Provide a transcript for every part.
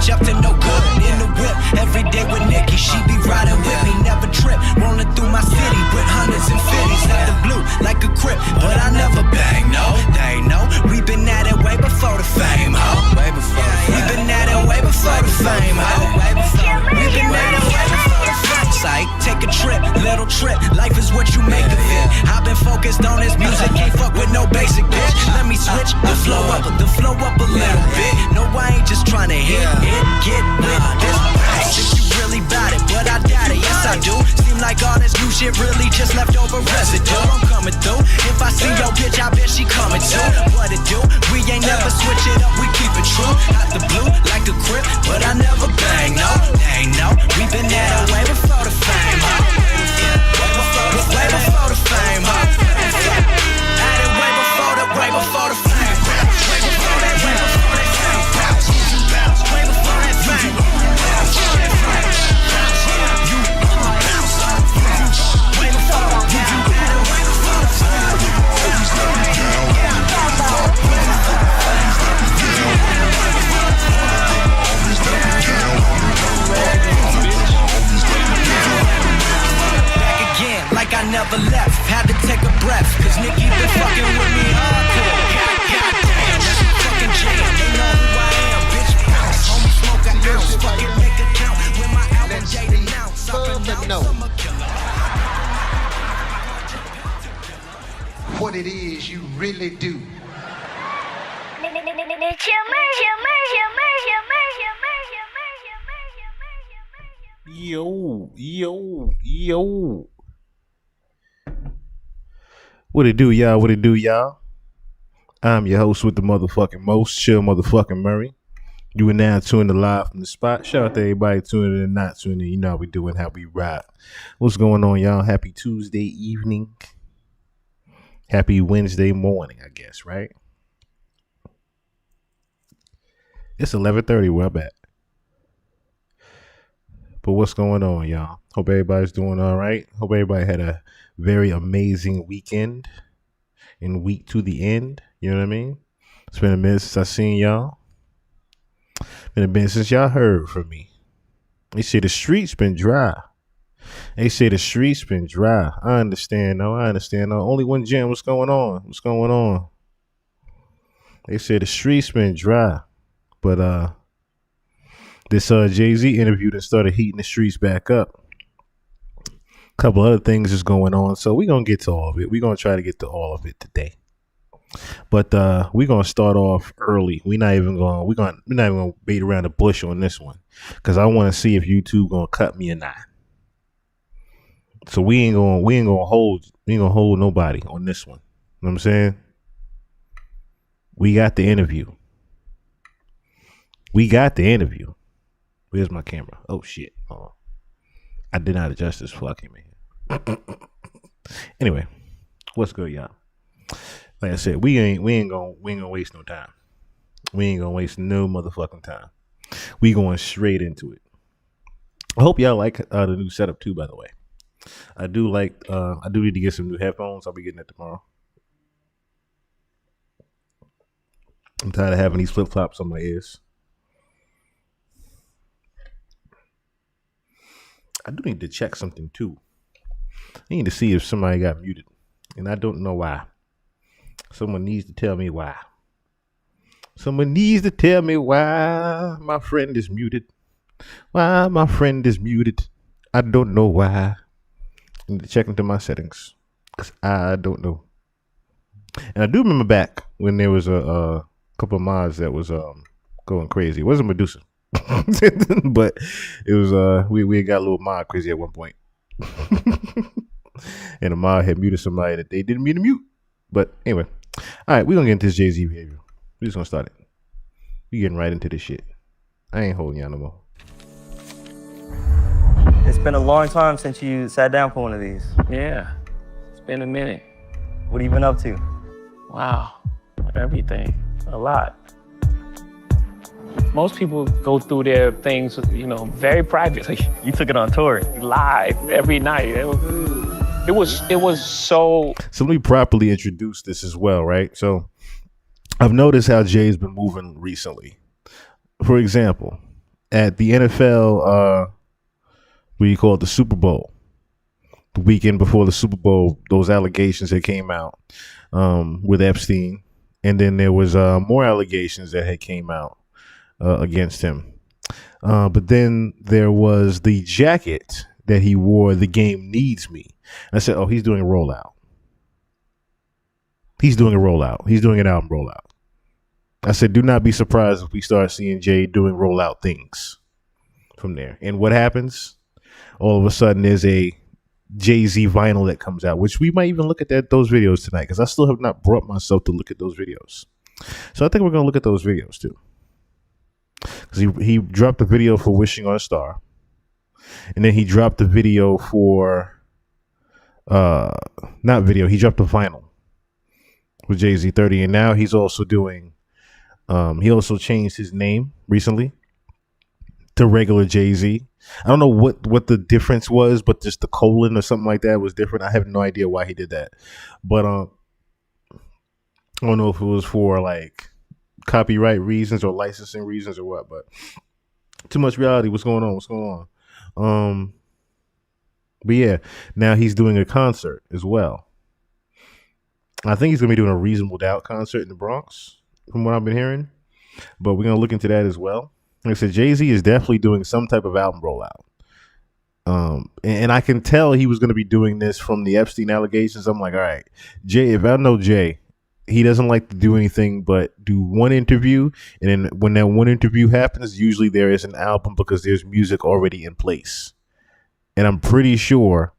bitch up to no good. In the whip, every day with Nikki, she be riding with me, never trip. Rolling through my city with hundreds and fifties. Out the blue, like a crip, but I never bang, no. They know, we been at it way before the fame, ho. Way before the fame. We been at it way before the fame, ho. Way before. We been at it way before the fame. Psych, take a trip, little trip. Life is what you make of it. I've been focused on this music, can't fuck with no basic bitch. Let me switch the flow up a little bit. No, I ain't just trying to hit it, get with this. If you really bout it, but I doubt it, yes I do. Seem like all this new shit really just left over residue. I'm coming through. If I see your bitch, I bet she coming too. What it do? We ain't never switch it up, we keep it true. Out the blue, like a crib, but I never bang, no. They know, we been at it way before the fame, huh? Way before the fame, huh? At it way before the fame. Way before that, way before that fame. Way before that fame. Like I never left, had to take a breath, cause Nicki been fucking with me hardcore. God damn, that's a fucking jam. They know who I am, bitch. Bounce, homie, smoke an ounce. Fucking make a count when my album date announced. What it is you really do. Yo. What it do, y'all? What it do, y'all? I'm your host with the motherfucking most, Chill motherfucking Murray. You are now tuned in live from the spot. Shout out to everybody tuning in and not tuning in. You know how we doing, how we ride. What's going on, y'all? Happy Tuesday evening. Happy Wednesday morning, I guess, right? It's 11:30 where I'm at. But what's going on, y'all? Hope everybody's doing all right. Hope everybody had a very amazing weekend and week to the end. You know what I mean? It's been a minute since I seen y'all. Been a minute since y'all heard from me. They say the streets been dry. I understand though. Only one jam. What's going on? They say the streets been dry. But this Jay-Z interview that started heating the streets back up. A couple other things is going on, so we're gonna get to all of it. We're gonna try to get to all of it today. But we're gonna start off early. We're not even gonna beat around the bush on this one. Cause I wanna see if YouTube gonna cut me or not. So we ain't gonna hold nobody on this one. You know what I'm saying? We got the interview. Where's my camera? Oh shit. I did not adjust this before I came in here. Anyway, what's good, y'all? Like I said, we ain't gonna waste no time. We ain't gonna waste no motherfucking time. We going straight into it. I hope y'all like the new setup too, by the way. I do need to get some new headphones. I'll be getting it tomorrow. I'm tired of having these flip-flops on my ears. I do need to check something too. I need to see if somebody got muted. And I don't know why. Someone needs to tell me why. My friend is muted. Why my friend is muted. I don't know why. I need to check into my settings. Because I don't know. And I do remember back when there was a couple of mods that was going crazy. It wasn't Medusa. But it was we got a little mod crazy at one point. And the mod had muted somebody that they didn't mean to mute. But anyway. Alright, we're gonna get into this Jay-Z behavior. We're just gonna start it. We getting right into this shit. I ain't holding y'all no more. It's been a long time since you sat down for one of these. Yeah, it's been a minute. What have you been up to? Wow, everything, a lot. Most people go through their things, very privately. You took it on tour. Live every night. It was so. So let me properly introduce this as well, right? So, I've noticed how Jay's been moving recently. For example, 2 weeks ago, he posted a video. It was a video of him with a at the NFL, what do you call it, the Super Bowl. The weekend before the Super Bowl, those allegations that came out with Epstein, and then there was more allegations that had came out against him. But then there was the jacket that he wore. The game needs me. And I said, "Oh, he's doing a rollout. He's doing a rollout. He's doing an album rollout." I said, "Do not be surprised if we start seeing Jay doing rollout things from there." And what happens? All of a sudden, there's a Jay-Z vinyl that comes out, which we might even look at those videos tonight, because I still have not brought myself to look at those videos. So I think we're going to look at those videos too. Because he dropped a video for Wishing on a Star. And then he dropped the video for, not video, he dropped a vinyl with Jay-Z 30. And now he's also doing, he also changed his name recently to regular Jay-Z. I don't know what the difference was, but just the colon or something like that was different. I have no idea why he did that. But I don't know if it was for like copyright reasons or licensing reasons or what, but too much reality. What's going on? But yeah, now he's doing a concert as well. I think he's going to be doing a Reasonable Doubt concert in the Bronx, from what I've been hearing. But we're going to look into that as well. Like I said, Jay-Z is definitely doing some type of album rollout. And I can tell he was going to be doing this from the Epstein allegations. I'm like, all right, Jay, if I know Jay, he doesn't like to do anything but do one interview. And then when that one interview happens, usually there is an album because there's music already in place. And I'm pretty sure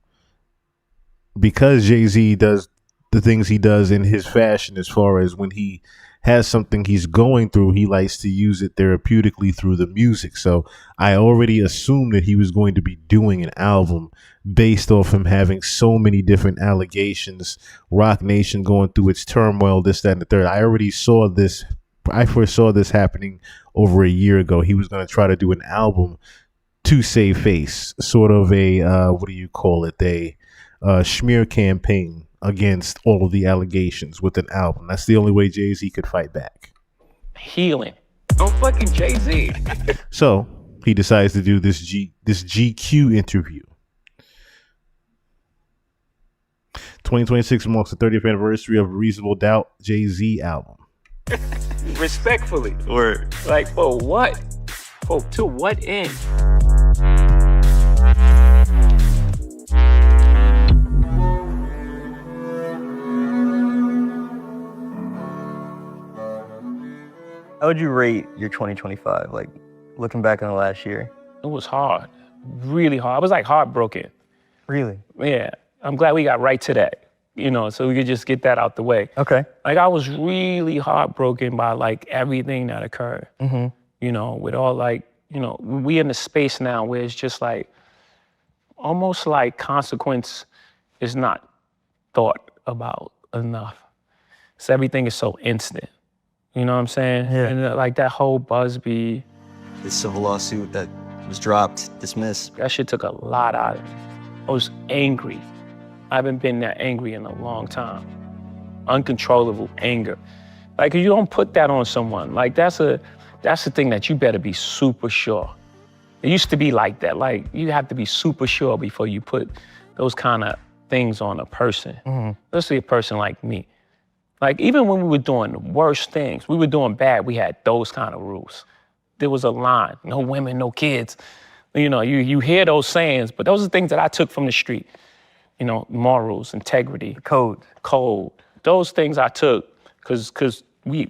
because Jay-Z does the things he does in his fashion, as far as when he has something he's going through, he likes to use it therapeutically through the music. So I already assumed that he was going to be doing an album based off him having so many different allegations, Rock Nation going through its turmoil, this, that, and the third. I already saw this. I foresaw this happening over a year ago. He was going to try to do an album to save face, sort of a, what do you call it? A smear campaign against all of the allegations with an album. That's the only way Jay-Z could fight back. Healing. I'm fucking Jay-Z. So he decides to do this GQ interview. 2026 marks the 30th anniversary of Reasonable Doubt Jay-Z album. Respectfully. Word. Like, for what? To what end? How would you rate your 2025? Like, looking back on the last year. It was hard. Really hard. I was like heartbroken. Really? Yeah. I'm glad we got right to that, so we could just get that out the way. Okay. Like, I was really heartbroken by, like, everything that occurred. Mm-hmm. With all, like, we in a space now where it's just, like, almost like consequence is not thought about enough. So everything is so instant. You know what I'm saying? Yeah. And, like, that whole Busby, The civil lawsuit that was dropped, dismissed. that shit took a lot out of me. I was angry. I haven't been that angry in a long time. Uncontrollable anger. Like, you don't put that on someone. Like, that's the thing that you better be super sure. It used to be like that. Like, you have to be super sure before you put those kind of things on a person. Especially a person like me. Like, even when we were doing the worst things, we were doing bad, we had those kind of rules. There was a line, no women, no kids. You hear those sayings, but those are things that I took from the street. Morals, integrity. Code. Those things I took because we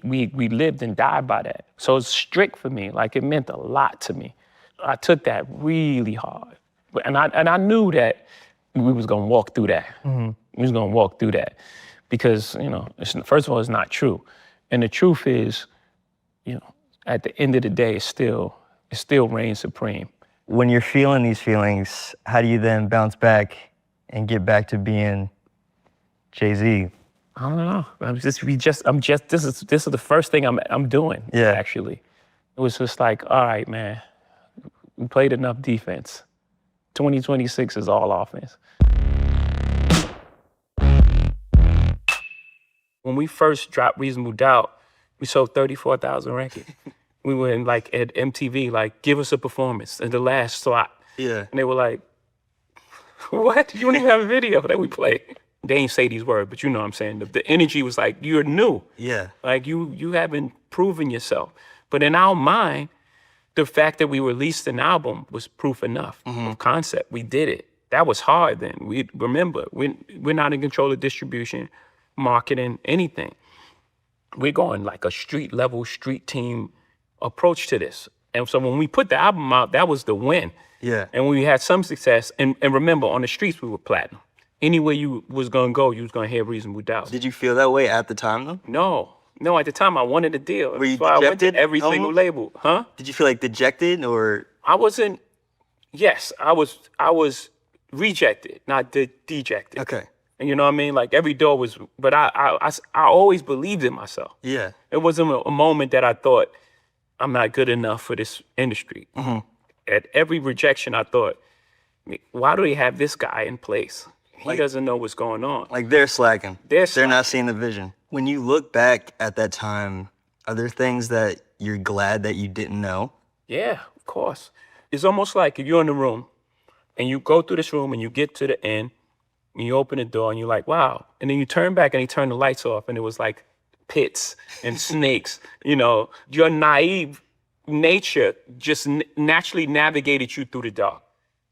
lived and died by that. So it's strict for me. Like, it meant a lot to me. I took that really hard. And I knew that we was gonna walk through that. Mm-hmm. We was gonna walk through that. Because, first of all, it's not true. And the truth is, at the end of the day, it still reigns supreme. When you're feeling these feelings, how do you then bounce back and get back to being Jay-Z? I don't know. This is the first thing I'm doing. Yeah. Actually, it was just like, all right, man, we played enough defense. 2026 is all offense. When we first dropped Reasonable Doubt, we sold 34,000 records. we were in like at MTV, like, give us a performance in the last slot. Yeah. And they were like, what? You don't even have a video that we play. They ain't say these words, but you know what I'm saying. The energy was like, you're new. Yeah. Like you haven't proven yourself. But in our mind, the fact that we released an album was proof enough of concept. We did it. That was hard then. We remember, we're not in control of distribution, marketing, anything. We're going like a street level, street team approach to this. And so when we put the album out, that was the win. Yeah. And we had some success. And remember, on the streets, we were platinum. Anywhere you was gonna go, you was gonna hear Reasonable Doubt. Did you feel that way at the time though? No, at the time I wanted a deal. Were you That's why I went to dejected every single almost? label. Huh? Did you feel like dejected or? I wasn't, yes, I was rejected, not dejected. Okay. And you know what I mean? Like every door was, but I always believed in myself. Yeah. It wasn't a moment that I thought, I'm not good enough for this industry. At every rejection, I thought, why do they have this guy in place? He doesn't know what's going on. Like they're slacking. They're not seeing the vision. When you look back at that time, are there things that you're glad that you didn't know? Yeah, of course. It's almost like if you're in the room and you go through this room and you get to the end and you open the door and you're like, wow. And then you turn back and you turn the lights off and it was like pits and snakes. You know, your naive nature just naturally navigated you through the dark.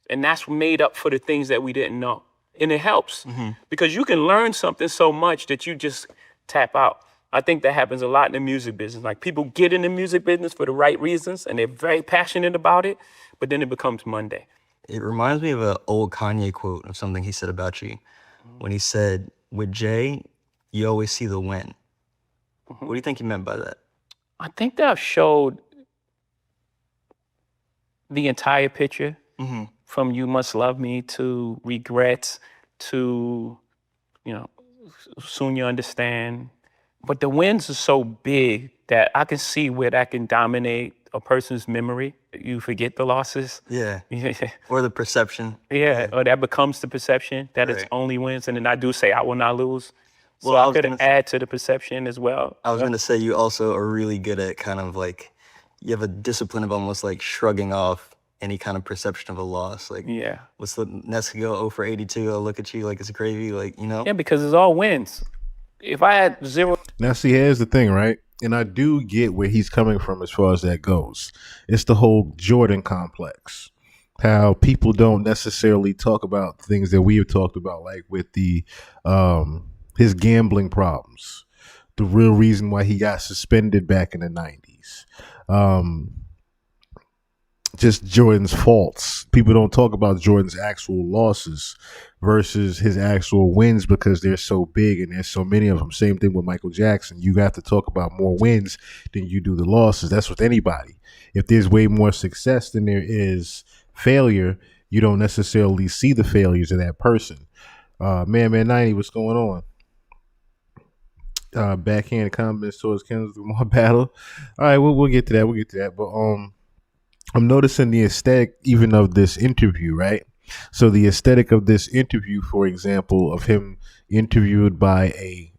And that's made up for the things that we didn't know. And it helps because you can learn something so much that you just tap out. I think that happens a lot in the music business. Like people get in the music business for the right reasons and they're very passionate about it, but then it becomes Monday. It reminds me of an old Kanye quote of something he said about you when he said, with Jay, you always see the win. What do you think he meant by that? I think that showed the entire picture from You Must Love Me to Regrets to, you know, Soon You Understand. But the wins are so big that I can see where that can dominate a person's memory. You forget the losses. Yeah. Or the perception. Yeah, or that becomes the perception that it's Right. only wins. And then I do say I will not lose. So Well, I I was could gonna add to the perception as well. I was going to say you also are really good at kind of like, you have a discipline of almost like shrugging off any kind of perception of a loss. Like, Yeah. what's the next go 0 for 82? I'll look at you like it's gravy, like, you know? Yeah, because it's all wins. If I had zero, Now, see, here's the thing, right? And I do get where he's coming from as far as that goes. It's the whole Jordan complex. How people don't necessarily talk about things that we have talked about, like with the his gambling problems, the real reason why he got suspended back in the 90s. Just Jordan's faults. People don't talk about Jordan's actual losses versus his actual wins because they're so big and there's so many of them. Same thing with Michael Jackson. You have to talk about more wins than you do the losses. That's with anybody. If there's way more success than there is failure, you don't necessarily see the failures of that person. Man 90, what's going on? Backhand comments towards Kendrick Lamar battle. All right, we'll get to that. But I'm noticing the aesthetic even of this interview, right? So the aesthetic of this interview, for example, of him interviewed by a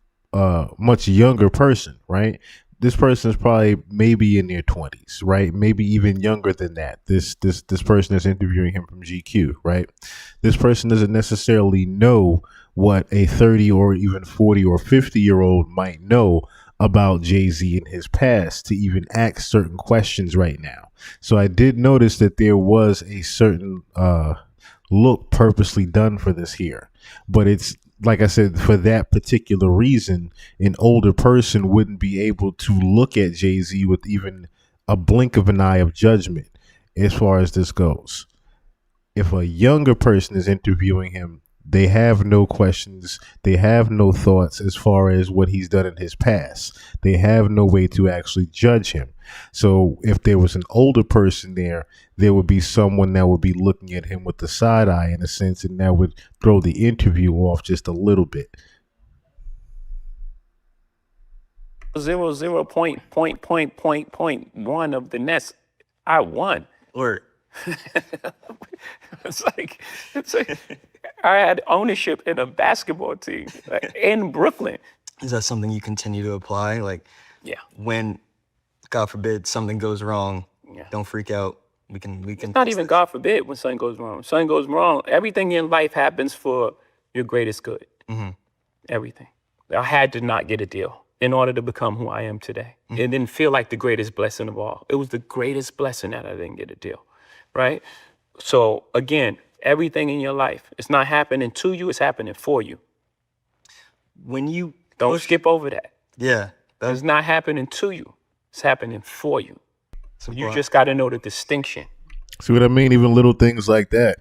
much younger person, right? This person is probably maybe in their 20s, right? Maybe even younger than that. This person is interviewing him from GQ, right? This person doesn't necessarily know what a 30 or even 40 or 50-year-old might know about Jay-Z in his past to even ask certain questions right now. So I did notice that there was a certain look purposely done for this here. But it's, like I said, for that particular reason, an older person wouldn't be able to look at Jay-Z with even a blink of an eye of judgment as far as this goes. If a younger person is interviewing him, they have no questions. They have no thoughts as far as what he's done in his past. They have no way to actually judge him. So if there was an older person there, there would be someone that would be looking at him with the side eye in a sense, and that would throw the interview off just a little bit. 0.1 of the nets, I won. Or It's like I had ownership in a basketball team in Brooklyn. is that something you continue to apply? Like Yeah. when, God forbid something goes wrong, Yeah. don't freak out. We can. It's not even God forbid when something goes wrong. When something goes wrong, everything in life happens for your greatest good. Everything. I had to not get a deal in order to become who I am today. It didn't feel like the greatest blessing of all. It was the greatest blessing that I didn't get a deal, right? So again, everything in your life, it's not happening to you, it's happening for you. When you Don't skip over that. Yeah. It's not happening to you, it's happening for you. So You just got to know the distinction. See what I mean? Even little things like that.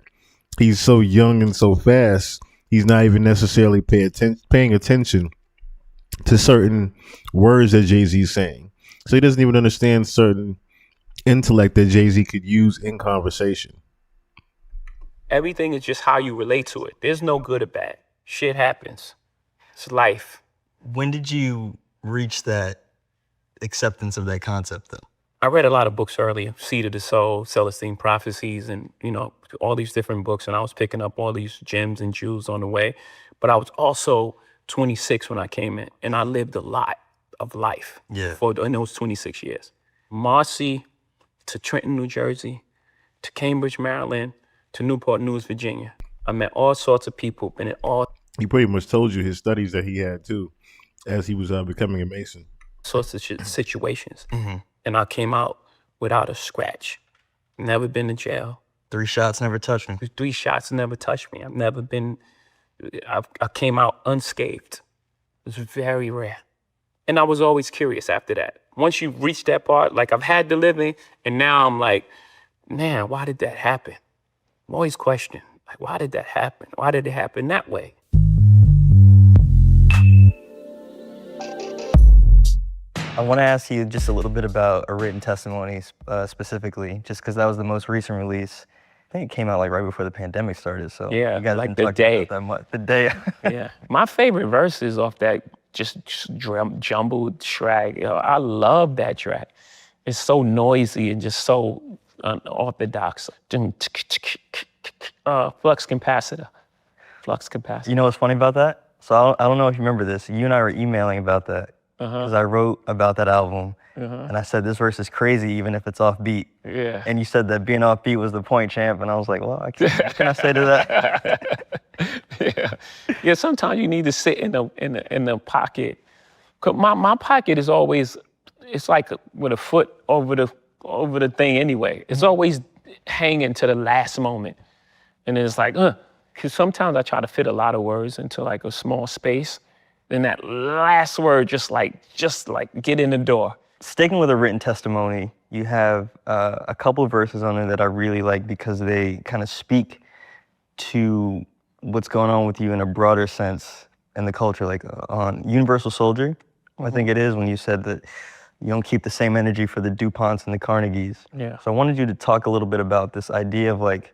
He's so young and so fast. He's not even necessarily paying attention to certain words that Jay-Z's saying. So he doesn't even understand certain intellect that Jay-Z could use in conversation. Everything is just how you relate to it. There's no good or bad. Shit happens. It's life. When did you reach that acceptance of that concept, though? I read a lot of books earlier, Seed of the Soul, Celestine Prophecies, and, all these different books. And I was picking up all these gems and jewels on the way. But I was also 26 when I came in, and I lived a lot of life in those 26 years. Marcy to Trenton, New Jersey, to Cambridge, Maryland, to Newport News, Virginia. I met all sorts of people, been in all He pretty much told you his studies that he had too, as he was becoming a Mason. sorts of situations. And I came out without a scratch. Never been to jail. 3 shots never touched me. 3 shots never touched me. I came out unscathed. It was very rare. And I was always curious after that. Once you reach that part, like I've had the living, and now I'm like, man, why did that happen? I'm always questioning, like, why did that happen? Why did it happen that way? I want to ask you just a little bit about a written testimony specifically, just because that was the most recent release. I think it came out like right before the pandemic started. So Yeah, you guys like didn't the talk day. about that much. The day. Yeah. My favorite verse is off that just jumbled track. I love that track. It's so noisy and just so unorthodox. Flux capacitor. You know what's funny about that? So I don't know if you remember this. You and I were emailing about that. Because I wrote about that album, and I said, this verse is crazy even if it's offbeat. Yeah. And you said that being offbeat was the point, champ. And I was like, well, what can I say to that? Yeah, sometimes you need to sit in the pocket. 'Cause my pocket is always, it's like with a foot over the thing anyway. It's always hanging to the last moment. And it's like, because sometimes I try to fit a lot of words into like a small space. Then that last word just like get in the door. Sticking with a written testimony, you have a couple of verses on there that I really like because they kind of speak to what's going on with you in a broader sense in the culture, like on Universal Soldier, I think it is, when you said that you don't keep the same energy for the DuPonts and the Carnegies. Yeah. So I wanted you to talk a little bit about this idea of like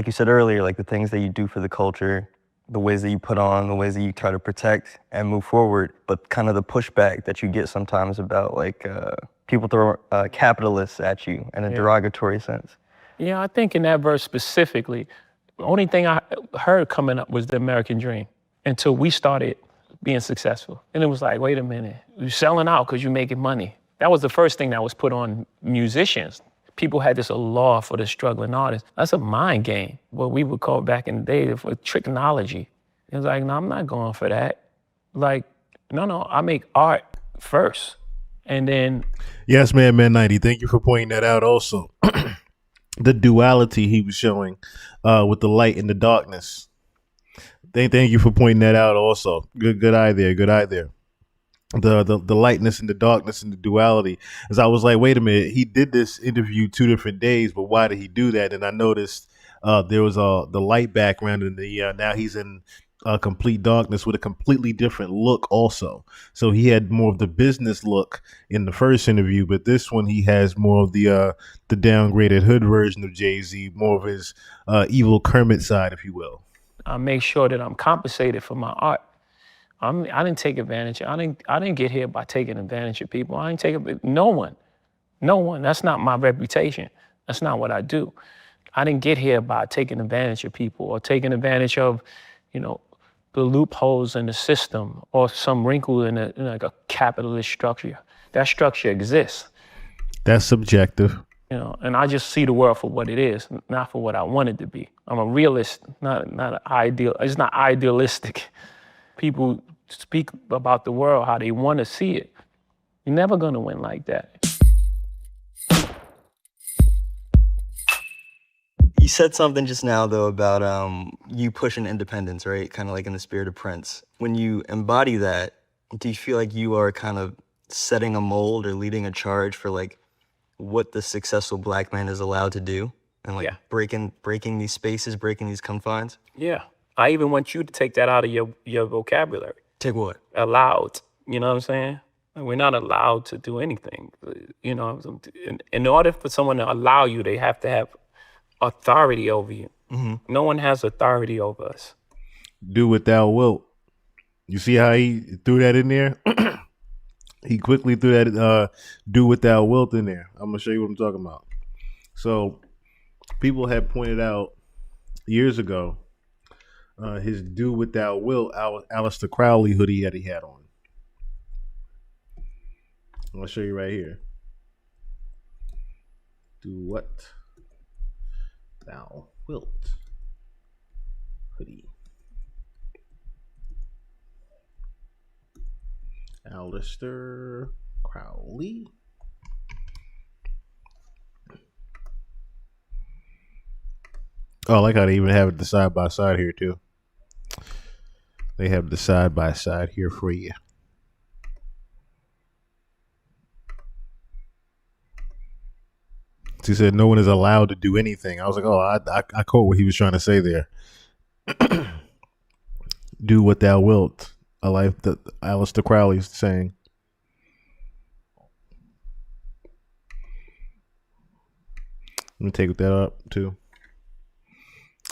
you said earlier, like the things that you do for the culture, the ways that you put on, the ways that you try to protect and move forward, but kind of the pushback that you get sometimes about like people throw capitalists at you in a derogatory sense. Yeah, I think in that verse specifically, the only thing I heard coming up was the American dream until we started being successful. And it was like, wait a minute, you're selling out because you're making money. That was the first thing that was put on musicians. People had this allure for the struggling artist. That's a mind game, what we would call back in the day for tricknology. It was like, no, I'm not going for that. Like, no, I make art first. And then... Yes, man, 90. Thank you for pointing that out also. The duality he was showing with the light and the darkness. Thank you for pointing that out also. Good eye there, good eye there. The lightness and the darkness and the duality. As I was like, wait a minute, he did this interview 2 different days, but why did he do that? And I noticed there was the light background and now he's in complete darkness with a completely different look also. So he had more of the business look in the first interview, but this one he has more of the downgraded hood version of Jay-Z, more of his evil Kermit side, if you will. I make sure that I'm compensated for my art. I didn't take advantage. I didn't get here by taking advantage of people. I didn't take no one. That's not my reputation. That's not what I do. I didn't get here by taking advantage of people or taking advantage of, the loopholes in the system or some wrinkle in like a capitalist structure. That structure exists. That's subjective. You know, and I just see the world for what it is, not for what I want it to be. I'm a realist, not an ideal. It's not idealistic. People speak about the world how they want to see it. You're never gonna win like that. You said something just now though about you pushing independence, right? Kind of like in the spirit of Prince. When you embody that, do you feel like you are kind of setting a mold or leading a charge for like what the successful black man is allowed to do, and like Yeah. breaking these spaces, breaking these confines? Yeah. I even want you to take that out of your vocabulary. Take what? Allowed. You know what I'm saying? Like, we're not allowed to do anything. You know, in order for someone to allow you, they have to have authority over you. Mm-hmm. No one has authority over us. Do what thou wilt. You see how he threw that in there? He quickly threw that do what thou wilt in there. I'm going to show you what I'm talking about. So people had pointed out years ago his do what thou wilt Aleister Crowley hoodie that he had on. I'm going to show you right here. Do what thou wilt hoodie. Aleister Crowley. Oh, I like how they even have it the side by side here too. They have the side by side here for you. He said no one is allowed to do anything. I was like, oh, I caught what he was trying to say there. Do what thou wilt. I like that Aleister Crowley's saying. Let me take that up too.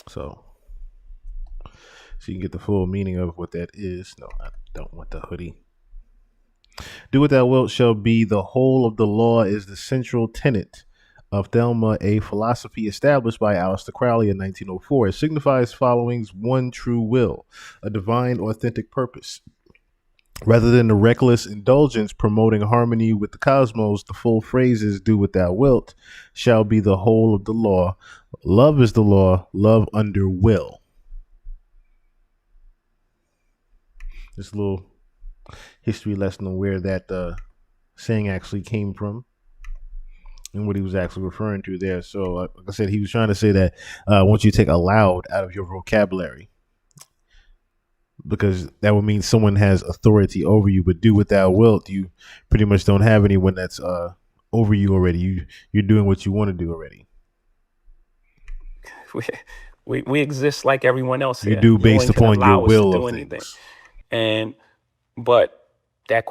So you can get the full meaning of what that is. No, I don't want the hoodie. Do what thou wilt shall be the whole of the law is the central tenet of Thelma, a philosophy established by Aleister Crowley in 1904. It signifies following's one true will, a divine authentic purpose. Rather than the reckless indulgence promoting harmony with the cosmos, the full phrases do what thou wilt shall be the whole of the law. Love is the law, love under will. This little history lesson on where that saying actually came from and what he was actually referring to there. So, like I said, he was trying to say that once you take allowed out of your vocabulary, because that would mean someone has authority over you, but do what thou wilt, you pretty much don't have anyone that's over you already. You're doing what you want to do already. We exist like everyone else here. You do based upon your will of anything. things. But that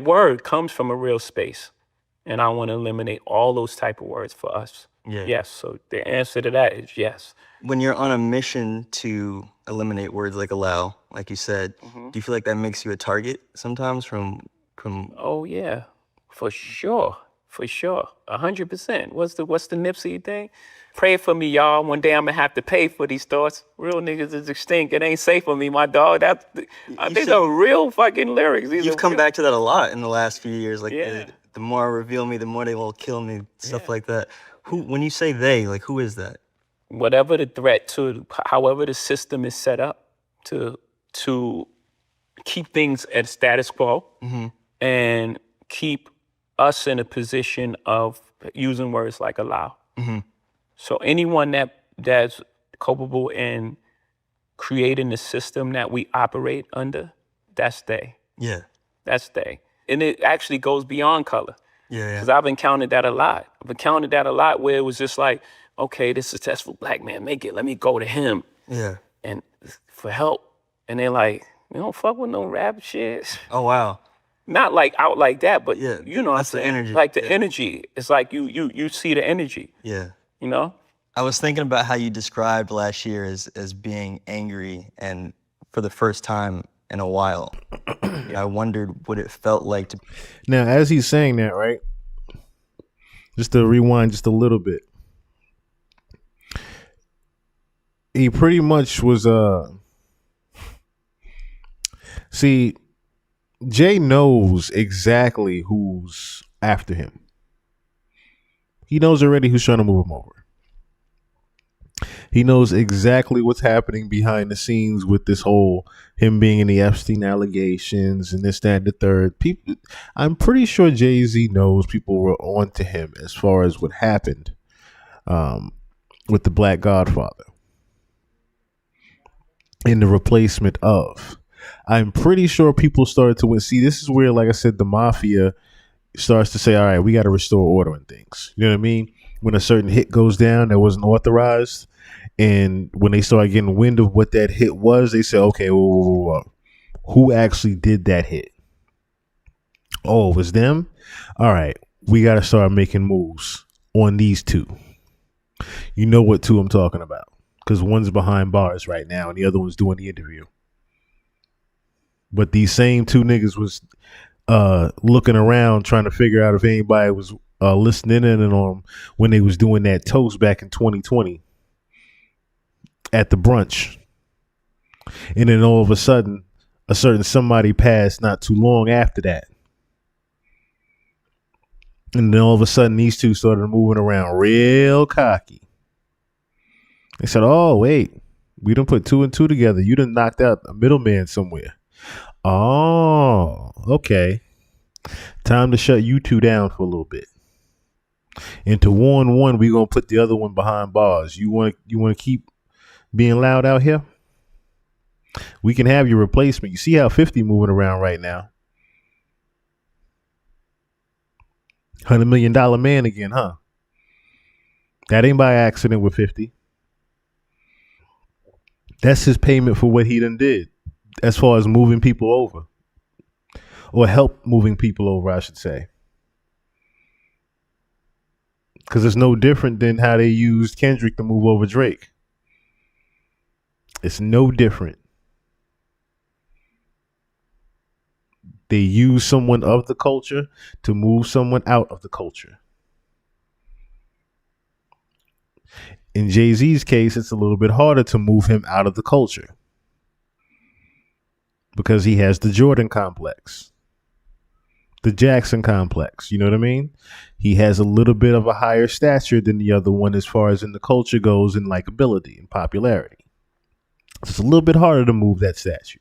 word comes from a real space. And I want to eliminate all those type of words for us. Yeah. Yes. So the answer to that is yes. When you're on a mission to eliminate words like allow, like you said, do you feel like that makes you a target sometimes from? Oh yeah, for sure, 100%. What's the Nipsey thing? Pray for me, y'all. One day I'm gonna have to pay for these thoughts. Real niggas is extinct. It ain't safe for me, my dog. These are real fucking lyrics. You've come back to that a lot in the last few years. Like Yeah. the more I reveal me, the more they will kill me. Stuff like that. When you say they, like who is that? Whatever the threat to, however the system is set up to keep things at status quo and keep us in a position of using words like allow. So anyone that's culpable in creating the system that we operate under, that's they. Yeah. That's they. And it actually goes beyond color. Yeah. Because I've encountered that a lot. Where it was just like, okay, this successful black man make it. Let me go to him. Yeah. And for help. And they're like, you don't fuck with no rap shit. Oh wow. Not like out like that, but Yeah, you know what I'm that's the saying? energy. Like the energy. It's like you see the energy. Yeah. You know? I was thinking about how you described last year as being angry and for the first time in a while. I wondered what it felt like to. Now, as he's saying that, right? Just to rewind just a little bit. He pretty much was see, Jay knows exactly who's after him. He knows already who's trying to move him over. He knows exactly what's happening behind the scenes with this whole him being in the Epstein allegations and this, that, and the third. People, I'm pretty sure Jay-Z knows people were on to him as far as what happened with the Black Godfather and the replacement of. I'm pretty sure people started to see. This is where, like I said, the mafia starts to say, all right, we got to restore order in things. You know what I mean? When a certain hit goes down that wasn't authorized, and when they start getting wind of what that hit was, they say, okay, whoa. Who actually did that hit? Oh, it was them? All right, we got to start making moves on these two. You know what two I'm talking about, because one's behind bars right now and the other one's doing the interview. But these same two niggas was looking around trying to figure out if anybody was listening in on them when they was doing that toast back in 2020 at the brunch. And then all of a sudden, a certain somebody passed not too long after that. And then all of a sudden, these two started moving around real cocky. They said, oh, wait, we done put 2 and 2 together. You done knocked out a middleman somewhere. Oh, okay. Time to shut you two down for a little bit. And to warn one, we gonna put the other one behind bars. You want to keep being loud out here? We can have your replacement. You see how 50 moving around right now? $100 million man again, huh? That ain't by accident with 50. That's his payment for what he done did, as far as moving people over, or help moving people over, I should say. Because it's no different than how they used Kendrick to move over Drake. It's no different. They use someone of the culture to move someone out of the culture. In Jay-Z's case, it's a little bit harder to move him out of the culture because he has the Jordan complex, the Jackson complex. You know what I mean? He has a little bit of a higher stature than the other one as far as in the culture goes in likability and popularity. So it's a little bit harder to move that statue.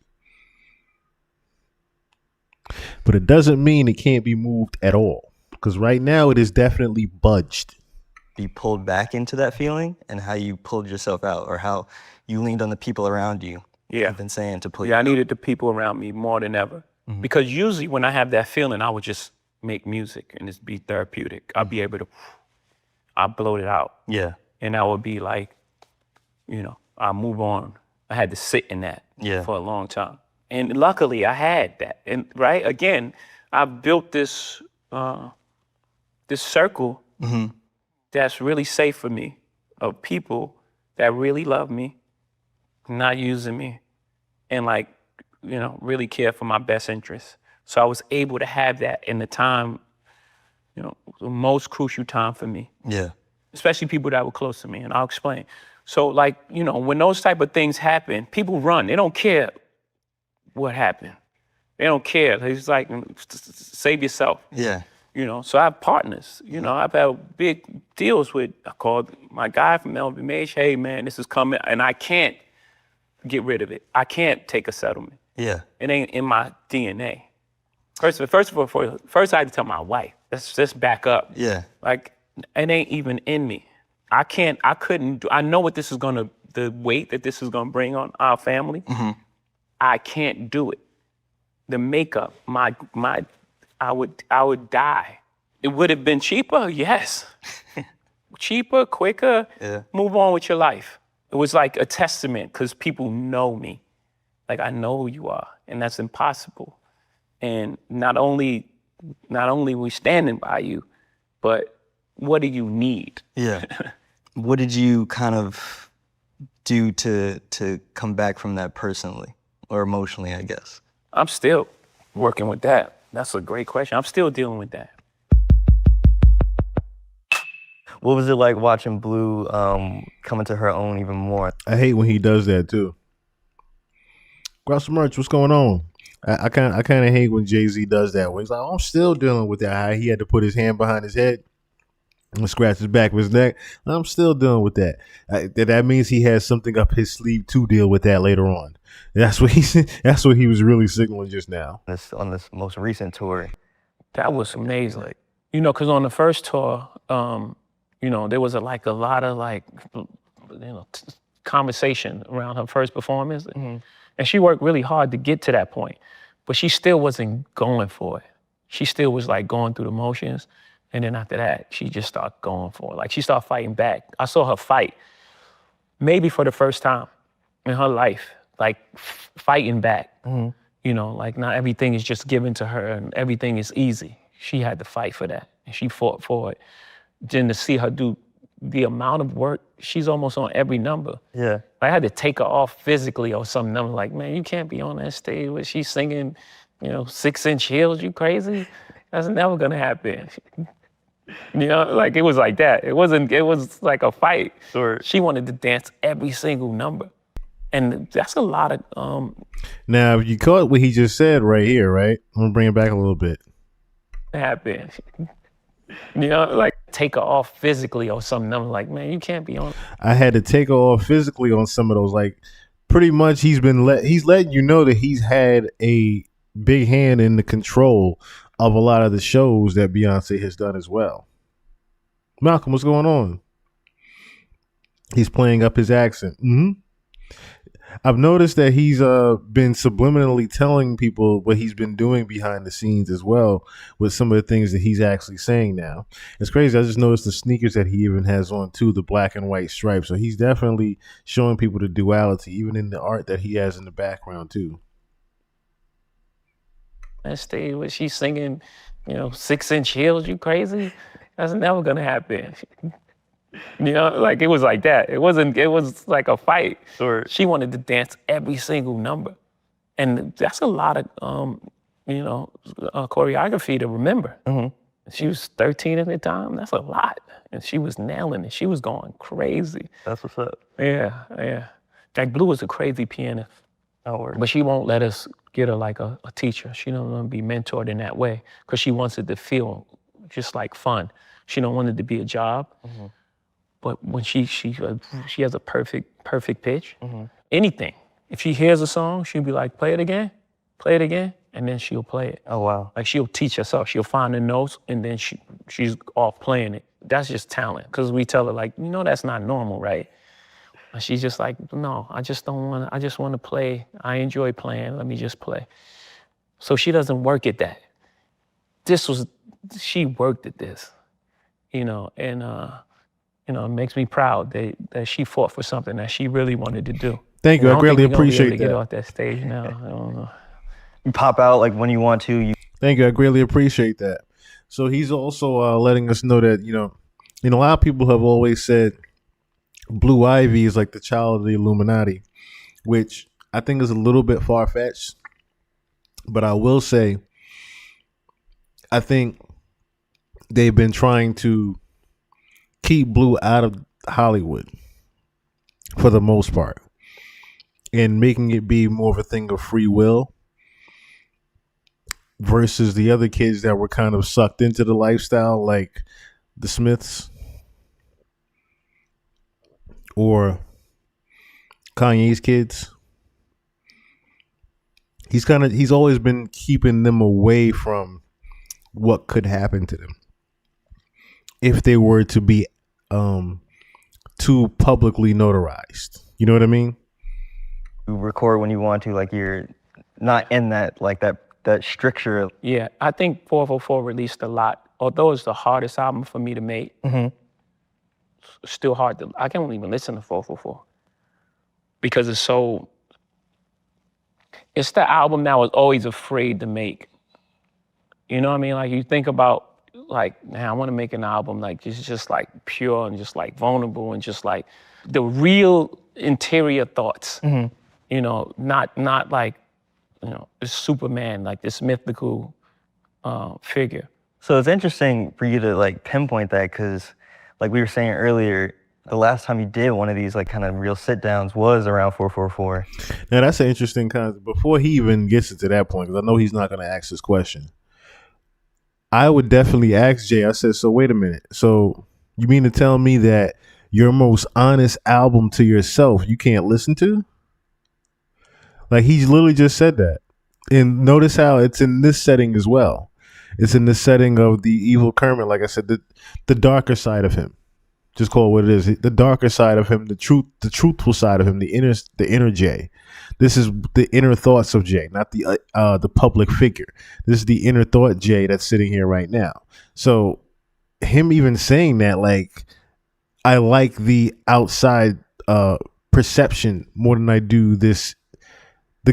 But it doesn't mean it can't be moved at all, because right now it is definitely budged. Be pulled back into that feeling, and how you pulled yourself out, or how you leaned on the people around you. Yeah. I've been saying to pull you Yeah, I out. needed the people around me more than ever. Mm-hmm. Because usually when I have that feeling, I would just make music and just be therapeutic. I'll be able to, I'll blow it out. Yeah. And I would be like, I'll move on. I had to sit in that for a long time. And luckily I had that. And right, again, I built this this circle that's really safe for me, of people that really love me, not using me, and really care for my best interests. So I was able to have that in the time, the most crucial time for me. Yeah. Especially people that were close to me, and I'll explain. So when those type of things happen, people run. They don't care what happened. They don't care. It's like, save yourself. Yeah. So I have partners. I've had big deals with, I called my guy from LVMH, hey man, this is coming, and I can't get rid of it. I can't take a settlement. Yeah. It ain't in my DNA. First I had to tell my wife, let's just back up. Yeah. It ain't even in me. I couldn't, I know what this is the weight that this is gonna bring on our family. Mm-hmm. I can't do it. The makeup, I would die. It would have been cheaper, yes. Cheaper, quicker, move on with your life. It was like a testament, because people know me. I know who you are, and that's impossible. And not only we standing by you, but what do you need? Yeah. What did you kind of do to come back from that personally or emotionally, I guess? I'm still working with that. That's a great question. I'm still dealing with that. What was it like watching Blue come into her own even more? I hate when he does that too. Grab some merch. What's going on? I kind of hate when Jay-Z does that. When he's like, oh, I'm still dealing with that. How he had to put his hand behind his head. and scratch his back of his neck. I'm still dealing with that. That means he has something up his sleeve to deal with that later on. That's what he was really signaling just now. On this most recent tour. That was amazing. Because on the first tour, there was a lot of conversation around her first performance. Mm-hmm. And she worked really hard to get to that point, but she still wasn't going for it. She still was like going through the motions. And then after that, she just started going for it. Like she started fighting back. I saw her fight maybe for the first time in her life, like fighting back. Mm-hmm. Like not everything is just given to her and everything is easy. She had to fight for that and she fought for it. Then to see her do the amount of work, she's almost on every number. Yeah. I had to take her off physically or something. I'm like, man, you can't be on that stage where she's singing, 6-inch heels, you crazy? That's never gonna happen. It was like that. It was like a fight. Sure. She wanted to dance every single number. And that's a lot of Now, you caught what he just said right here, right? I'm gonna bring it back a little bit. happen. Take her off physically or something. I'm like, man, you can't be on. I had to take her off physically on some of those. Like, pretty much, he's letting you know that he's had a big hand in the control of a lot of the shows that Beyonce has done as well. Malcolm, what's going on? He's playing up his accent. Mm-hmm. I've noticed that he's been subliminally telling people what he's been doing behind the scenes as well with some of the things that he's actually saying now. It's crazy. I just noticed the sneakers that he even has on too, the black and white stripes. So he's definitely showing people the duality, even in the art that he has in the background too. That stage where she's singing, 6-inch heels, you crazy? That's never gonna happen. It was like that. It was like a fight. Sure. She wanted to dance every single number. And that's a lot of, choreography to remember. Mm-hmm. She was 13 at the time. That's a lot. And she was nailing it. She was going crazy. That's what's up. Yeah. Like Blue is a crazy pianist. Oh, But she won't let us get her like a teacher. She don't want to be mentored in that way because she wants it to feel just like fun. She don't want it to be a job. Mm-hmm. But when she has a perfect pitch, mm-hmm. anything. If she hears a song, she'll be like, play it again, and then she'll play it. Oh, wow. Like she'll teach herself. She'll find the notes and then she's off playing it. That's just talent. Because we tell her like, that's not normal, right? And she's just like, no, I just want to play. I enjoy playing. Let me just play. So she doesn't work at that. She worked at this, and it makes me proud that she fought for something that she really wanted to do. Thank you. I greatly appreciate that. Get off that stage now. I don't know. You pop out like when you want to. Thank you. I greatly appreciate that. So he's also letting us know that, a lot of people have always said Blue Ivy is like the child of the Illuminati, which I think is a little bit far-fetched. But I will say, I think they've been trying to keep Blue out of Hollywood for the most part and making it be more of a thing of free will versus the other kids that were kind of sucked into the lifestyle, like the Smiths or Kanye's kids. He's always been keeping them away from what could happen to them if they were to be too publicly notarized. You know what I mean? You record when you want to, like you're not in that stricture. Yeah, I think 444 released a lot. Although it's the hardest album for me to make, Mm-hmm. it's still hard to. I can't even listen to 444 because it's the album that I was always afraid to make. You know what I mean? Like you think about, like, man, I want to make an album like just like pure and just like vulnerable and just like the real interior thoughts. Mm-hmm. Not like, this Superman, like this mythical figure. So it's interesting for you to like pinpoint that because, like we were saying earlier, the last time you did one of these like kind of real sit downs was around 444. Now that's an interesting concept. Before he even gets into that point, because I know he's not going to ask this question, I would definitely ask Jay. I said, so wait a minute. So You mean to tell me that your most honest album to yourself you can't listen to? Like, he's literally just said that. And notice how it's in this setting as well. It's in the setting of the evil Kermit. Like I said, the darker side of him. Just call it what it is. The darker side of him, the truthful side of him, the inner Jay. This is the inner thoughts of Jay, not the public figure. This is the inner thought Jay that's sitting here right now. So him even saying that, like, I like the outside perception more than I do the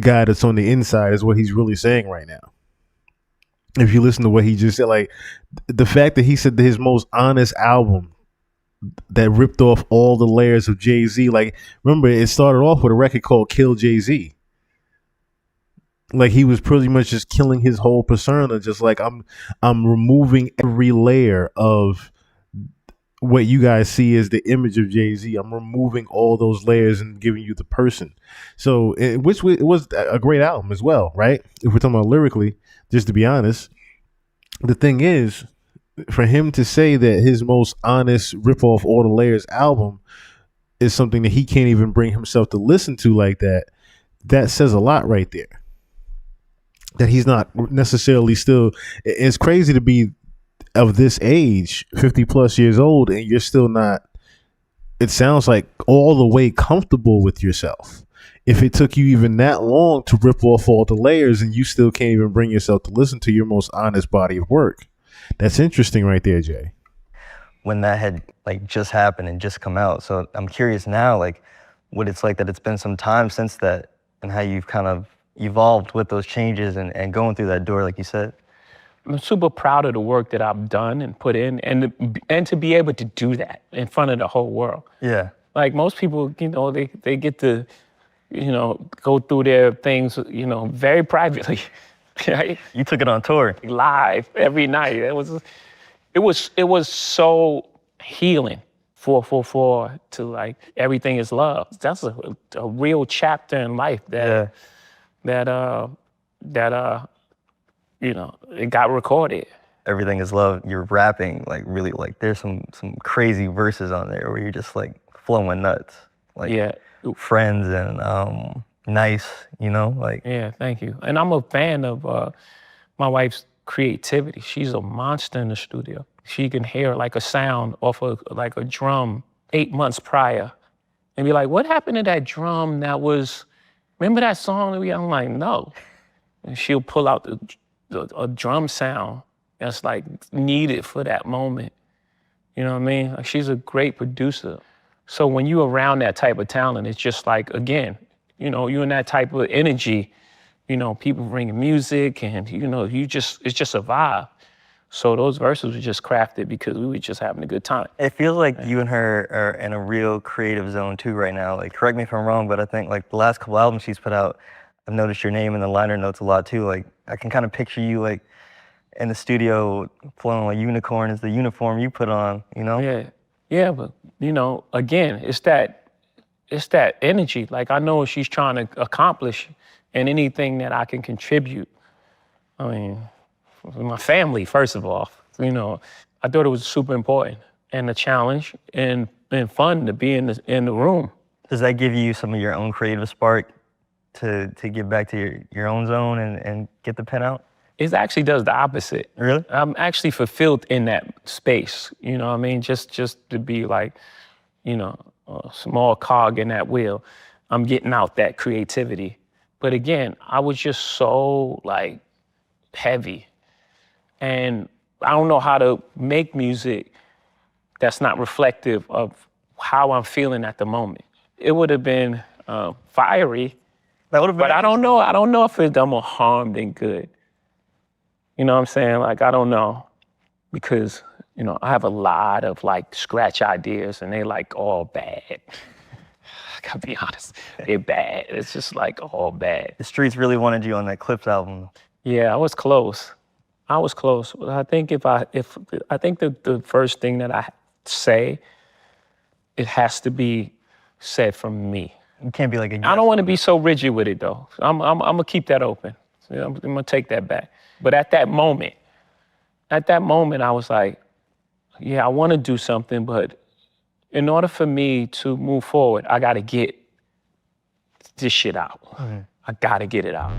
guy that's on the inside, is what he's really saying right now. If you listen to what he just said, like, the fact that he said that his most honest album that ripped off all the layers of Jay-Z. Like, remember, it started off with a record called Kill Jay-Z. Like, he was pretty much just killing his whole persona, just like, I'm removing every layer of what you guys see as the image of Jay-Z. I'm removing all those layers and giving you the person. So, it was a great album as well, right? If we're talking about lyrically, just to be honest, the thing is, for him to say that his most honest rip off all the layers album is something that he can't even bring himself to listen to like that, that says a lot right there. That he's not necessarily still, it's crazy to be of this age, 50 plus years old, and you're still not, it sounds like, all the way comfortable with yourself. If it took you even that long to rip off all the layers and you still can't even bring yourself to listen to your most honest body of work. That's interesting right there, Jay. When that had like just happened and just come out. So I'm curious now, like, what it's like that it's been some time since that and how you've kind of evolved with those changes and going through that door, like you said. I'm super proud of the work that I've done and put in, and to be able to do that in front of the whole world. Yeah. Like, most people, you know, they get to, you know, go through their things, you know, very privately. Right? You took it on tour. Live every night. It was so healing for to, like, everything is love. That's a real chapter in life that you know, it got recorded. Everything is love. You're rapping like really, like, there's some crazy verses on there where you're just like flowing nuts. Like, Yeah. friends and nice, you know, like. Yeah, thank you. And I'm a fan of my wife's creativity. She's a monster in the studio. She can hear like a sound off of like a drum 8 months prior and be like, what happened to that drum that was, remember that song that I'm like, no. And she'll pull out a drum sound that's like needed for that moment. You know what I mean? Like, she's a great producer. So when you're around that type of talent, it's just like, again, you know, you're in that type of energy, you know, people bringing music and, you know, it's just a vibe. So those verses were just crafted because we were just having a good time. It feels like you and her are in a real creative zone too right now. Like, correct me if I'm wrong, but I think like the last couple albums she's put out, I've noticed your name in the liner notes a lot too. Like, I can kind of picture you like in the studio flowing like Unicorn is the uniform you put on, you know? Yeah, but, you know, again, it's that energy. Like, I know what she's trying to accomplish and anything that I can contribute. I mean, my family, first of all, you know, I thought it was super important and a challenge and fun to be in the room. Does that give you some of your own creative spark to get back to your own zone and get the pen out? It actually does the opposite. Really? I'm actually fulfilled in that space, you know what I mean? Just to be like, you know, a small cog in that wheel. I'm getting out that creativity. But again, I was just so like heavy. And I don't know how to make music that's not reflective of how I'm feeling at the moment. It would have been fiery, That would have been. but I don't know if it's done more harm than good. You know what I'm saying? Like, I don't know, because, you know, I have a lot of like scratch ideas and they like all bad. I gotta be honest, they're bad. It's just like all bad. The streets really wanted you on that Clips album. Yeah, I was close. But I think the first thing that I say, it has to be said from me. You can't be like a. I don't want to be so rigid with it though. I'm gonna keep that open. So I'm gonna take that back. But at that moment, I was like, yeah, I want to do something, but in order for me to move forward, I got to get this shit out. I got to get it out.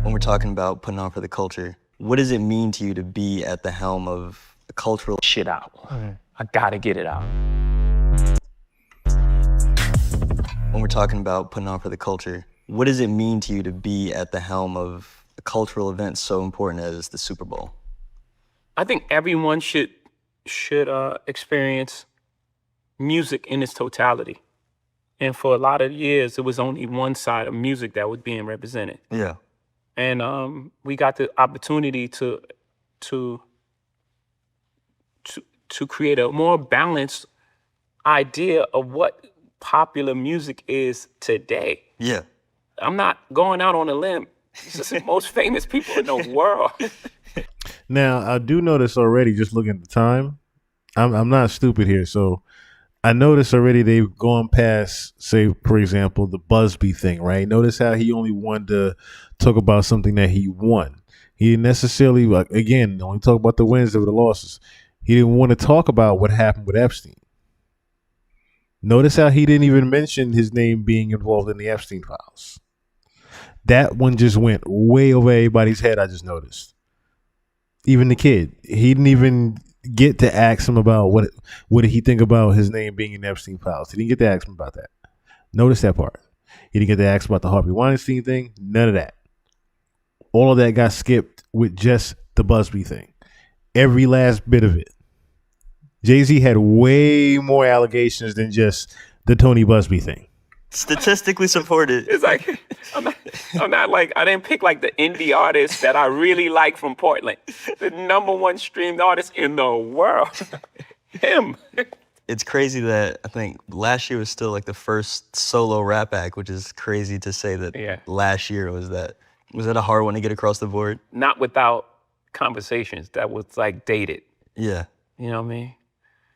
When we're talking about putting on for the culture, what does it mean to you to be at the helm of a cultural Shit out. I got to get it out. When we're talking about putting on for the culture, what does it mean to you to be at the helm of a cultural event so important as the Super Bowl? I think everyone should experience music in its totality. And for a lot of years, it was only one side of music that was being represented. Yeah. And we got the opportunity to create a more balanced idea of what popular music is today. Yeah. I'm not going out on a limb. This is the most famous people in the world. Now, I do notice already, just looking at the time, I'm not stupid here. So I noticed already they've gone past, say, for example, the Busby thing, right? Notice how he only wanted to talk about something that he won. He didn't necessarily, like, again, only talk about the wins over the losses. He didn't want to talk about what happened with Epstein. Notice how he didn't even mention his name being involved in the Epstein files. That one just went way over everybody's head, I just noticed. Even the kid, he didn't even get to ask him about what did he think about his name being in the Epstein files. He didn't get to ask him about that. Notice that part. He didn't get to ask about the Harvey Weinstein thing. None of that. All of that got skipped with just the Busby thing. Every last bit of it. Jay-Z had way more allegations than just the Tony Busby thing. Statistically supported. It's like, I'm not like, I didn't pick like the indie artist that I really like from Portland. The #1 streamed artist in the world. Him. It's crazy that I think last year was still like the first solo rap act, which is crazy to say that last year was that. Was that a hard one to get across the board? Not without conversations that was like dated. Yeah. You know what I mean?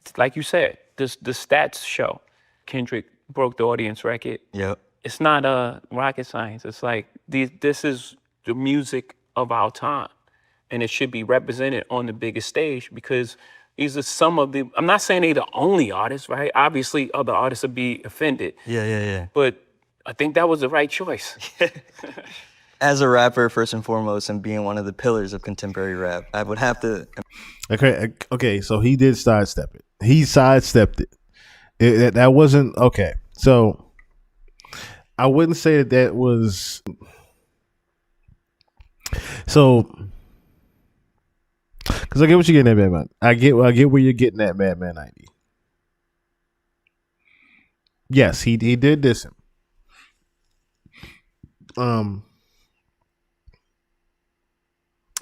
It's like you said, the stats show Kendrick broke the audience record. Yep. It's not rocket science. It's like this is the music of our time, and it should be represented on the biggest stage because these are some of the. I'm not saying they're the only artists, right? Obviously, other artists would be offended. Yeah. But I think that was the right choice. As a rapper, first and foremost, and being one of the pillars of contemporary rap, I would have to. Okay. So he did sidestep it. He sidestepped it. That wasn't okay. So I wouldn't say that was. So, because I get what you're getting at, Madman. I get where you're getting at, Madman 90. Yes, he did diss him.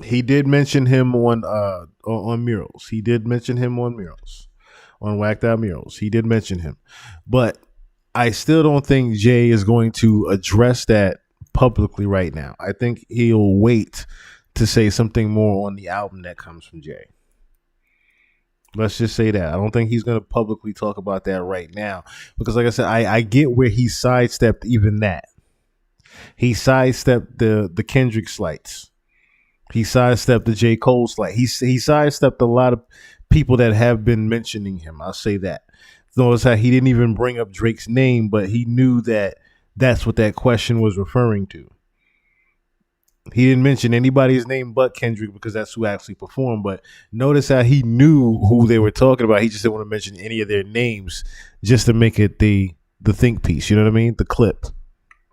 He did mention him on Murals. He did mention him on Murals, on Whacked Out Murals. He did mention him, but I still don't think Jay is going to address that publicly right now. I think he'll wait to say something more on the album that comes from Jay. Let's just say that. I don't think he's going to publicly talk about that right now because, like I said, I get where he sidestepped even that. He sidestepped the Kendrick slights. He sidestepped the J. Cole slight. He sidestepped a lot of people that have been mentioning him. I'll say that. Notice how he didn't even bring up Drake's name, but he knew that that's what that question was referring to. He didn't mention anybody's name but Kendrick because that's who actually performed. But notice how he knew who they were talking about. He just didn't want to mention any of their names just to make it the think piece. You know what I mean? The clip.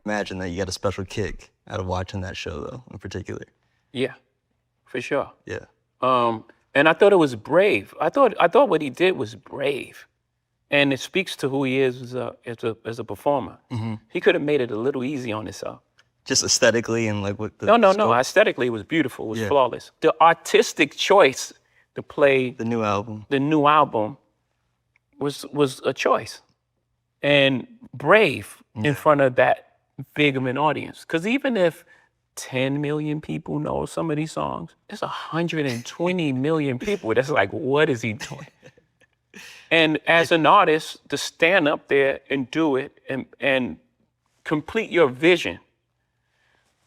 Imagine that you got a special kick out of watching that show, though, in particular. Yeah, for sure. Yeah. And I thought it was brave. I thought what he did was brave, and it speaks to who he is as a performer. Mm-hmm. He could have made it a little easy on himself. Just aesthetically and like what the No. Aesthetically, it was beautiful. It was flawless. The artistic choice to play the new album was a choice, and brave in front of that big of an audience. Because even if 10 million people know some of these songs, there's 120 million people that's like, what is he doing? And as an artist, to stand up there and do it and complete your vision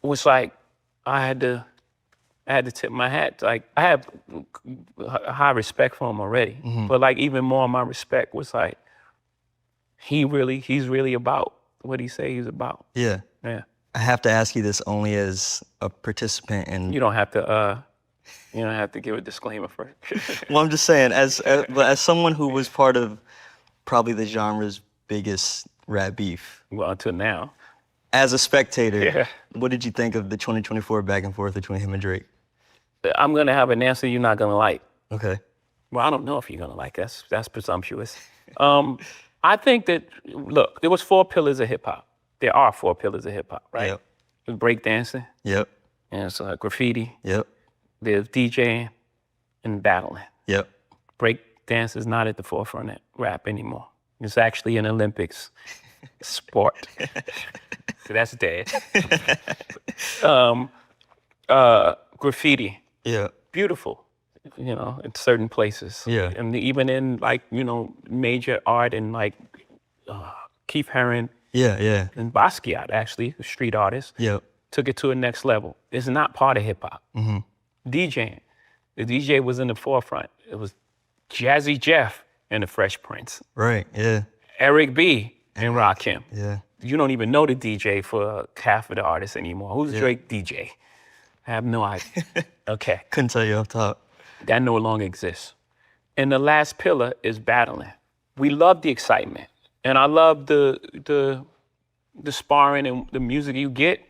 was like, I had to I had to tip my hat. Like, I have high respect for him already. But like, even more, my respect was like, he's really about what he say he's about. Yeah. Yeah. I have to ask you this only as a participant in. You don't have to give a disclaimer first. Well, I'm just saying, as someone who was part of probably the genre's biggest rap beef, Well, until now. as a spectator, Yeah. what did you think of the 2024 back and forth between him and Drake? I'm gonna have an answer you're not gonna like. Okay. Well, I don't know if you're gonna like it. That's presumptuous. I think that, look, there was 4 pillars of hip hop. There are 4 pillars of hip hop, right? Yep. There's breakdancing, Yep. and it's graffiti. Yep. There's DJing and battling. Yep. Breakdance is not at the forefront of rap anymore. It's actually an Olympics sport. So that's dead. Graffiti, Yeah. beautiful, in certain places. Yeah. And even in like, major art and like Keith Haring Yeah. Yeah. and Basquiat, actually, a street artist, Yep. took it to a next level. It's not part of hip hop. DJing, the DJ was in the forefront. It was Jazzy Jeff and the Fresh Prince, Right. Yeah. Eric B and Rakim. Yeah. You don't even know the DJ for half of the artists anymore. Who's Drake DJ? I have no idea. Okay, Couldn't tell you off top. that no longer exists. And the last pillar is battling. We love the excitement, and I love the sparring and the music you get.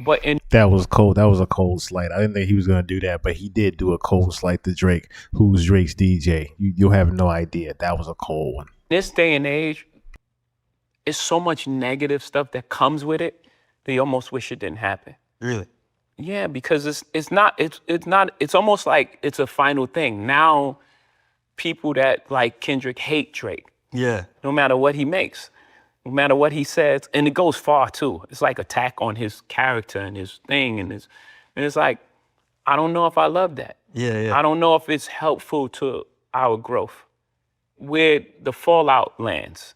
But in That was cold. That was a cold slight. I didn't think he was going to do that, but he did do a cold slight to Drake, who's Drake's DJ. You'll have no idea. That was a cold one. this day and age, it's so much negative stuff that comes with it that you almost wish it didn't happen. Really? Yeah, because it's almost like it's a final thing. Now people that like Kendrick hate Drake, Yeah. no matter what he makes, no matter what he says, and it goes far too. It's like attack on his character and his thing and it's like, I don't know if I love that. Yeah. Yeah. I don't know if it's helpful to our growth. Where the fallout lands,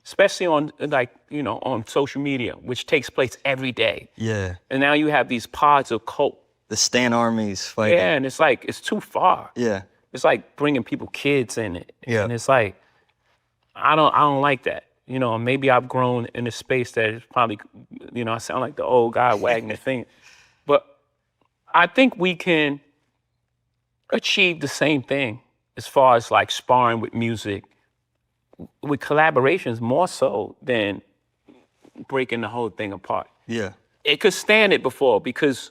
especially on on social media, which takes place every day. Yeah. And now you have these pods of cult. The Stan armies fighting. Yeah, and it's like, it's too far. Yeah. It's like bringing kids in it. Yeah. And it's like, I don't like that. Maybe I've grown in a space that is probably, I sound like the old guy wagging the finger. But I think we can achieve the same thing as far as like sparring with music, with collaborations more so than breaking the whole thing apart. Yeah. It could stand it before because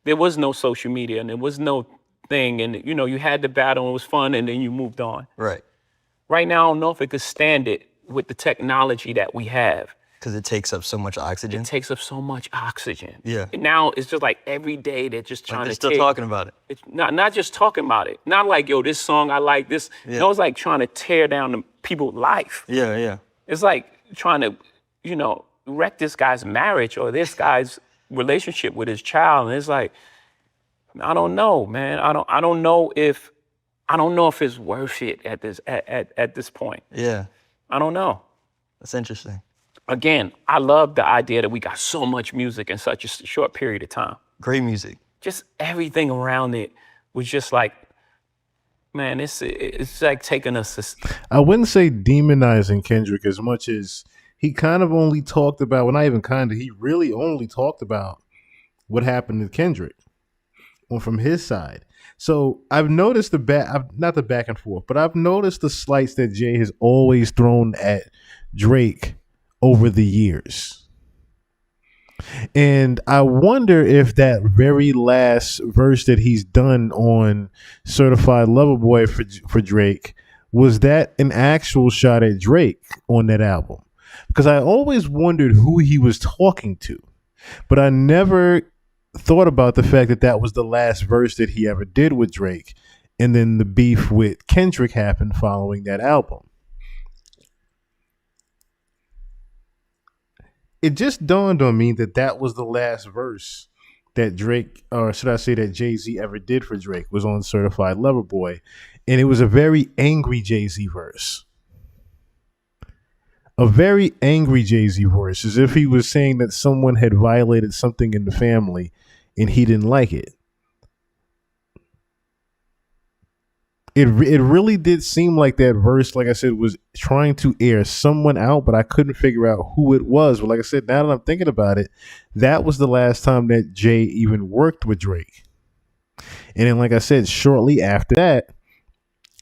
there was no social media and there was no thing, and you had the battle and it was fun and then you moved on. Right. Right now, I don't know if it could stand it with the technology that we have. Because it takes up so much oxygen. It takes up so much oxygen. Yeah. And now it's just like every day they're just trying Like they're to still talking about it. It's not just talking about it. Not like, yo, this song I like this. Yeah. No, it's like trying to tear down the people's life. Yeah. Yeah. It's like trying to, wreck this guy's marriage or this guy's relationship with his child. And it's like, I don't know, man. I don't know if it's worth it at this point. Yeah. I don't know. That's interesting. Again, I love the idea that we got so much music in such a short period of time. Great music. Just everything around it was just like, man, it's like taking us. I wouldn't say demonizing Kendrick as much as he kind of only talked about, well, not even kind of, he really only talked about what happened to Kendrick from his side. So I've noticed not the back and forth, but I've noticed the slights that Jay has always thrown at Drake over the years. And I wonder if that very last verse that he's done on Certified Lover Boy for Drake, was that an actual shot at Drake on that album? Because I always wondered who he was talking to, but I never thought about the fact that that was the last verse that he ever did with Drake. And then the beef with Kendrick happened following that album. It just dawned on me that that was the last verse that Drake, or should I say that Jay-Z ever did for Drake, was on Certified Lover Boy. And it was a very angry Jay-Z verse. A very angry Jay-Z verse, as if he was saying that someone had violated something in the family and he didn't like it. it really did seem like that verse, like I said, was trying to air someone out, but I couldn't figure out who it was. But like I said, now that I'm thinking about it, that was the last time that Jay even worked with Drake. And then, like I said, shortly after that,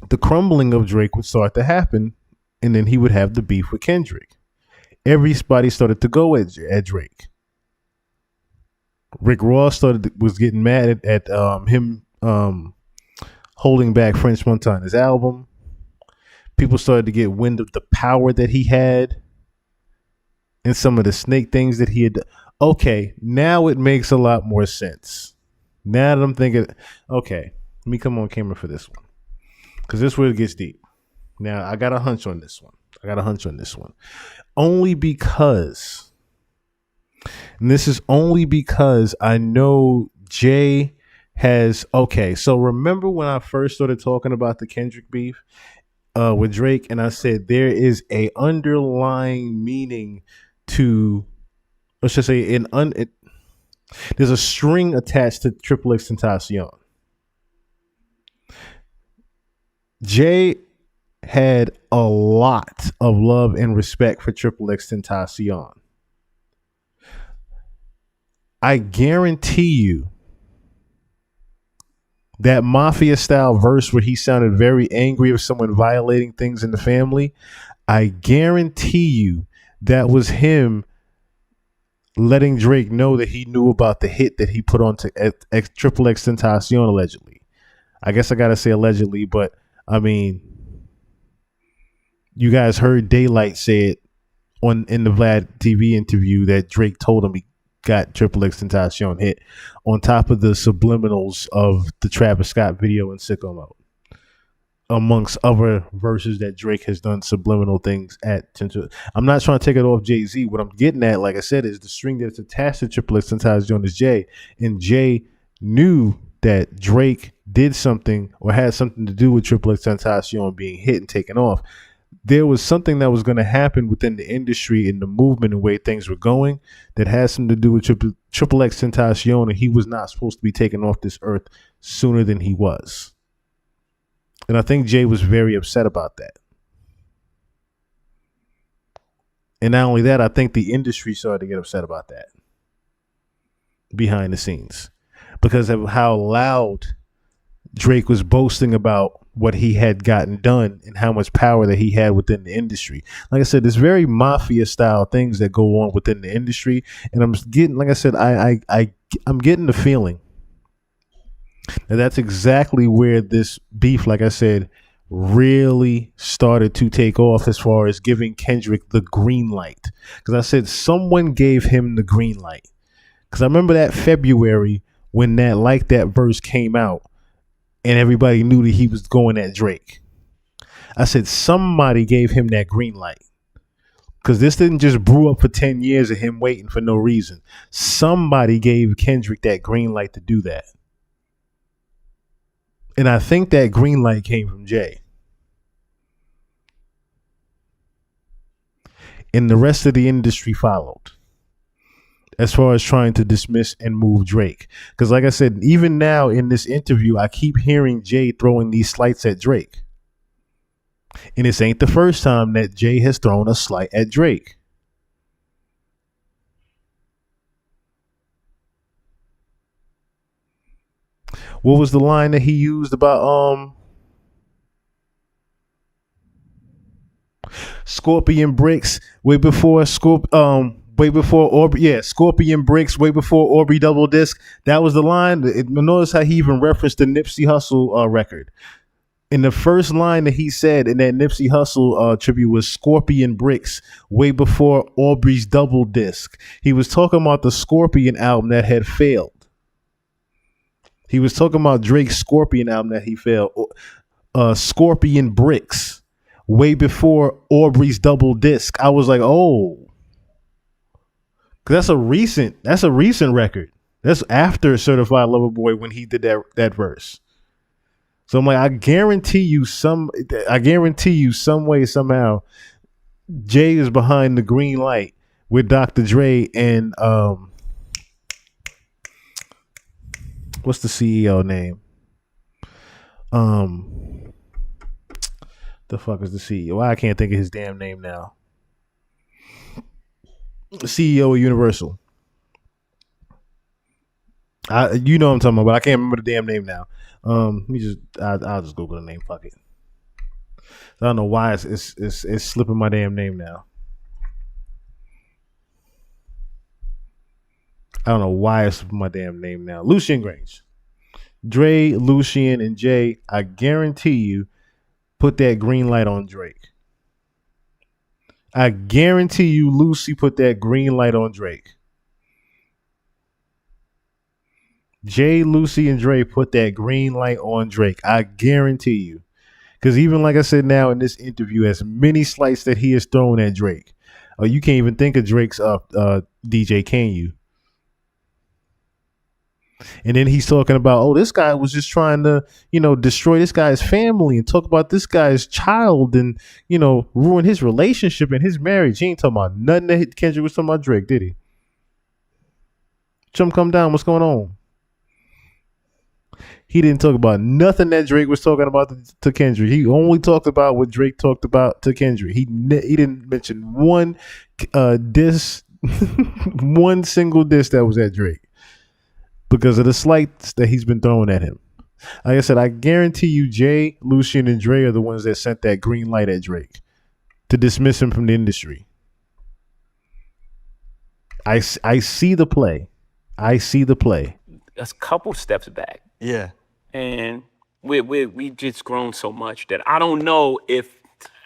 the crumbling of Drake would start to happen, and then he would have the beef with Kendrick. Everybody started to go at Drake. Rick Ross was getting mad at him holding back French Montana's album. People started to get wind of the power that he had and some of the snake things that he had done. Okay, now it makes a lot more sense. Now that I'm thinking, okay, let me come on camera for this one, because this is where it gets deep. Now, I got a hunch on this one. Only because, and this is only because I know Jay has, okay, so remember when I first started talking about the Kendrick beef with Drake, and I said there is a underlying meaning to, let's just say, there's a string attached to Triple X Tentacion. Jay had a lot of love and respect for Triple X Tentacion. I guarantee you that mafia style verse where he sounded very angry of someone violating things in the family, I guarantee you that was him letting Drake know that he knew about the hit that he put on to Triple X Tentacion allegedly. I guess I gotta say allegedly, but I mean, you guys heard Daylight say it in the Vlad TV interview that Drake told him he got Triple X Tentacion hit, on top of the subliminals of the Travis Scott video in Sicko Mode, amongst other verses that Drake has done subliminal things at. I'm not trying to take it off Jay-Z. What I'm getting at, like I said, is the string that's attached to Triple X Tentacion is Jay, and Jay knew that Drake did something or had something to do with Triple X Tentacion being hit and taken off. There was something that was going to happen within the industry and the movement and way things were going that had something to do with Triple X Tentacion, and he was not supposed to be taken off this earth sooner than he was. And I think Jay was very upset about that. And not only that, I think the industry started to get upset about that behind the scenes because of how loud Drake was boasting about what he had gotten done and how much power that he had within the industry. Like I said, there's very mafia style things that go on within the industry. And I'm getting, like I said, I'm getting the feeling that that's exactly where this beef, like I said, really started to take off as far as giving Kendrick the green light. Because I said someone gave him the green light. Because I remember that February when that verse came out, and everybody knew that he was going at Drake. I said somebody gave him that green light. Because this didn't just brew up for 10 years of him waiting for no reason. Somebody gave Kendrick that green light to do that. And I think that green light came from Jay. And the rest of the industry followed, as far as trying to dismiss and move Drake. Because like I said, even now in this interview, I keep hearing Jay throwing these slights at Drake. And this ain't the first time that Jay has thrown a slight at Drake. What was the line that he used about Scorpion bricks way before Scorpion bricks way before Aubrey double disc? That was the line. Notice how he even referenced the Nipsey Hussle record. In the first line that he said in that Nipsey Hussle tribute was Scorpion bricks way before Aubrey's double disc. He was talking about the Scorpion album that had failed. He was talking about Drake's Scorpion album that he failed. Scorpion bricks way before Aubrey's double disc. I was like, oh, because that's a recent record. That's after Certified Lover Boy when he did that verse. So I'm like, I guarantee you some way, somehow, Jay is behind the green light with Dr. Dre and what's the CEO name? The fuck is the CEO? Why I can't think of his damn name now. The CEO of Universal. You know what I'm talking about, but I can't remember the damn name now. I'll just Google the name. Fuck it. I don't know why it's slipping my damn name now. I don't know why it's slipping my damn name now. Lucien Grange. Dre, Lucien, and Jay, I guarantee you, put that green light on Drake. I guarantee you, Lucy put that green light on Drake. Jay, Lucy, and Dre put that green light on Drake. I guarantee you. Because even like I said now in this interview, as many slights that he has thrown at Drake, you can't even think of Drake's DJ, can you? And then he's talking about, this guy was just trying to, destroy this guy's family and talk about this guy's child and, ruin his relationship and his marriage. He ain't talking about nothing that Kendrick was talking about Drake, did he? Chum, come down. What's going on? He didn't talk about nothing that Drake was talking about to Kendrick. He only talked about what Drake talked about to Kendrick. He didn't mention one diss, one single diss that was at Drake because of the slights that he's been throwing at him. Like I said, I guarantee you Jay, Lucien, and Dre are the ones that sent that green light at Drake to dismiss him from the industry. I see the play. I see the play. A couple steps back. Yeah. And we just grown so much that I don't know if,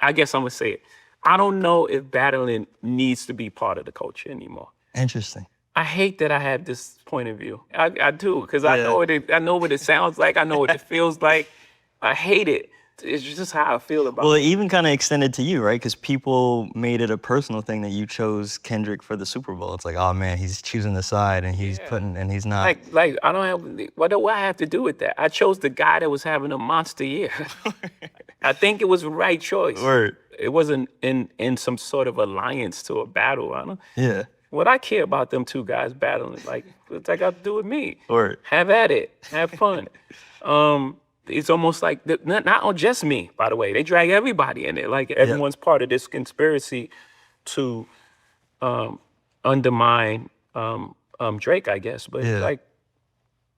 I guess I'm gonna say it, I don't know if battling needs to be part of the culture anymore. Interesting. I hate that I have this point of view. I do, because I know what it sounds like. I know what it feels like. I hate it. It's just how I feel about it. Well, it even kind of extended to you, right? Because people made it a personal thing that you chose Kendrick for the Super Bowl. It's like, oh man, he's choosing the side and he's he's not. Like I don't have, what do I have to do with that? I chose the guy that was having a monster year. I think it was the right choice. Word. It wasn't in some sort of alliance to a battle. I don't. Yeah. What I care about them two guys battling, like, what's that got to do with me? Word. Have at it. Have fun. It's almost like, not just me, by the way. They drag everybody in it. Like, everyone's part of this conspiracy to undermine Drake, I guess. But, like,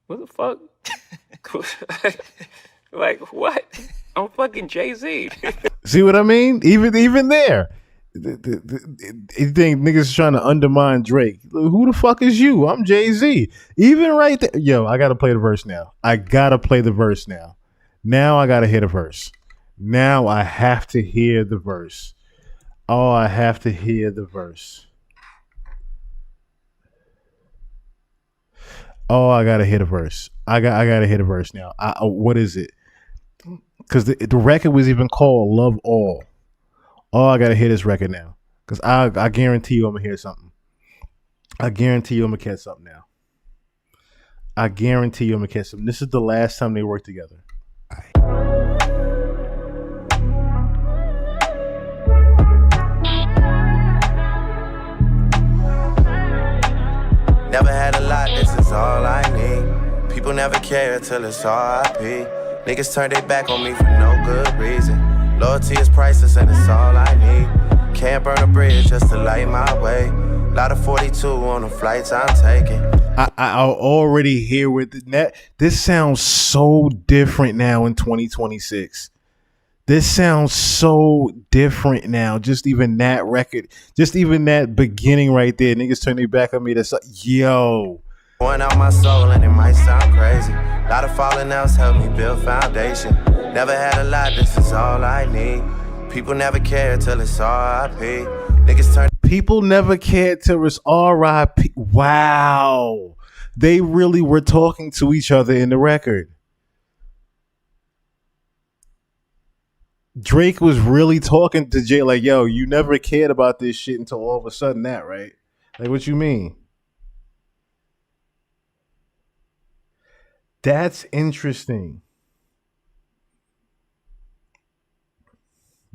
what the fuck? Like, what? I'm fucking Jay-Z. See what I mean? Even there. You think niggas trying to undermine Drake. Who the fuck is you? I'm Jay-Z. Even right there. Yo, I got to play the verse now. I got to play the verse now. Now I got to hear the verse. Now I have to hear the verse. Oh, I have to hear the verse. Oh, I got to hear the verse. I got to hear the verse now. What is it? Because the record was even called Love All. Oh, I gotta hear this record now. Because I guarantee you I'm gonna hear something. I guarantee you I'm gonna catch something now. I guarantee you I'm gonna catch something. This is the last time they worked together. Never had a lot, this is all I need. People never care till it's R.I.P. Niggas turn their back on me for no good reason. Loyalty is priceless and it's all I need. Can't burn a bridge just to light my way. Lot of 42 on the flights I'm taking. I already hear with that. This sounds so different now in 2026. This sounds so different now. Just even that record, just even that beginning right there. Niggas turn their back on me. That's like, yo. Pouring out my soul and it might sound crazy. Lot of falling outs help me build foundation. Never had a lot, this is all I need. People never care till it's R.I.P. Niggas turn. People never cared till it's R.I.P. Wow. They really were talking to each other in the record. Drake was really talking to Jay like, yo, you never cared about this shit until all of a sudden that, right? Like, what you mean? That's interesting.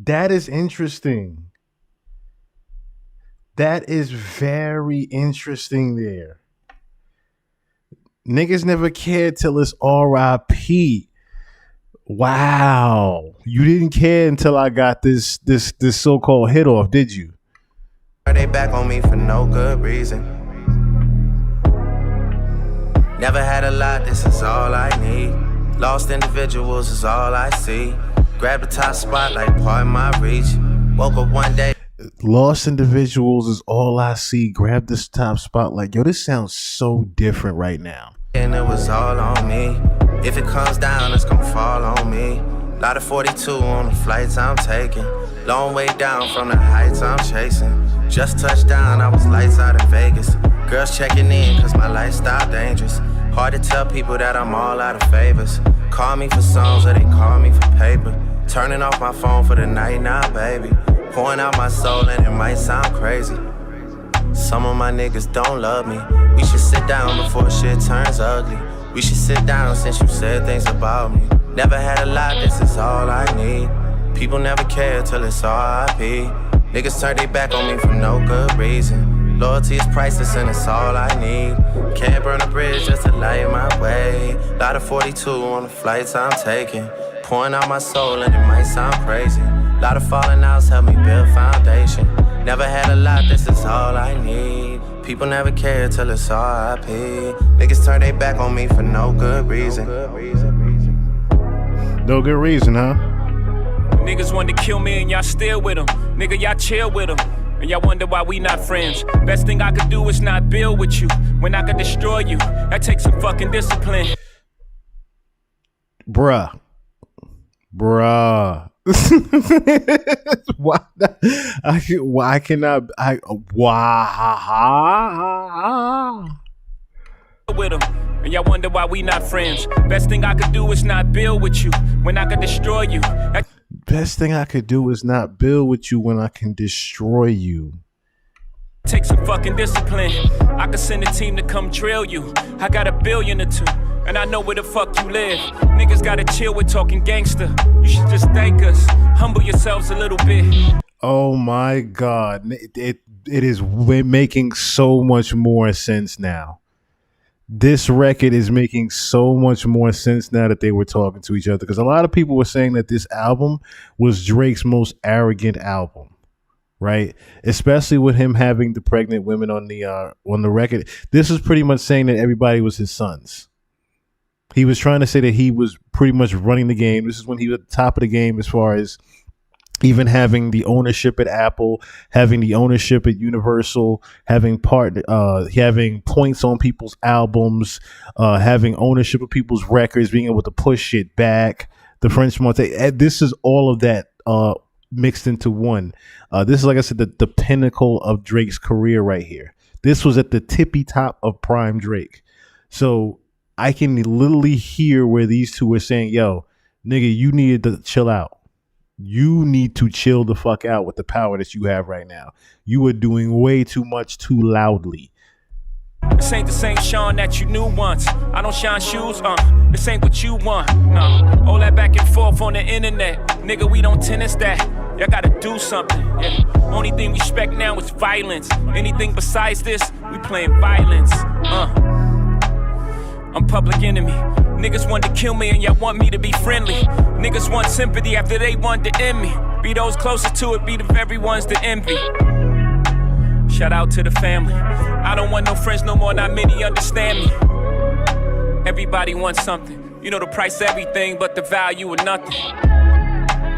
That is interesting. That is very interesting there. Niggas never cared till it's R.I.P. Wow. You didn't care until I got this so-called hit off, did you? They back on me for no good reason. Never had a lot, this is all I need. Lost individuals is all I see. Grab the top spot like part of my reach. Woke up one day. Lost individuals is all I see. Grab this top spot like, yo, this sounds so different right now. And it was all on me. If it comes down, it's gonna fall on me. Lot of 42 on the flights I'm taking. Long way down from the heights I'm chasing. Just touched down, I was lights out in Vegas. Girls checking in cause my lifestyle dangerous. Hard to tell people that I'm all out of favors. Call me for songs or they call me for paper. Turning off my phone for the night now, baby. Pouring out my soul and it might sound crazy. Some of my niggas don't love me. We should sit down before shit turns ugly. We should sit down since you said things about me. Never had a lot, this is all I need. People never care till it's R.I.P. Niggas turn their back on me for no good reason. Loyalty is priceless and it's all I need. Can't burn a bridge just to light my way. Lot of 42 on the flights I'm taking. Pouring out my soul and it might sound crazy. Lot of falling outs help me build foundation. Never had a lot, this is all I need. People never care till it's R.I.P. Niggas turn their back on me for no good reason. No good reason, huh? Niggas want to kill me and y'all still with them. Nigga, y'all chill with them. And y'all wonder why we not friends. Best thing I could do is not build with you. When I could destroy you, that takes some fucking discipline. Bruh. Why cannot I why with them. And y'all wonder why we not friends. Best thing I could do is not build with you. When I could destroy you. Best thing I could do is not build with you when I can destroy you. Take some fucking discipline. I could send a team to come drill you. I got $1 billion or 2, and I know where the fuck you live. Niggas gotta chill with talking gangster. You should just thank us. Humble yourselves a little bit. Oh my God. It is making so much more sense now. This record is making so much more sense now that they were talking to each other, because a lot of people were saying that this album was Drake's most arrogant album, right? Especially with him having the pregnant women on the record. This was pretty much saying that everybody was his sons. He was trying to say that he was pretty much running the game. This is when he was at the top of the game as far as even having the ownership at Apple, having the ownership at Universal, having points on people's albums, having ownership of people's records, being able to push it back. The French Montaigne. This is all of that mixed into one. This is, like I said, the pinnacle of Drake's career right here. This was at the tippy top of prime Drake. So I can literally hear where these two were saying, yo, nigga, you needed to chill out. You need to chill the fuck out with the power that you have right now. You are doing way too much too loudly. This ain't the same Sean that you knew once. I don't shine shoes, this ain't what you want, no. All that back and forth on the internet. Nigga, we don't tennis that. Y'all gotta do something, yeah. Only thing we respect now is violence. Anything besides this, we playing violence, I'm public enemy. Niggas want to kill me and y'all want me to be friendly. Niggas want sympathy after they want to end me. Be those closest to it, be the very ones to envy. Shout out to the family. I don't want no friends no more, not many understand me. Everybody wants something. You know the price of everything, but the value of nothing.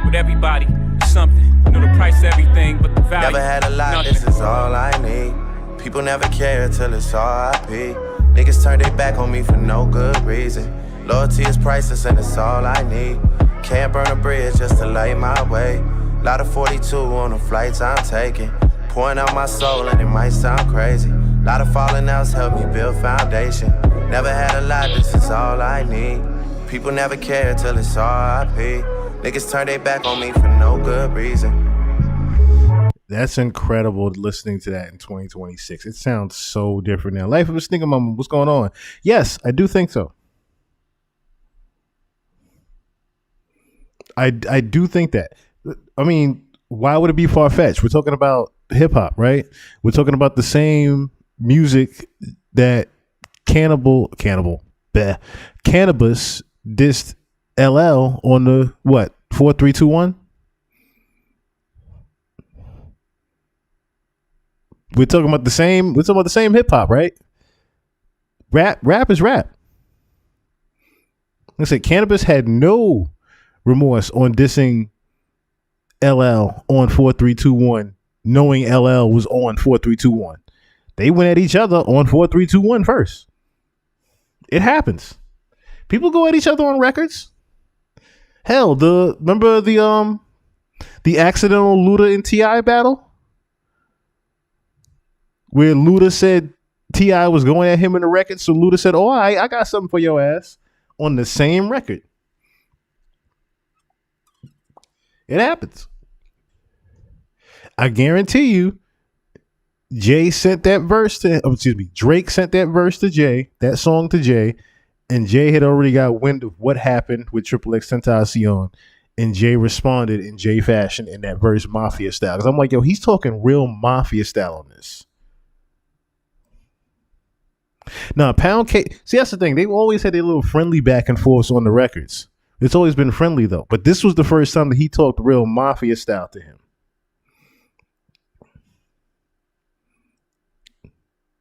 With everybody, something. You know the price of everything, but the value. Never had a lot, nothing. This is all I need. People never care till it's R.I.P. Niggas turn their back on me for no good reason. Loyalty is priceless and it's all I need. Can't burn a bridge just to light my way. Lot of 42 on the flights I'm taking. Pouring out my soul and it might sound crazy. Lot of falling outs help me build foundation. Never had a lot, this is all I need. People never care till it's R.I.P. Niggas turn their back on me for no good reason. That's incredible listening to that in 2026. It sounds so different now. Life of a Sneaker Mama, what's going on? Yes, I do think so. I do think that. I mean, why would it be far-fetched? We're talking about hip-hop, right? We're talking about the same music that Cannabis dissed LL on the what 4-3-2-1. We're talking about the same. We're talking about the same hip hop, right? Rap is rap. I said, Cannabis had no remorse on dissing LL on 4-3-2-1, knowing LL was on 4-3-2-1. They went at each other on 4-3-2-1 first. It happens. People go at each other on records. Hell, remember the accidental Luda and T.I. battle? Where Luda said T.I. was going at him in the record, so Luda said, "Oh, I got something for your ass," on the same record. It happens. I guarantee you, Drake sent that verse to Jay, that song to Jay, and Jay had already got wind of what happened with Triple X Tentacion, and Jay responded in Jay fashion in that verse mafia style. Because I'm like, yo, he's talking real mafia style on this. Now, Pound Cake, see, that's the thing. They've always had their little friendly back and forths on the records. It's always been friendly, though. But this was the first time that he talked real mafia style to him.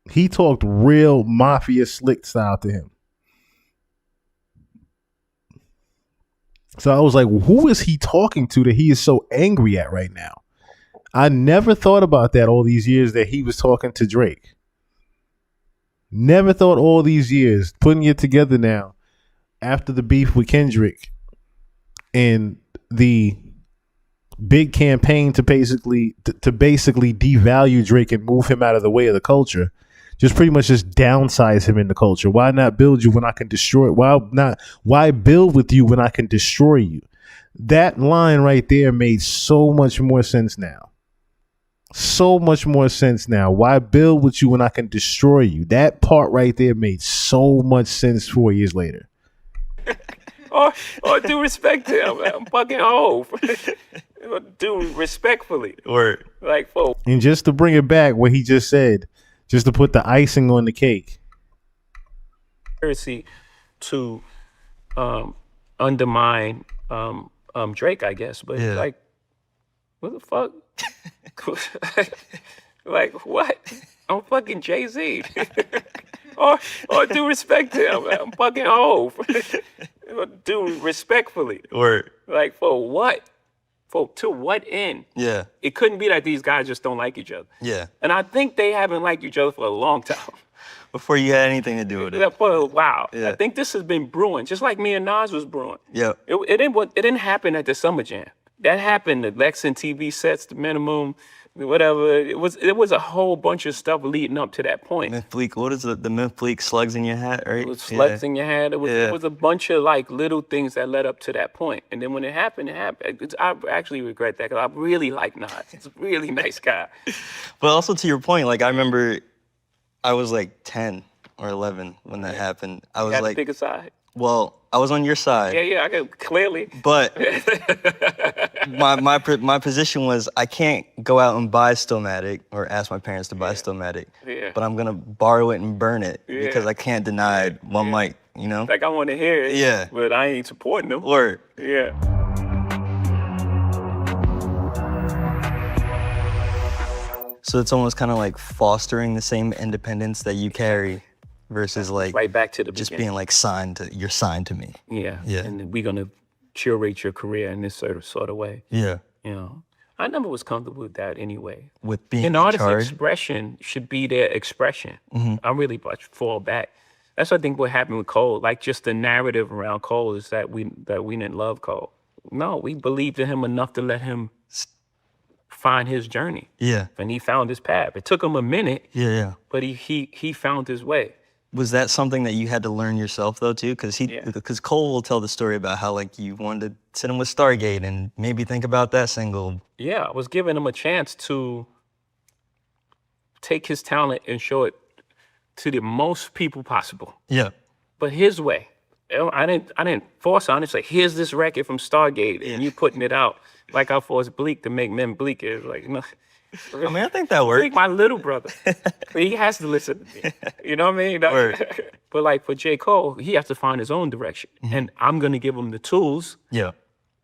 He talked real mafia slick style to him. So I was like, who is he talking to that he is so angry at right now? I never thought about that all these years that he was talking to Drake. Never thought all these years, putting it together now, after the beef with Kendrick and the big campaign to basically devalue Drake and move him out of the way of the culture, just pretty much just downsize him in the culture. Why not build you when I can destroy? Why build with you when I can destroy you? That line right there made so much more sense now. So much more sense now. Why build with you when I can destroy you? That part right there made so much sense 4 years later. or do respect to him. I'm fucking old. Do respectfully. Word. Like, for. And just to bring it back, what he just said, just to put the icing on the cake. To undermine Drake, I guess. But like, what the fuck? Like, what? I'm fucking Jay-Z. or do respect to him. I'm fucking old. Do respectfully. Word. Like, for what? To what end? Yeah. It couldn't be that these guys just don't like each other. Yeah. And I think they haven't liked each other for a long time. Before you had anything to do with it. For a while. Yeah. I think this has been brewing, just like me and Nas was brewing. Yeah. It didn't happen at the Summer Jam. That happened, the Lexington TV sets, the minimum, whatever. It was a whole bunch of stuff leading up to that point. Myth what is the Myth slugs in your hat, right? It was slugs in your hat. It was a bunch of like little things that led up to that point. And then when it happened, I actually regret that because I really like Nas. He's a really nice guy. But also to your point, like I remember I was like 10 or 11 when that happened. I was like, pick a side. Well, I was on your side. Yeah, I can clearly. But my position was I can't go out and buy Stillmatic or ask my parents to buy Stillmatic. Yeah. But I'm gonna borrow it and burn it because I can't deny one mic, you know? Like I want to hear it. Yeah. But I ain't supporting them. Word. Yeah. So it's almost kind of like fostering the same independence that you carry versus like right back to the just beginning. being like you're signed to me. Yeah. Yeah. And we're gonna curate your career in this sort of way. Yeah. You know. I never was comfortable with that anyway. With being an artist's charged. expression should be their expression. Mm-hmm. I really fall back. That's I think what happened with Cole. Like just the narrative around Cole is that we didn't love Cole. No, we believed in him enough to let him find his journey. Yeah. And he found his path. It took him a minute. Yeah. But he found his way. Was that something that you had to learn yourself though too? Because Cole will tell the story about how like you wanted to sit him with Stargate and maybe think about that single. Yeah, I was giving him a chance to take his talent and show it to the most people possible. Yeah. But his way. I didn't force her. I didn't say, here's this record from Stargate, and you putting it out. Like I forced Bleak to make Men Bleak. It's like, no. I mean, I think that worked. Bleak, my little brother. But he has to listen to me. You know what I mean? Word. But like for J. Cole, he has to find his own direction. And I'm going to give him the tools. Yeah.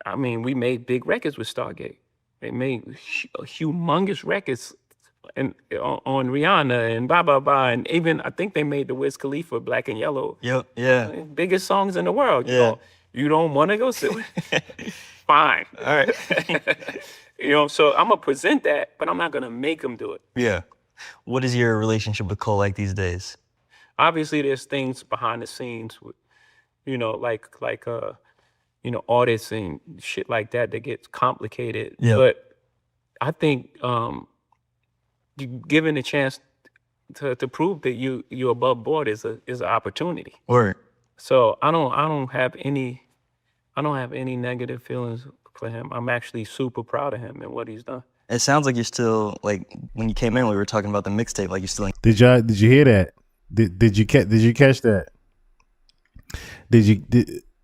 I mean, we made big records with Stargate. They made humongous records on Rihanna and blah, blah, blah. And even, I think they made the Wiz Khalifa Black and Yellow. Yep. Yeah. Biggest songs in the world. Yeah. You don't want to go sit with fine. All right. So I'm going to present that, but I'm not going to make them do it. Yeah. What is your relationship with Cole like these days? Obviously, there's things behind the scenes with, like audits and shit like that gets complicated. Yeah. But I think given a chance to prove that you're above board is an opportunity. Word. So I don't have any negative feelings for him. I'm actually super proud of him and what he's done. It sounds like you're still, like, when you came in, we were talking about the mixtape, like you're still like. Did you hear that? Did you catch that?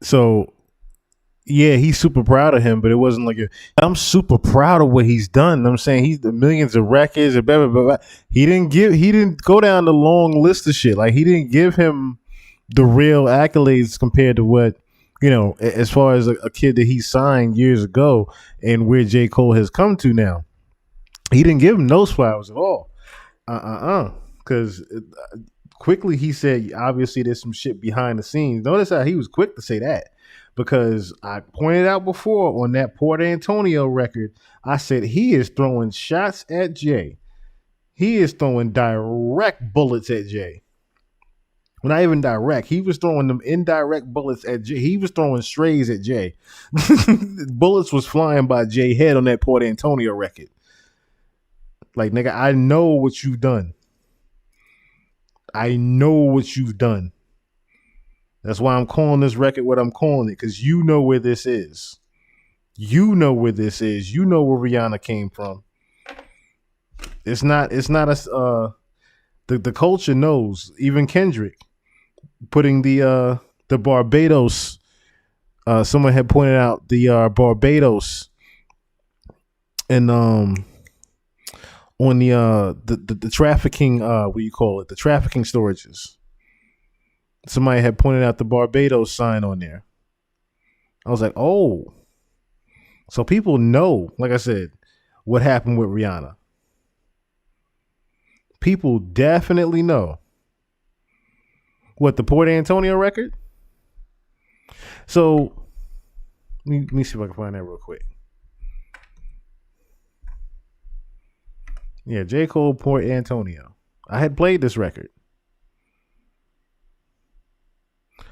So yeah, he's super proud of him, but it wasn't like I'm super proud of what he's done. I'm saying he's the millions of records and blah, blah, blah, blah. He didn't go down the long list of shit. Like he didn't give him the real accolades compared to what, as far as a kid that he signed years ago and where J. Cole has come to now. He didn't give him those flowers at all. Because quickly he said, obviously there's some shit behind the scenes. Notice how he was quick to say that. Because I pointed out before on that Port Antonio record, I said he is throwing shots at Jay. He is throwing direct bullets at Jay. Well, not even direct. He was throwing them indirect bullets at Jay. He was throwing strays at Jay. Bullets was flying by Jay head on that Port Antonio record. Like, nigga, I know what you've done. I know what you've done. That's why I'm calling this record what I'm calling it, because you know where this is. You know where this is. You know where Rihanna came from. It's not a the culture knows. Even Kendrick putting the Barbados. Someone had pointed out the Barbados and on the trafficking what do you call it? The trafficking storages. Somebody had pointed out the Barbados sign on there. I was like, oh. So people know, like I said, what happened with Rihanna. People definitely know. What, the Port Antonio record? So, let me see if I can find that real quick. Yeah, J. Cole, Port Antonio. I had played this record.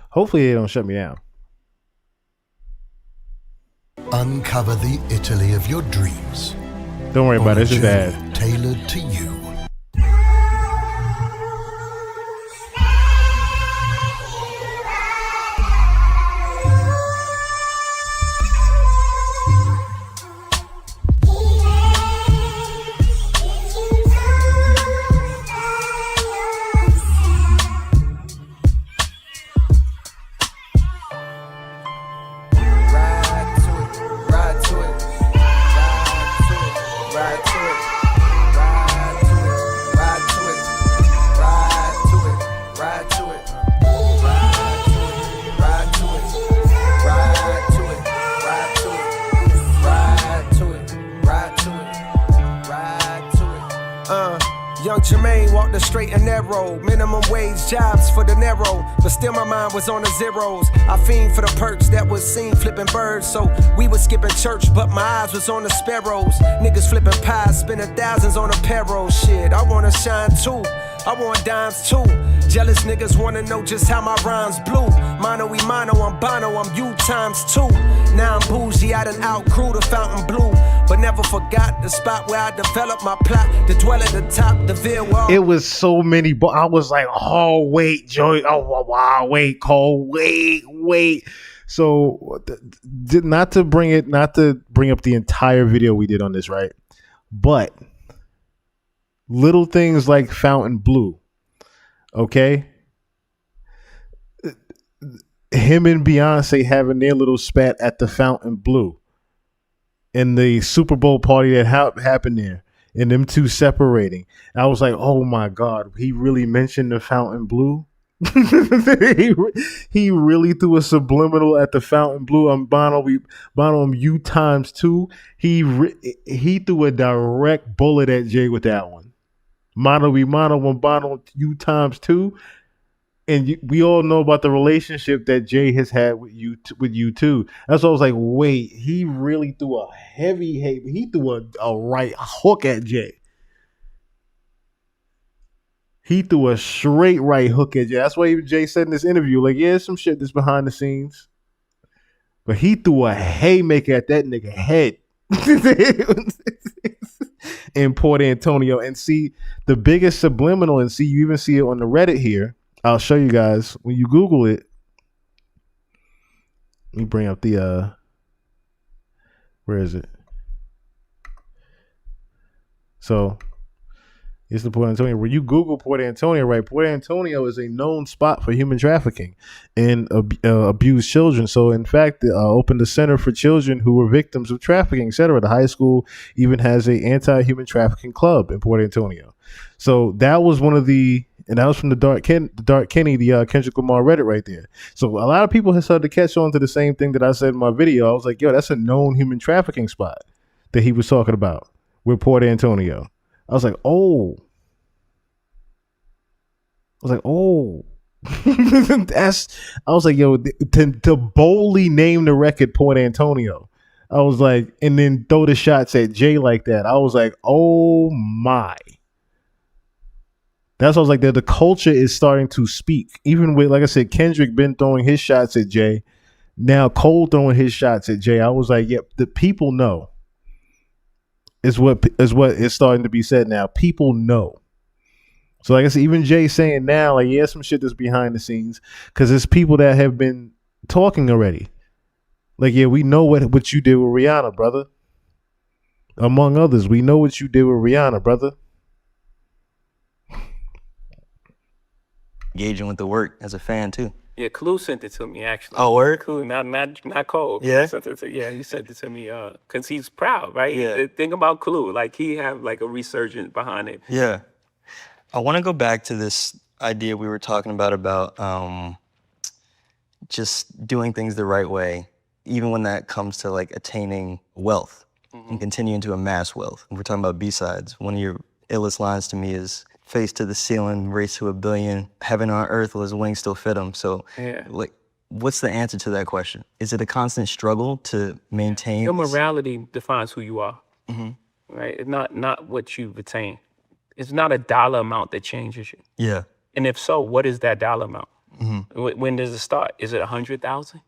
Hopefully they don't shut me down. Uncover the Italy of your dreams. Don't worry about it. On It's a just journey ad. tailored to you. Walked the straight and narrow, minimum wage jobs for the narrow, but still my mind was on the zeros. I fiend for the perks that was seen flipping birds, so we was skipping church, but my eyes was on the sparrows. Niggas flipping pies, spending thousands on a payroll. Shit, I wanna shine too, I want dimes too. Jealous niggas wanna know just how my rhymes blew. Mono y mono, I'm Bono, I'm you times two. Now I'm bougie, I done outgrew the fountain blue, but never forgot the spot where I developed my plot. To dwell at the top, the veil wall. It was so many, but I was like, oh wait, Joey, oh wow, wait, Cole, wait. So, not to bring up the entire video we did on this, right? But little things like Fountain Blue, okay? him and Beyonce having their little spat at the Fountain Blue in the Super Bowl party that happened there, and them two separating. I was like, oh my God, he really mentioned the Fountain Blue. he really threw a subliminal at the Fountain Blue. Bono you times two. He threw a direct bullet at Jay with that one. Mono we mono one Bono you times two. And we all know about the relationship that Jay has had with you too. That's why I was like, wait, he really threw a heavy hate. He threw a right hook at Jay. He threw a straight right hook at Jay. That's why even Jay said in this interview, like, yeah, some shit that's behind the scenes. But he threw a haymaker at that nigga head in Port Antonio. And see, the biggest subliminal, and see, you even see it on the Reddit here. I'll show you guys when you Google it. Let me bring up the where is it? So it's the Port Antonio. When you Google Port Antonio, right? Port Antonio is a known spot for human trafficking and abused children. So, in fact, opened a center for children who were victims of trafficking, etc. The high school even has a anti-human trafficking club in Port Antonio. So that was one of the, and that was from the Dark Kenny, Kendrick Lamar Reddit right there. So a lot of people have started to catch on to the same thing that I said in my video. I was like, yo, that's a known human trafficking spot that he was talking about with Port Antonio. I was like, oh. I was like, yo, to boldly name the record Port Antonio. I was like, and then throw the shots at Jay like that. I was like, oh my. That's why I was like, the culture is starting to speak. Even with, like I said, Kendrick been throwing his shots at Jay. Now Cole throwing his shots at Jay. I was like, yep, the people know. Is what is starting to be said now. People know. So like I said, even Jay saying now, like, yeah, some shit that's behind the scenes, because there's people that have been talking already. Like, yeah, we know what you did with Rihanna, brother. Among others, we know what you did with Rihanna, brother. Engaging with the work as a fan too. Yeah, Clue sent it to me actually. Oh, word? Clue, not Cole. Yeah? He sent it to me because he's proud, right? Yeah. Think about Clue, like he have like a resurgence behind it. Yeah. I want to go back to this idea we were talking about just doing things the right way, even when that comes to like attaining wealth and continuing to amass wealth. We're talking about B-sides. One of your illest lines to me is, face to the ceiling, race to 1 billion, heaven on earth, will his wings still fit him? So, like, what's the answer to that question? Is it a constant struggle to maintain? Your morality defines who you are, right? It's not what you've attained. It's not a dollar amount that changes you. Yeah. And if so, what is that dollar amount? When does it start? Is it 100,000?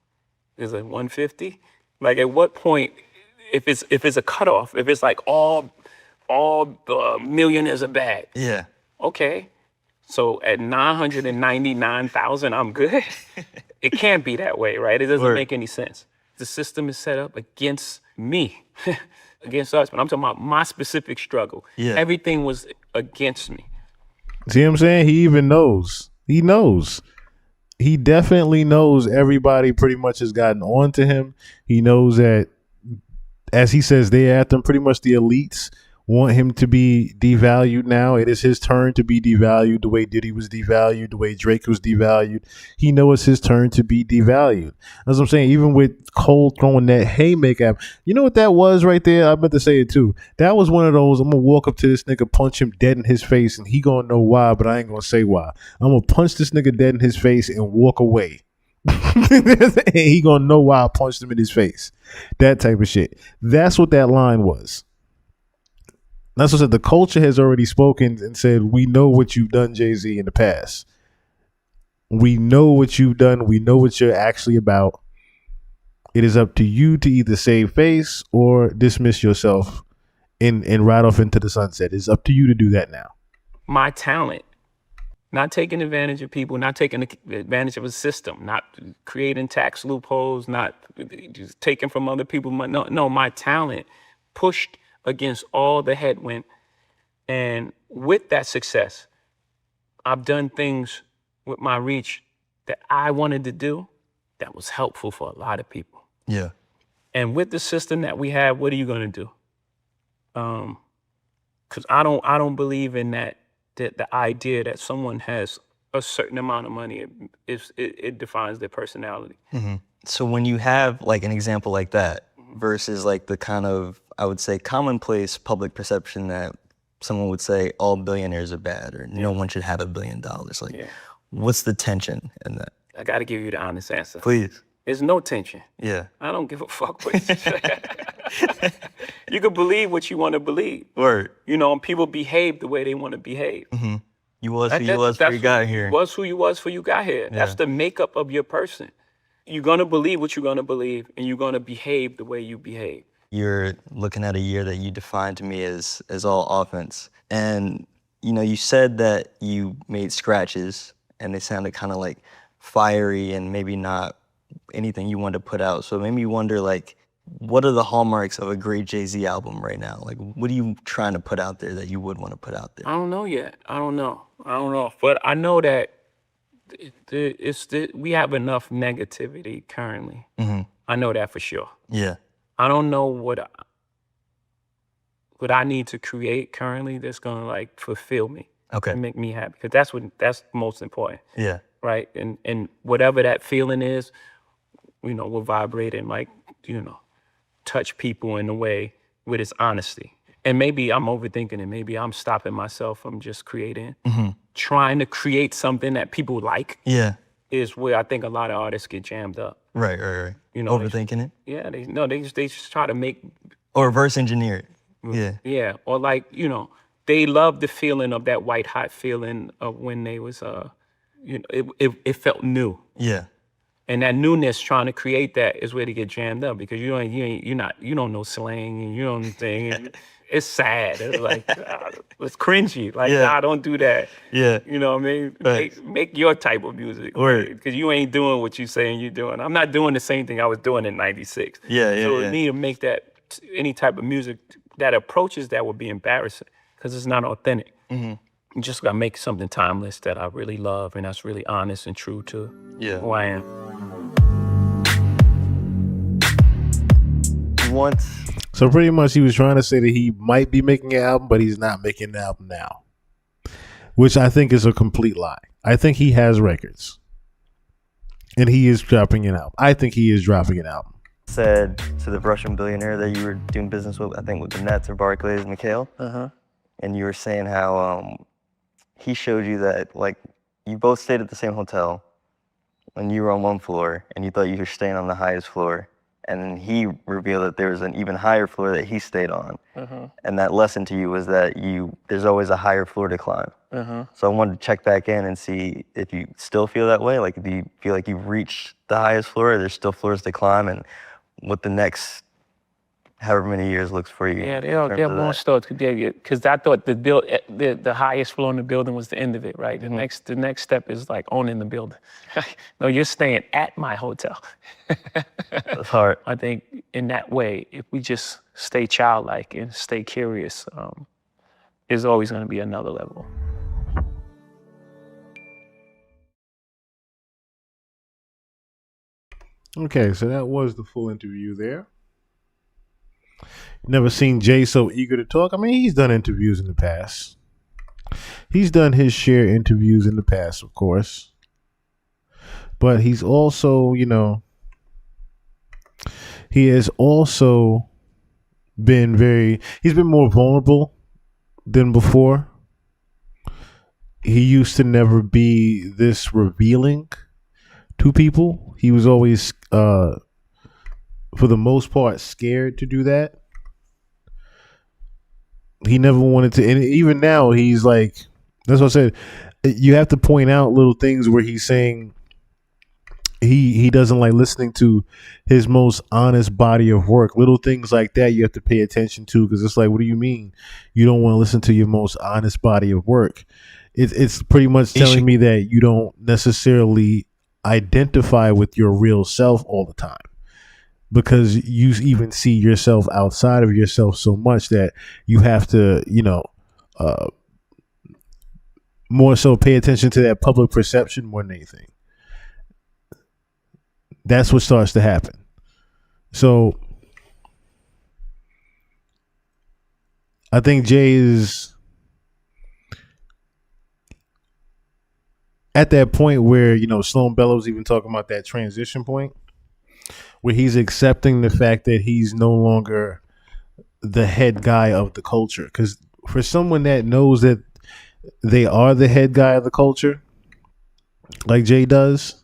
Is it 150? Like, at what point, if it's a cutoff, if it's like all millionaires are bad. Yeah. Okay, so at 999,000, I'm good. It can't be that way, right? It doesn't make any sense. The system is set up against me, against us. But I'm talking about my specific struggle. Yeah. Everything was against me. See what I'm saying? He even knows. He knows. He definitely knows everybody pretty much has gotten on to him. He knows that, as he says, they're at them, pretty much the elites want him to be devalued now. It is his turn to be devalued the way Diddy was devalued, the way Drake was devalued. He knows it's his turn to be devalued. That's what I'm saying. Even with Cole throwing that haymaker at him, you know what that was right there? I meant to say it too. That was one of those, I'm going to walk up to this nigga, punch him dead in his face, and he going to know why, but I ain't going to say why. I'm going to punch this nigga dead in his face and walk away. He going to know why I punched him in his face. That type of shit. That's what that line was. That's what I said. The culture has already spoken and said, we know what you've done, Jay-Z, in the past. We know what you've done. We know what you're actually about. It is up to you to either save face or dismiss yourself and ride off into the sunset. It's up to you to do that now. My talent, not taking advantage of people, not taking advantage of a system, not creating tax loopholes, not just taking from other people. No, my talent pushed against all the headwind. And with that success, I've done things with my reach that I wanted to do that was helpful for a lot of people. Yeah. And with the system that we have, what are you going to do? Because I don't believe in that the idea that someone has a certain amount of money, it defines their personality. So when you have like an example like that versus like the kind of, I would say, commonplace public perception that someone would say all billionaires are bad or no one should have $1 billion. Like, what's the tension in that? I got to give you the honest answer. Please. There's no tension. Yeah. I don't give a fuck what you say. You can believe what you want to believe. Word. You know, and people behave the way they want to behave. You was who you was before you got here. You was who you was before you got here. Yeah. That's the makeup of your person. You're going to believe what you're going to believe, and you're going to behave the way you behave. You're looking at a year that you defined to me as all offense. And, you know, you said that you made scratches, and they sounded kind of like fiery and maybe not anything you wanted to put out. So it made me wonder, like, what are the hallmarks of a great Jay-Z album right now? Like, what are you trying to put out there that you would want to put out there? I don't know yet. I don't know. But I know that we have enough negativity currently. I know that for sure. Yeah. I don't know what I need to create currently that's gonna like fulfill me. Okay. And make me happy. Because that's most important. Yeah. Right? And whatever that feeling is, you know, will vibrate and like, you know, touch people in a way with its honesty. And maybe I'm overthinking it. Maybe I'm stopping myself from just creating. Trying to create something that people like. Yeah. Is where I think a lot of artists get jammed up. Right. You know, overthinking it? Yeah, they just try to make. Or reverse engineer it. Yeah. Yeah, or like, you know, they love the feeling of that white hot feeling of when they was, you know, it felt new. Yeah. And that newness, trying to create that, is where they get jammed up because you don't know slang and you don't think. It's sad. It's like it's cringy. Like, nah, don't do that. Yeah. You know what I mean? Right. Make your type of music. Because you ain't doing what you saying you're doing. I'm not doing the same thing I was doing in '96. So we need to make that any type of music that approaches that would be embarrassing because it's not authentic. You just gotta make something timeless that I really love and that's really honest and true to who I am. So pretty much he was trying to say that he might be making an album, but he's not making an album now, which I think is a complete lie. I think he has records and he is dropping an album. I think he is dropping an album. Said to the Russian billionaire that you were doing business with, I think with the Nets or Barclays, Mikhail, and you were saying how he showed you that, like, you both stayed at the same hotel and you were on one floor and you thought you were staying on the highest floor. And then he revealed that there was an even higher floor that he stayed on. And that lesson to you was that there's always a higher floor to climb. So I wanted to check back in and see if you still feel that way. Like, do you feel like you've reached the highest floor or there's still floors to climb, and what the next however many years looks for you? Yeah, they're more start because I thought the highest floor in the building was the end of it, right? The next step is like owning the building. No, you're staying at my hotel. That's hard. I think in that way, if we just stay childlike and stay curious, there's always going to be another level. Okay, so that was the full interview there. Never seen Jay so eager to talk. I mean, he's done interviews in the past. He's done his share interviews in the past, of course. But he's also, you know, he has also been he's been more vulnerable than before. He used to never be this revealing to people. He was always, for the most part, scared to do that. He never wanted to, and even now he's like, that's what I said. You have to point out little things where he's saying he doesn't like listening to his most honest body of work. Little things like that you have to pay attention to, because it's like, what do you mean you don't want to listen to your most honest body of work? It's pretty much telling me that you don't necessarily identify with your real self all the time, because you even see yourself outside of yourself so much that you have to, you know, more so pay attention to that public perception more than anything. that's what starts to happen. So I think Jay is at that point where, Sloan Bellows even talking about that transition point where he's accepting the fact that he's no longer the head guy of the culture. Because for someone that knows that they are the head guy of the culture, like Jay does,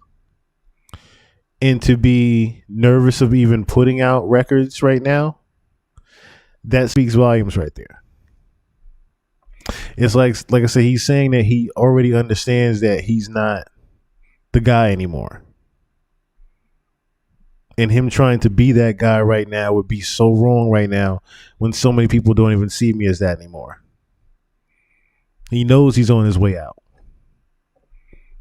and to be nervous of even putting out records right now, that speaks volumes right there. It's like I said, he's saying that he already understands that he's not the guy anymore. And him trying to be that guy right now would be so wrong right now when so many people don't even see me as that anymore. He knows he's on his way out.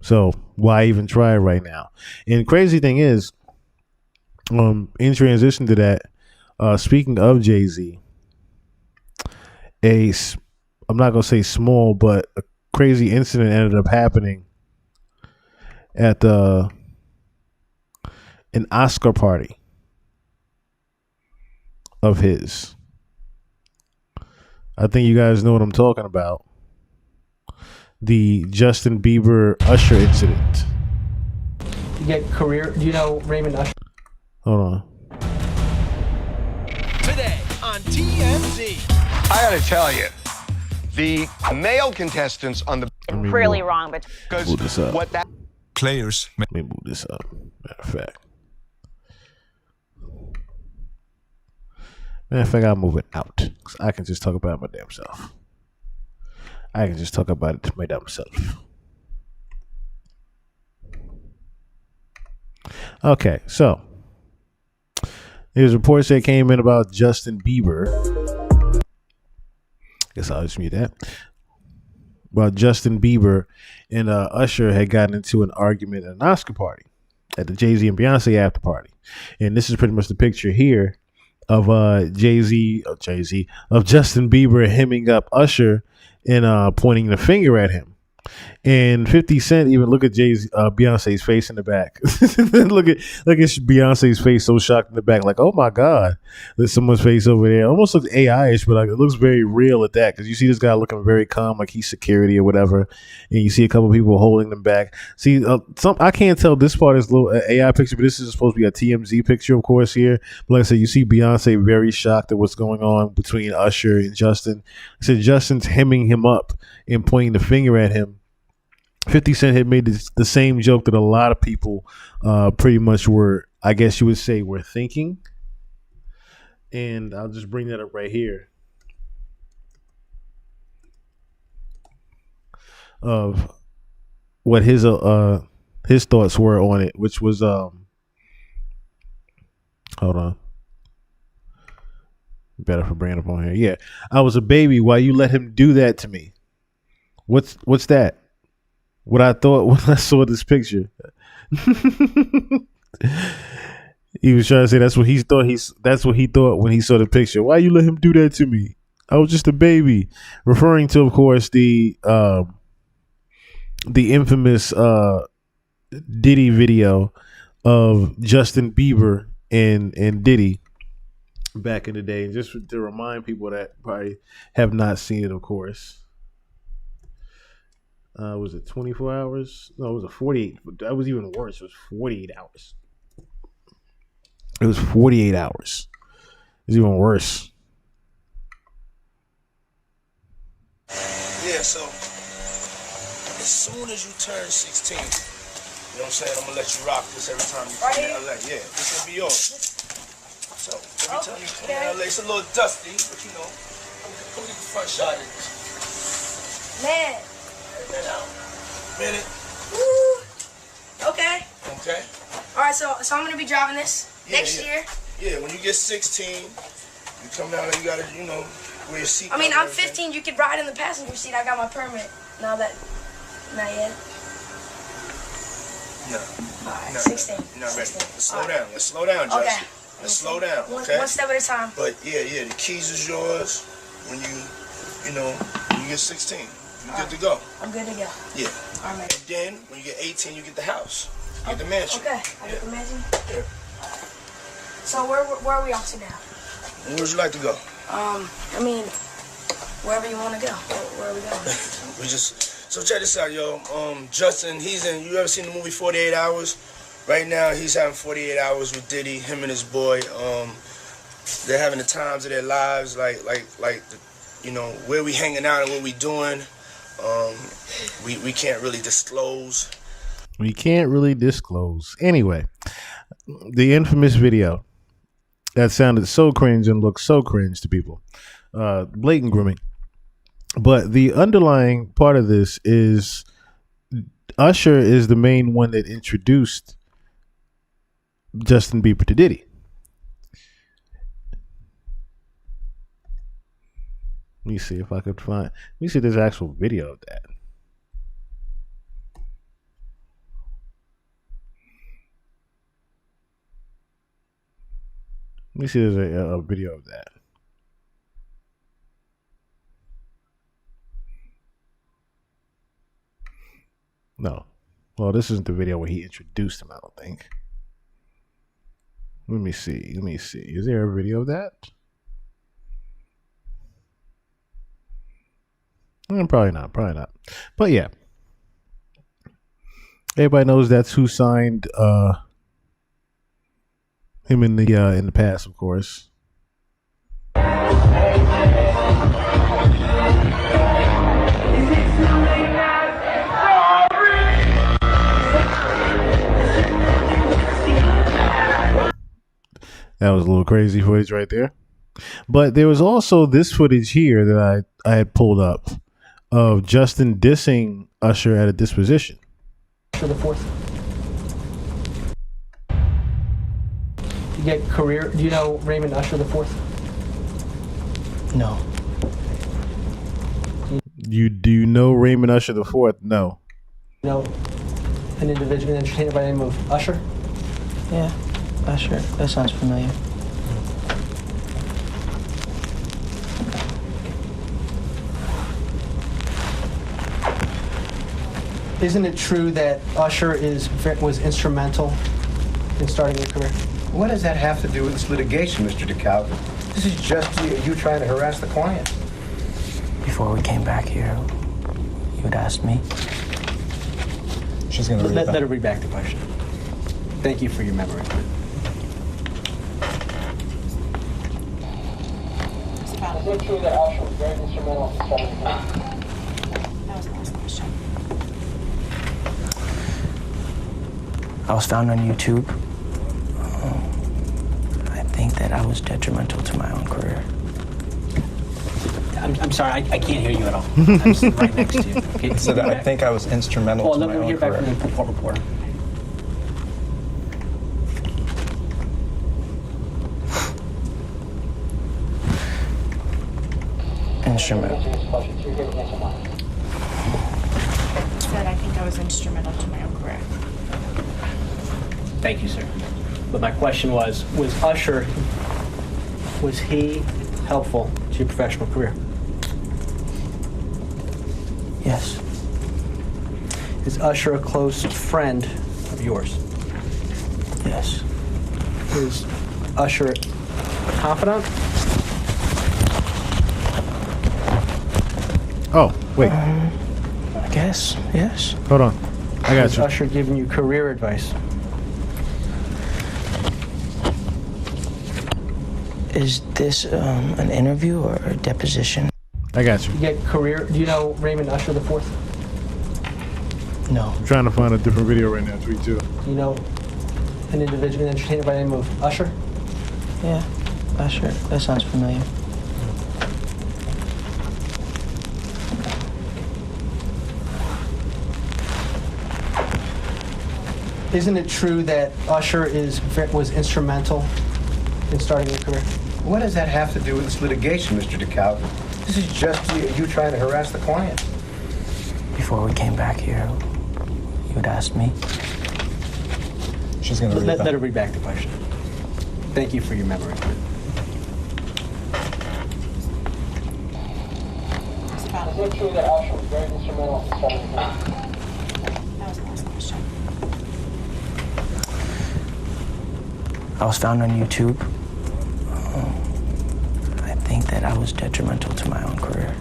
So why even try it right now? And crazy thing is, in transition to that, speaking of Jay-Z, I'm not going to say small, but a crazy incident ended up happening at an Oscar party of his. I think you guys know what I'm talking about. The Justin Bieber Usher incident. You get career. Do you know Raymond Usher? Hold on. Today on TMZ. I gotta tell you, the male contestants on the really wrong, but Move this up. what that Players. Let me move this up. Matter of fact, I'll move it out. 'Cause I can just talk about it my damn self. I can just talk about it to my damn self. Okay, so there's reports that came in about Justin Bieber. Guess I'll just mute that. About Justin Bieber and Usher had gotten into an argument at an Oscar party at the Jay-Z and Beyonce after party. And this is pretty much the picture here of Justin Bieber hemming up Usher and pointing the finger at him. And 50 Cent even look at Beyonce's face in the back. look at Beyonce's face so shocked in the back, like, oh my God, there's someone's face over there. Almost looks AI-ish, but like it looks very real at that, because you see this guy looking very calm, like he's security or whatever, and you see a couple people holding them back. See, I can't tell this part is a little AI picture, but this is supposed to be a TMZ picture, of course, here. But like I said, you see Beyonce very shocked at what's going on between Usher and Justin. I said Justin's hemming him up and pointing the finger at him. 50 Cent had made the same joke that a lot of people pretty much were, I guess you would say, were thinking. And I'll just bring that up right here. Of what his thoughts were on it, which was hold on. Better for bringing it up on here. Yeah. I was a baby. Why you let him do that to me? What's that? What I thought when I saw this picture. He was trying to say that's what he thought when he saw the picture. Why you let him do that to me? I was just a baby. Referring to, of course, the infamous Diddy video of Justin Bieber and Diddy back in the day. And just to remind people that probably have not seen it, of course. Was it 24 hours? No, it was a 48. That was even worse. It was 48 hours. It was 48 hours. It's even worse. Yeah, so as soon as you turn 16, you know what I'm saying? I'm gonna let you rock this every time you come to LA. Yeah, this will be yours. So every time you come to LA, it's a little dusty, but you know, come get the front shot of this. man. Minute. Woo. Okay. Okay. All right, so I'm gonna be driving this next year. Yeah, when you get 16, you come down and you gotta, wear your seat. I mean, I'm 15. You could ride in the passenger seat. I got my permit. Not yet. No. All right, No, 16. You're not ready. 16. Let's slow down. Let's slow down, Justin. Okay. Let's slow down. Okay. One step at a time. But yeah, the keys is yours when when you get 16. You're good to go. I'm good to go. Yeah. All right. And then when you get 18, you get the house. Get the mansion. Okay, I get the mansion. Yeah. So where are we off to now? Where would you like to go? I mean, wherever you want to go. Where are we going? So check this out, yo. Justin, you ever seen the movie 48 Hours? Right now, he's having 48 hours with Diddy, him and his boy. They're having the times of their lives, like, you know, where we hanging out and what we doing. We can't really disclose. We can't really disclose. Anyway, the infamous video that sounded so cringe and looked so cringe to people. Blatant grooming. But the underlying part of this is Usher is the main one that introduced Justin Bieber to Diddy. Let me see if I could find. Let me see if there's actual video of that. Let me see if there's a video of that. No. Well, this isn't the video where he introduced him, I don't think. Let me see. Is there a video of that? Probably not. But yeah. Everybody knows that's who signed him in the past, of course. That was a little crazy footage right there. But there was also this footage here that I had pulled up of Justin dissing Usher at a disposition. For the fourth. You get career. Do you know Raymond Usher the fourth? No. Do you know Raymond Usher the fourth? No. You know an individual, an entertainer by the name of Usher? Yeah, Usher. That sounds familiar. Isn't it true that Usher was instrumental in starting your career? What does that have to do with this litigation, Mr. DeKalb? This is just you trying to harass the client. Before we came back here, you had asked me. She's going to let her read back the question. Thank you for your memory. Is it true that Usher was very instrumental in starting your career? That was the last question. I was found on YouTube. I think that I was detrimental to my own career. I'm sorry, I can't hear you at all. I'm sitting right next to you. Okay, So that I think I was instrumental to my let me own hear back career. from the court reporter. Instrumental. Said I think I was instrumental to my own career. Thank you, sir. But my question was Usher, was he helpful to your professional career? Yes. Is Usher a close friend of yours? Yes. Is Usher a confidant? Oh, wait. I guess, yes. Hold on. I got Is you. Usher giving you career advice? Is this an interview or a deposition? I got you. You get career. Do you know Raymond Usher the fourth? No. I'm trying to find a different video right now, tweet too. Do you know an individual, an entertainer by the name of Usher? Yeah, Usher. That sounds familiar. Isn't it true that Usher was instrumental in starting your career? What does that have to do with this litigation, Mr. DeKalb? This is just you trying to harass the client. Before we came back here, you had asked me. She's going to let her read back the question. Thank you for your memory. Is it true that Usher was very instrumental in starting your career? That was the last question. I was found on YouTube. I think that I was detrimental to my own career.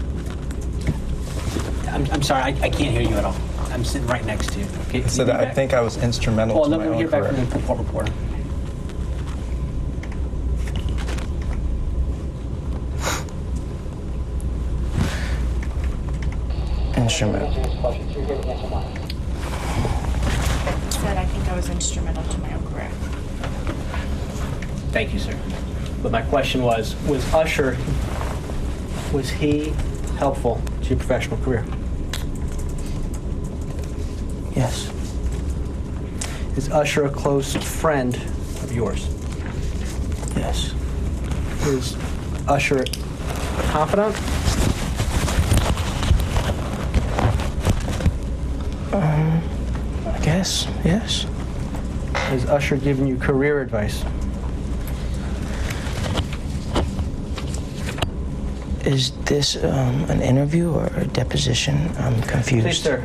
I'm sorry, I can't hear you at all. I'm sitting right next to you. Okay, I said I think I was instrumental to my let me own hear back career. from the court reporter. Instrumental. Said I think I was instrumental to my own career. Thank you, sir. But my question was Usher, was he helpful to your professional career? Yes. Is Usher a close friend of yours? Yes. Is Usher a confidant? I guess, yes. Has Usher given you career advice? Is this an interview or a deposition? I'm confused. Please, sir.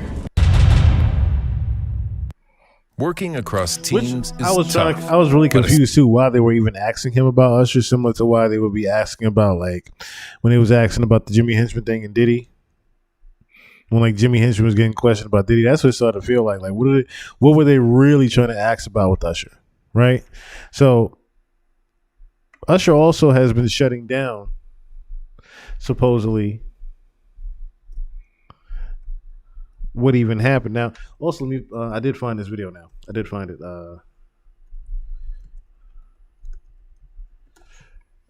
Working across teams is I was tough. I was really but confused too why they were even asking him about Usher, similar to why they would be asking about like when they was asking about the Jimmy Henchman thing and Diddy. When like Jimmy Henchman was getting questioned about Diddy, that's what it started to feel like. Like what were they really trying to ask about with Usher, right? So Usher also has been shutting down, supposedly. What even happened? Now, also, let me. I did find this video. Now, I did find it.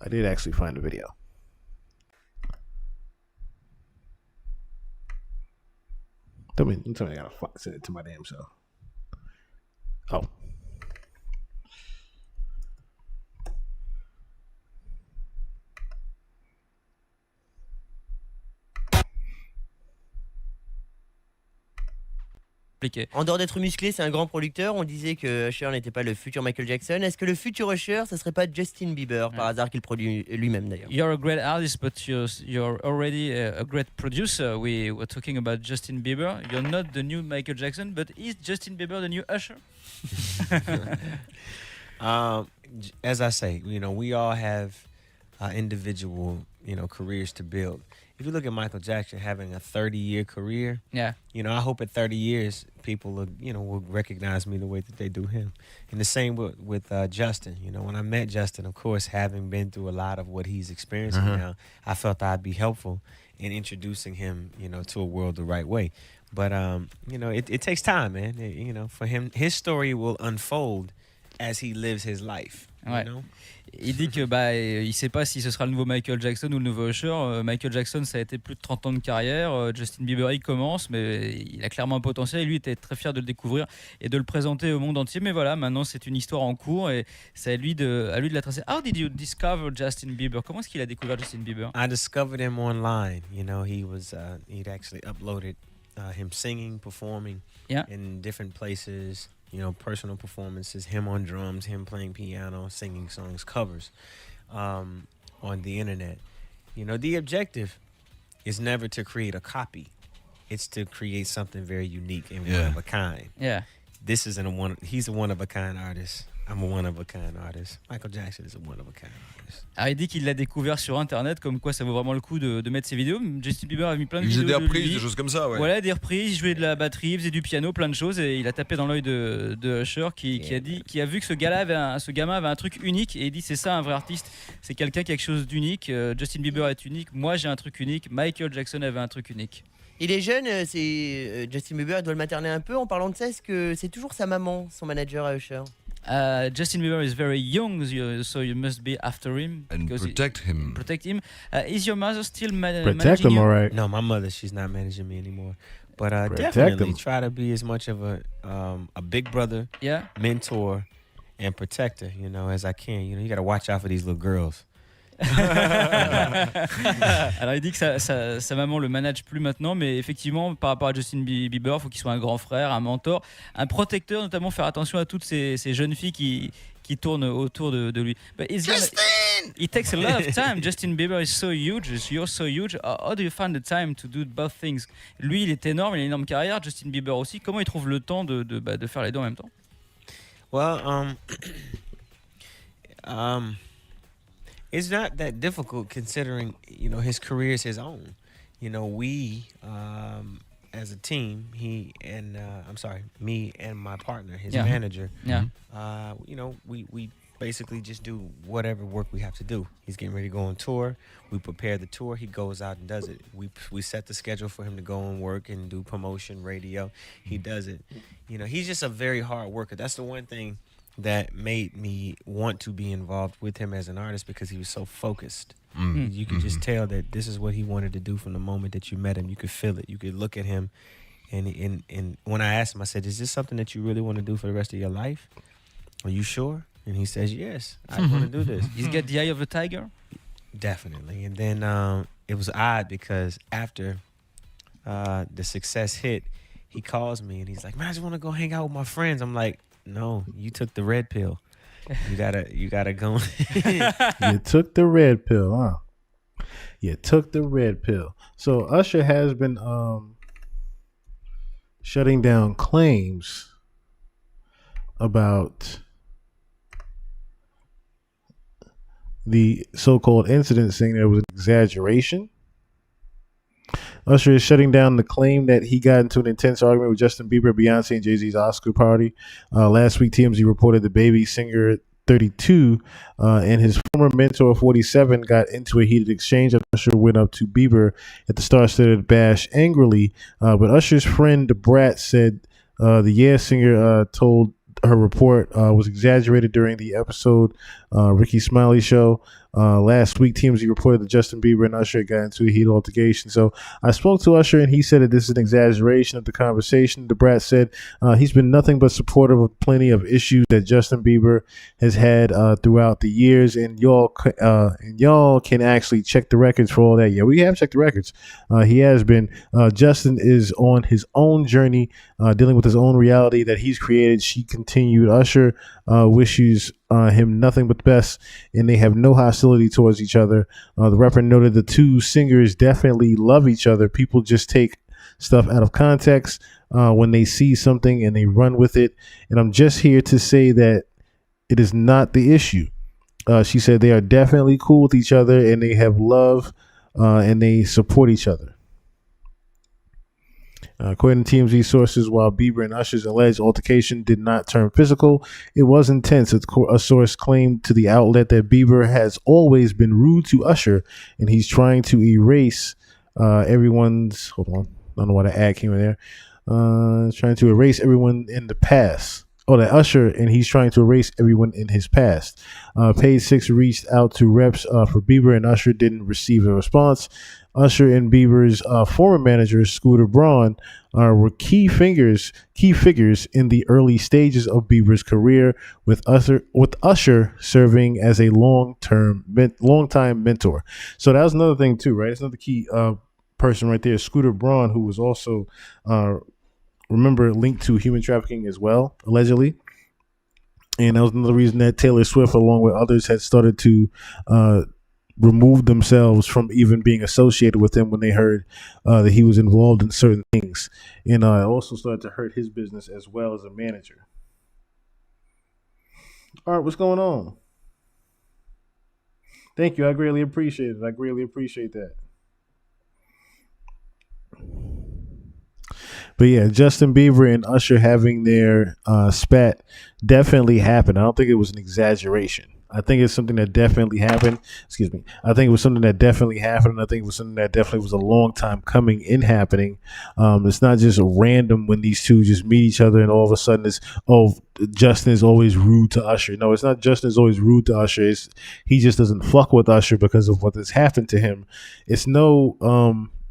I did actually find the video. Tell me I gotta send it to my damn self. Oh. En dehors d'être musclé, c'est un grand producteur. On disait que Usher n'était pas le futur Michael Jackson. Est-ce que le futur Usher, ce serait pas Justin Bieber, par hasard, qu'il produit lui-même d'ailleurs? You're a great artist, but you're already a great producer. We were talking about Justin Bieber. You're not the new Michael Jackson, but is Justin Bieber the new Usher? As I say, we all have individual, careers to build. If you look at Michael Jackson having a 30-year career, yeah, I hope at 30 years people will recognize me the way that they do him. And the same with Justin. When I met Justin, of course, having been through a lot of what he's experiencing now, I felt I'd be helpful in introducing him, to a world the right way. But it takes time, man. For him, his story will unfold as he lives his life. Ouais. Il dit que il sait pas si ce sera le nouveau Michael Jackson ou le nouveau Usher. Michael Jackson, ça a été plus de 30 ans de carrière. Justin Bieber, il commence, mais il a clairement un potentiel. Et lui était très fier de le découvrir et de le présenter au monde entier. Mais voilà, maintenant c'est une histoire en cours et c'est à lui de la tracer. How did you discover Justin Bieber? Comment est-ce qu'il a découvert Justin Bieber? I discovered him online. He'd actually uploaded him singing, performing in different places. Personal performances, him on drums, him playing piano, singing songs, covers on the internet. The objective is never to create a copy. It's to create something very unique and one of a kind. Yeah. He's a one-of-a-kind artist. I'm a one-of-a-kind artist. Michael Jackson is a one-of-a-kind artist. Alors il dit qu'il l'a découvert sur internet, comme quoi ça vaut vraiment le coup de mettre ses vidéos. Justin Bieber a mis plein de vidéos. Il faisait de des reprises, lui. des choses comme ça, ouais. Voilà, des reprises, il jouait de la batterie, il faisait du piano, plein de choses, et il a tapé dans l'œil de Usher qui a vu que ce gamin avait un truc unique, et il dit c'est ça un vrai artiste, c'est quelqu'un qui a quelque chose d'unique. Justin Bieber est unique, moi j'ai un truc unique, Michael Jackson avait un truc unique. Il est jeune, Justin Bieber, il doit le materner un peu. En parlant de ça, est-ce que c'est toujours sa maman, son manager à Usher? Justin Bieber is very young, so you must be after him and protect him. Protect him. Is your mother still Protect managing him, you? all right. No, my mother, she's not managing me anymore. But Protect definitely him. try to be as much of a big brother, mentor, and protector, as I can. You got to watch out for these little girls. Alors il dit que sa maman le manage plus maintenant, mais effectivement par rapport à Justin Bieber, il faut qu'il soit un grand frère, un mentor, un protecteur, notamment faire attention à toutes ces jeunes filles qui tournent autour de lui. But it takes a lot of time. Justin Bieber is so huge, you're so huge. How do you find the time to do both things? Lui, il est énorme, il a une énorme carrière. Justin Bieber aussi. Comment il trouve le temps de faire les deux en même temps? Well, It's not that difficult considering, his career is his own. We, as a team, me and my partner, his manager. Yeah. We basically just do whatever work we have to do. He's getting ready to go on tour. We prepare the tour. He goes out and does it. We set the schedule for him to go and work and do promotion, radio. He does it. He's just a very hard worker. That's the one thing that made me want to be involved with him as an artist, because he was so focused. You could just tell that this is what he wanted to do from the moment that you met him. You could feel it. You could look at him. And when I asked him, I said, is this something that you really want to do for the rest of your life? Are you sure? And he says, yes, I want to do this. He's got the eye of the tiger? Definitely. And then it was odd because after the success hit, he calls me and he's like, man, I just want to go hang out with my friends. I'm like, no, you took the red pill. You gotta go. You took the red pill, huh? You took the red pill. So Usher has been shutting down claims about the so-called incident, saying there was an exaggeration. Usher is shutting down the claim that he got into an intense argument with Justin Bieber, Beyonce, and Jay-Z's Oscar party. Last week, TMZ reported the Baby singer 32 and his former mentor 47 got into a heated exchange after Usher went up to Bieber at the Star-Studded Bash angrily. But Usher's friend Brat said the singer told her report was exaggerated during the episode Ricky Smiley Show. Last week, TMZ reported that Justin Bieber and Usher got into a heated altercation. So I spoke to Usher, and he said that this is an exaggeration of the conversation. The Brat said he's been nothing but supportive of plenty of issues that Justin Bieber has had throughout the years, and y'all can actually check the records for all that. Yeah, we have checked the records. He has been. Justin is on his own journey, dealing with his own reality that he's created. She continued. Usher wishes him nothing but the best, and they have no hostility towards each other. The rapper noted the two singers definitely love each other. People just take stuff out of context when they see something and they run with it. And I'm just here to say that it is not the issue. She said they are definitely cool with each other and they have love and they support each other. According to TMZ sources, while Bieber and Usher's alleged altercation did not turn physical, it was intense. A source claimed to the outlet that Bieber has always been rude to Usher, and he's trying to erase everyone's... Hold on. I don't know why the ad came in there. Trying to erase everyone in the past. Oh, that Usher, and he's trying to erase everyone in his past. Page 6 reached out to reps for Bieber, and Usher didn't receive a response. Usher and Bieber's former manager, Scooter Braun, were key figures in the early stages of Bieber's career, with Usher serving as a long-time mentor. So that was another thing too, right? It's another key person right there, Scooter Braun, who was also, remember, linked to human trafficking as well, allegedly. And that was another reason that Taylor Swift, along with others, had started to remove themselves from even being associated with him when they heard that he was involved in certain things. And it also started to hurt his business as well as a manager. All right, what's going on? Thank you. I greatly appreciate it. I greatly appreciate that. But yeah, Justin Bieber and Usher having their spat definitely happened. I don't think it was an exaggeration. I think it's something that definitely happened. Excuse me. I think it was something that definitely happened. I think it was something that definitely was a long time coming in happening. It's not just random when these two just meet each other and all of a sudden it's, oh, Justin is always rude to Usher. No, it's not Justin is always rude to Usher. It's, he just doesn't fuck with Usher because of what has happened to him. It's no,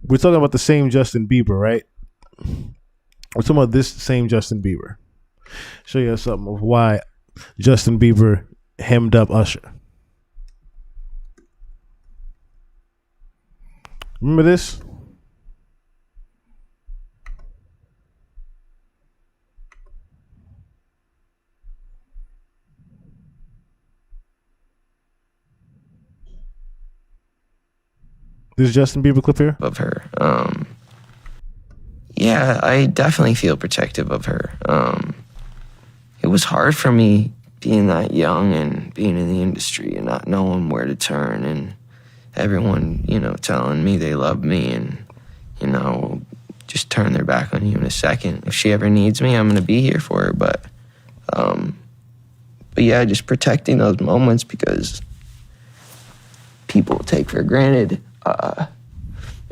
we're talking about the same Justin Bieber, right? We're talking about this same Justin Bieber. Show you something of why Justin Bieber hemmed up Usher. Remember this? This Justin Bieber clip here? Of her. Yeah, I definitely feel protective of her. It was hard for me being that young and being in the industry and not knowing where to turn, and everyone, you know, telling me they love me and, you know, just turn their back on you in a second. If she ever needs me, I'm gonna be here for her. But yeah, just protecting those moments, because people take for granted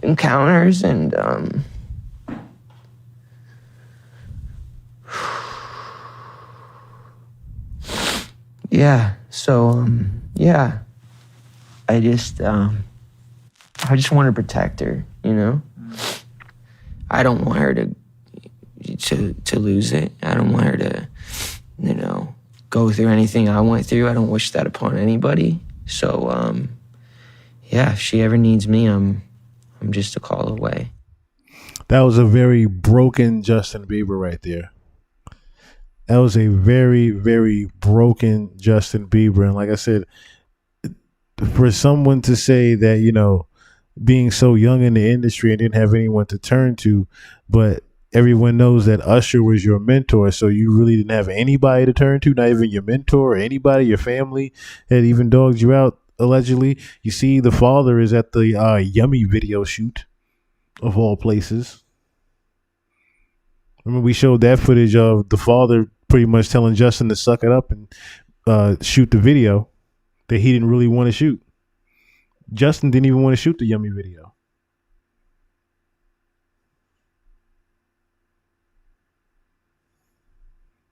encounters, and yeah. So yeah, I just want to protect her, you know. I don't want her to lose it. I don't want her to, you know, go through anything I went through. I don't wish that upon anybody. So yeah, if she ever needs me, I'm just a call away. That was a very broken Justin Bieber right there. That was a very, very broken Justin Bieber. And like I said, for someone to say that, you know, being so young in the industry and didn't have anyone to turn to, but everyone knows that Usher was your mentor, so you really didn't have anybody to turn to, not even your mentor or anybody, your family that even dogged you out, allegedly. You see, the father is at the Yummy video shoot, of all places. Remember, we showed that footage of the father pretty much telling Justin to suck it up and shoot the video that he didn't really want to shoot. Justin didn't even want to shoot the Yummy video.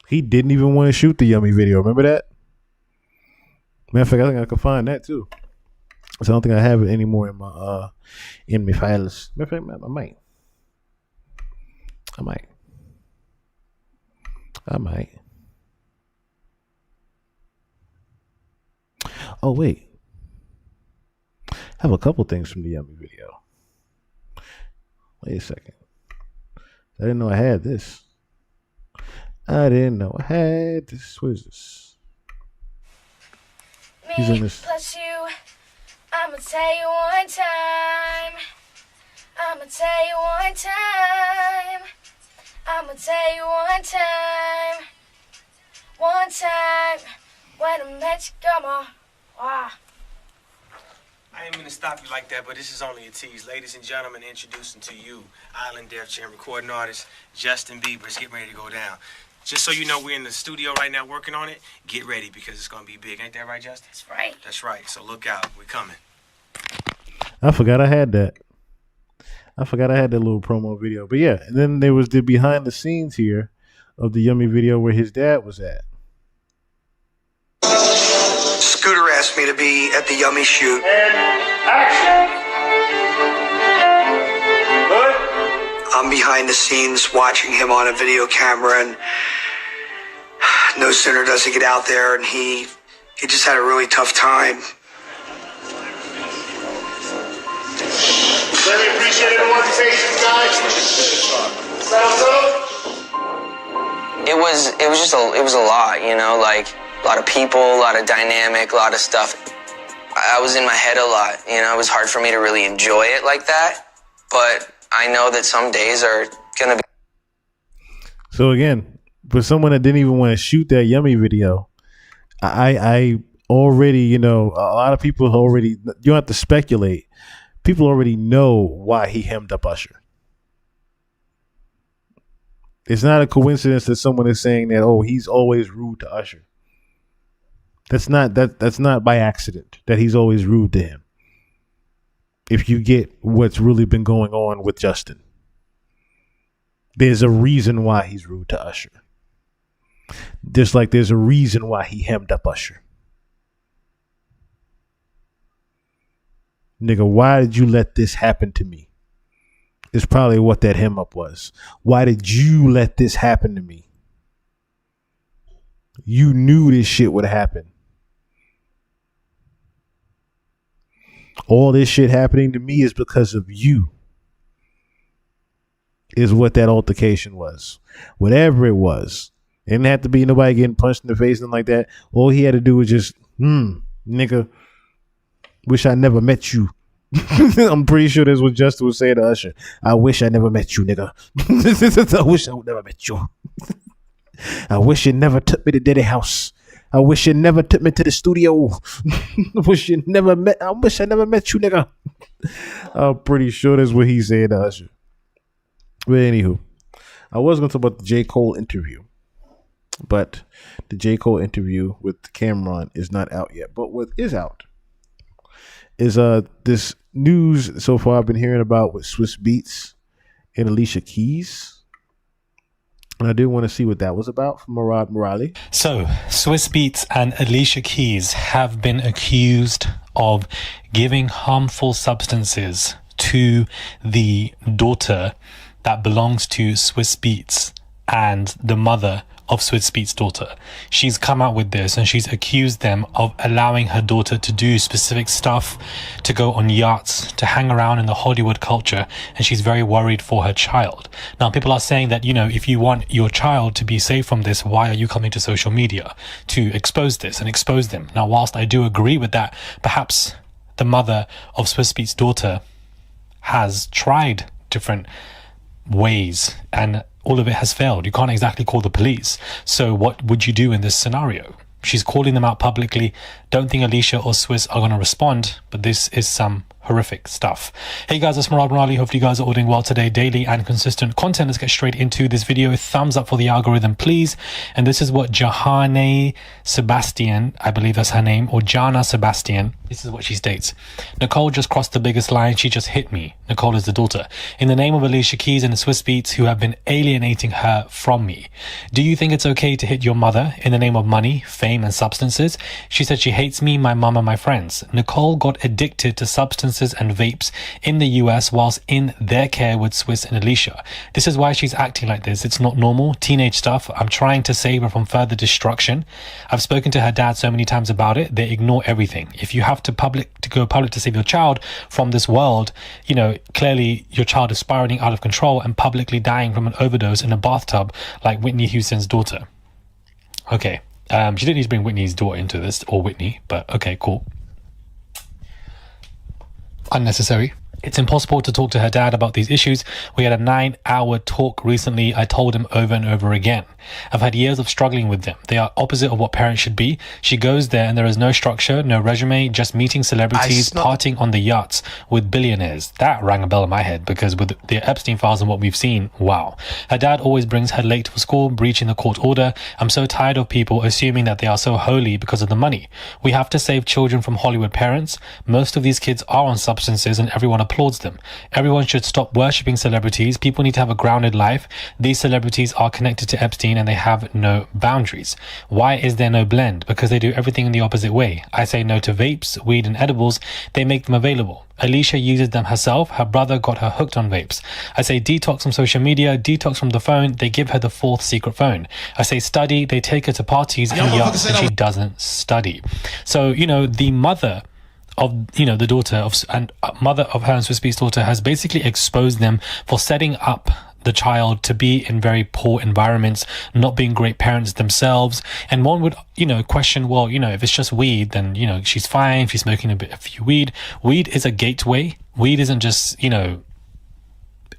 He didn't even want to shoot the Yummy video. Remember that? Matter of fact, I think I can find that too. So I don't think I have it anymore in my files. Matter of fact, I might. Oh wait. I have a couple things from the Yummy video. Wait a second. I didn't know I had this. What is this? He's in this. Plus you, I'ma tell you one time. I'ma tell you one time. I'ma tell you one time. One time when I met you, come on. Wow. I ain't mean to stop you like that, but this is only a tease. Ladies and gentlemen, introducing to you Island Def Jam recording artist Justin Bieber. It's getting ready to go down. Just so you know, we're in the studio right now working on it. Get ready, because it's going to be big. Ain't that right, Justin? That's right. That's right. So look out. We're coming. I forgot I had that. Little promo video. But yeah, and then there was the behind the scenes here of the Yummy video where his dad was at. Scooter asked me to be at the Yummy shoot. And action. Good. I'm behind the scenes watching him on a video camera, and no sooner does he get out there, and he just had a really tough time. Let me appreciate everyone's patience, guys. Sounds good? It was a lot, you know, like a lot of people, a lot of dynamic, a lot of stuff. I was in my head a lot, you know. It was hard for me to really enjoy it like that, but I know that some days are gonna be. So again, for someone that didn't even want to shoot that Yummy video, I already, you know, a lot of people already, you don't have to speculate. People already know why he hemmed up Usher. It's not a coincidence that someone is saying that, oh, he's always rude to Usher. That's not by accident that he's always rude to him. If you get what's really been going on with Justin, there's a reason why he's rude to Usher. Just like there's a reason why he hemmed up Usher. Nigga, why did you let this happen to me? Is probably what that hem up was. Why did you let this happen to me? You knew this shit would happen. All this shit happening to me is because of you. Is what that altercation was. Whatever it was. It didn't have to be nobody getting punched in the face and like that. All he had to do was just, nigga, wish I never met you. I'm pretty sure that's what Justin was saying to Usher. I wish I never met you, nigga. I wish I would never met you. I wish you never took me to Diddy house. I wish you never took me to the studio. I wish I never met you, nigga. I'm pretty sure that's what he said to Usher. But anywho, I was going to talk about the J. Cole interview. But the J. Cole interview with Cameron is not out yet. But what is out is this news so far I've been hearing about with Swiss Beats and Alicia Keys. And I did want to see what that was about from Murad Morali. So, Swiss Beats and Alicia Keys have been accused of giving harmful substances to the daughter that belongs to Swiss Beats and the mother of Swiss Beats' daughter. She's come out with this and she's accused them of allowing her daughter to do specific stuff, to go on yachts, to hang around in the Hollywood culture, and she's very worried for her child. Now, people are saying that, you know, if you want your child to be safe from this, why are you coming to social media to expose this and expose them? Now, whilst I do agree with that, perhaps the mother of Swiss Beats' daughter has tried different ways and all of it has failed. You can't exactly call the police. So what would you do in this scenario? She's calling them out publicly. Don't think Alicia or Swiss are going to respond, but this is some horrific stuff. Hey guys, it's Murad Morali. Hopefully you guys are all doing well today. Daily and consistent content. Let's get straight into this video. Thumbs up for the algorithm, please. And this is what Jahane Sebastian, I believe that's her name, or Jana Sebastian, this is what she states. Nicole just crossed the biggest line. She just hit me. Nicole is the daughter. In the name of Alicia Keys and the Swiss Beats who have been alienating her from me. Do you think it's okay to hit your mother in the name of money, fame, and substances? She said she hates me, my mum, and my friends. Nicole got addicted to substances and vapes in the US whilst in their care with Swiss and Alicia. This is why she's acting like this. It's not normal. Teenage stuff. I'm trying to save her from further destruction. I've spoken to her dad so many times about it. They ignore everything. If you have to go public to save your child from this world, you know, clearly your child is spiraling out of control and publicly dying from an overdose in a bathtub like Whitney Houston's daughter. Okay. She didn't need to bring Whitney's daughter into this, or Whitney, but okay, cool. Unnecessary. It's impossible to talk to her dad about these issues. We had a 9-hour talk recently. I told him over and over again. I've had years of struggling with them. They are opposite of what parents should be. She goes there and there is no structure, no resume, just meeting celebrities, partying on the yachts with billionaires. That rang a bell in my head because with the Epstein files and what we've seen, wow. Her dad always brings her late for school, breaching the court order. I'm so tired of people assuming that they are so holy because of the money. We have to save children from Hollywood parents. Most of these kids are on substances and everyone applauds them. Everyone should stop worshipping celebrities. People need to have a grounded life. These celebrities are connected to Epstein and they have no boundaries. Why is there no blend? Because they do everything in the opposite way. I say no to vapes, weed and edibles. They make them available. Alicia uses them herself. Her brother got her hooked on vapes. I say detox from social media, detox from the phone. They give her the 4th secret phone. I say study. They take her to parties and yachts and she doesn't study. So, you know, the mother of, you know, the daughter of, and mother of her and Swiss Beats' daughter has basically exposed them for setting up the child to be in very poor environments, not being great parents themselves. And one would, you know, question, well, you know, if it's just weed, then, you know, she's fine if she's smoking a few weed. Weed is a gateway. Weed isn't just, you know,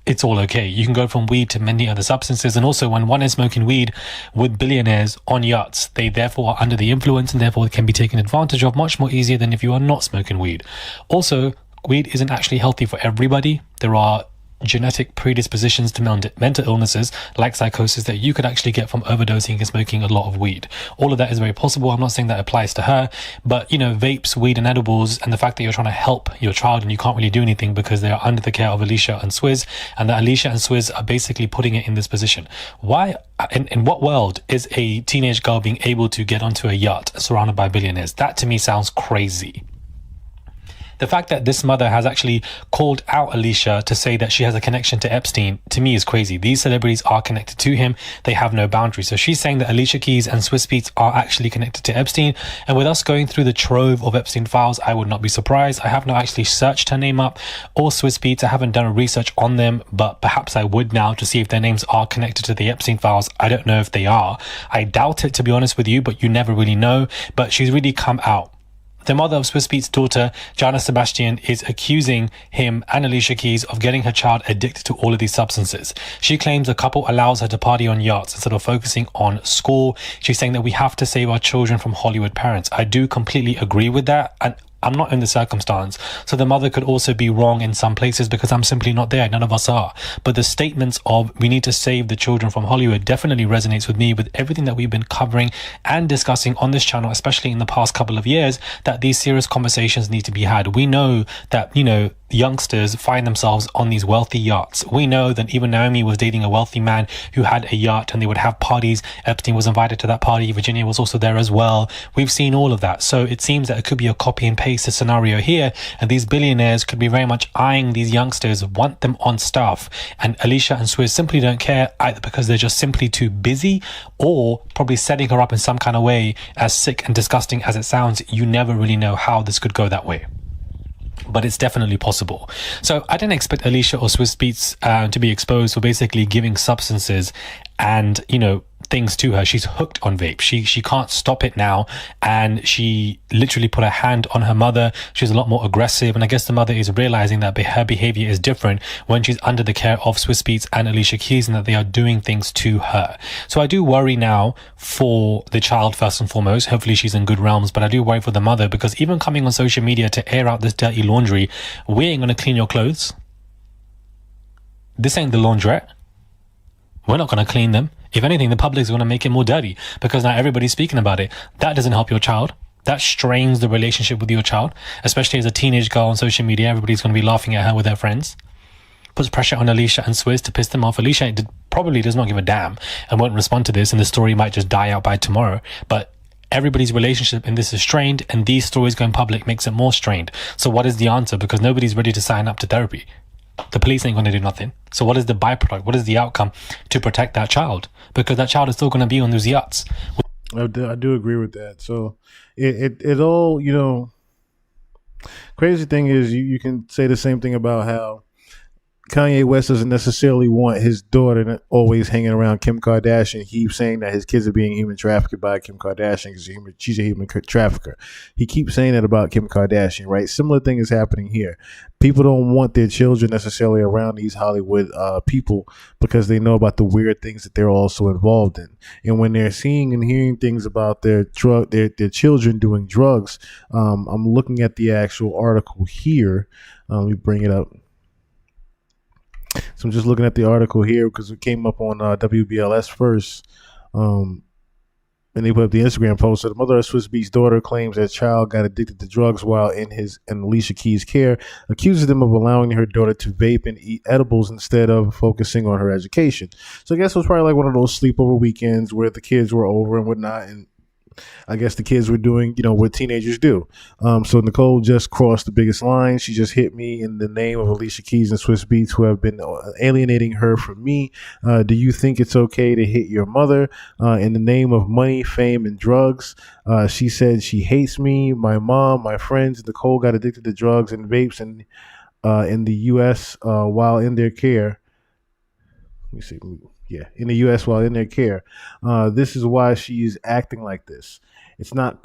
it's all okay. You can go from weed to many other substances. And also when one is smoking weed with billionaires on yachts, they therefore are under the influence and therefore can be taken advantage of much more easier than if you are not smoking weed. Also, weed isn't actually healthy for everybody. There are genetic predispositions to mental illnesses like psychosis that you could actually get from overdosing and smoking a lot of weed. All of that is very possible. I'm not saying that applies to her, but you know, vapes, weed and edibles, and the fact that you're trying to help your child and you can't really do anything because they are under the care of Alicia and Swizz, and that Alicia and Swizz are basically putting it in this position. Why, in what world is a teenage girl being able to get onto a yacht surrounded by billionaires? That to me sounds crazy. The fact that this mother has actually called out Alicia to say that she has a connection to Epstein, to me is crazy. These celebrities are connected to him. They have no boundaries. So she's saying that Alicia Keys and Swiss Beats are actually connected to Epstein. And with us going through the trove of Epstein files, I would not be surprised. I have not actually searched her name up or Swiss Beats. I haven't done a research on them, but perhaps I would now to see if their names are connected to the Epstein files. I don't know if they are. I doubt it, to be honest with you, but you never really know. But she's really come out The mother of Swiss Beats' daughter, Jana Sebastian, is accusing him and Alicia Keys of getting her child addicted to all of these substances. She claims the couple allows her to party on yachts instead of focusing on school. She's saying that we have to save our children from Hollywood parents. I do completely agree with that. And I'm not in the circumstance. So the mother could also be wrong in some places because I'm simply not there. None of us are. But the statements of we need to save the children from Hollywood definitely resonates with me, with everything that we've been covering and discussing on this channel, especially in the past couple of years, that these serious conversations need to be had. We know that, youngsters find themselves on these wealthy yachts. We know that even Naomi was dating a wealthy man who had a yacht and they would have parties. Epstein was invited to that party. Virginia was also there as well. We've seen all of that. So it seems that it could be a copy and paste scenario here. And these billionaires could be very much eyeing these youngsters, want them on stuff. And Alicia and Swizz simply don't care, either because they're just simply too busy or probably setting her up in some kind of way. As sick and disgusting as it sounds, you never really know how this could go that way. But it's definitely possible. So I didn't expect Alicia or Swiss Beats to be exposed for basically giving substances and, things to her. She's hooked on vape. She can't stop it now. And she literally put her hand on her mother. She's a lot more aggressive. And I guess the mother is realizing that her behavior is different when she's under the care of Swiss Beats and Alicia Keys and that they are doing things to her. So I do worry now for the child first and foremost. Hopefully she's in good realms, but I do worry for the mother because even coming on social media to air out this dirty laundry, we ain't going to clean your clothes. This ain't the laundrette. We're not going to clean them. If anything, the public's going to make it more dirty because now everybody's speaking about it. That doesn't help your child. That strains the relationship with your child, especially as a teenage girl on social media. Everybody's going to be laughing at her with her friends. Puts pressure on Alicia and Swizz to piss them off. Alicia probably does not give a damn and won't respond to this, and the story might just die out by tomorrow. But everybody's relationship in this is strained, and these stories going public makes it more strained. So what is the answer? Because nobody's ready to sign up to therapy. The police ain't going to do nothing. So what is the byproduct? What is the outcome to protect that child? Because that child is still going to be on those yachts. I do agree with that. So it all, crazy thing is you can say the same thing about how Kanye West doesn't necessarily want his daughter always hanging around Kim Kardashian. He keeps saying that his kids are being human trafficked by Kim Kardashian because she's a human trafficker. He keeps saying that about Kim Kardashian, right? Similar thing is happening here. People don't want their children necessarily around these Hollywood people because they know about the weird things that they're also involved in. And when they're seeing and hearing things about their children doing drugs, I'm looking at the actual article here. Let me bring it up. So I'm just looking at the article here because it came up on WBLS first. And they put up the Instagram post. So the mother of Swiss Beats' daughter claims that child got addicted to drugs while in his and Alicia Keys' care, accuses them of allowing her daughter to vape and eat edibles instead of focusing on her education. So I guess it was probably like one of those sleepover weekends where the kids were over and whatnot, and I guess the kids were doing, what teenagers do. So Nicole just crossed the biggest line. She just hit me in the name of Alicia Keys and Swiss Beats, who have been alienating her from me. Do you think it's okay to hit your mother in the name of money, fame, and drugs? She said she hates me, my mom, my friends. Nicole got addicted to drugs and vapes in the U.S. While in their care. Let me see. Yeah, in the U.S. while in their care. This is why she is acting like this. It's not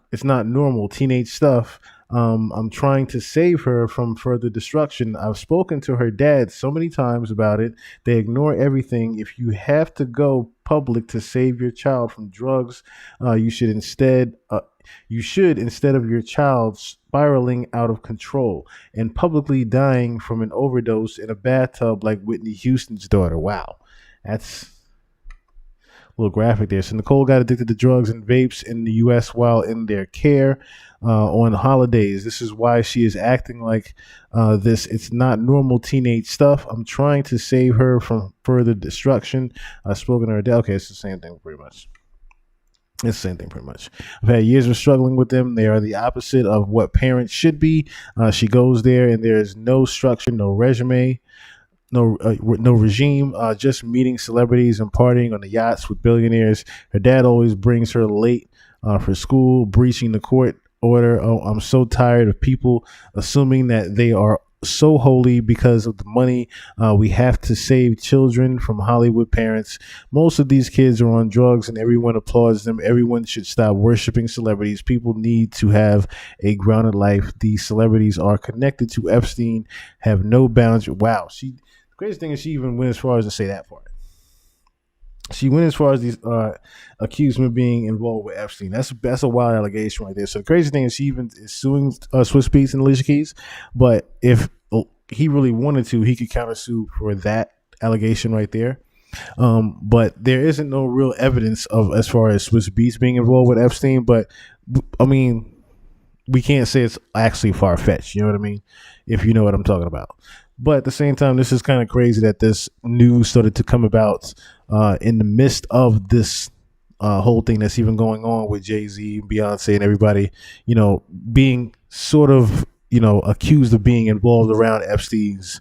normal teenage stuff. I'm trying to save her from further destruction. I've spoken to her dad so many times about it. They ignore everything. If you have to go public to save your child from drugs, you should instead of your child spiraling out of control and publicly dying from an overdose in a bathtub like Whitney Houston's daughter. Wow. That's a little graphic there. So Nicole got addicted to drugs and vapes in the U.S. while in their care on holidays. This is why she is acting like this. It's not normal teenage stuff. I'm trying to save her from further destruction. I've spoken to her dad. Okay, it's the same thing pretty much. It's the same thing pretty much. I've had years of struggling with them. They are the opposite of what parents should be. She goes there and there is no structure, no resume. No regime, just meeting celebrities and partying on the yachts with billionaires. Her dad always brings her late for school, breaching the court order. Oh, I'm so tired of people assuming that they are so holy because of the money. We have to save children from Hollywood parents. Most of these kids are on drugs and everyone applauds them. Everyone should stop worshiping celebrities. People need to have a grounded life. These celebrities are connected to Epstein, have no boundary. Wow. The craziest thing is she even went as far as to say that part. She went as far as these accused him of being involved with Epstein. That's a wild allegation right there. So the crazy thing is she even is suing Swiss Beats and Alicia Keys. But if he really wanted to, he could countersue for that allegation right there. But there isn't no real evidence of as far as Swiss Beats being involved with Epstein. But I mean, we can't say it's actually far fetched. You know what I mean? If you know what I'm talking about. But at the same time, this is kind of crazy that this news started to come about in the midst of this whole thing that's even going on with Jay-Z, Beyonce, and everybody, being sort of, accused of being involved around Epstein's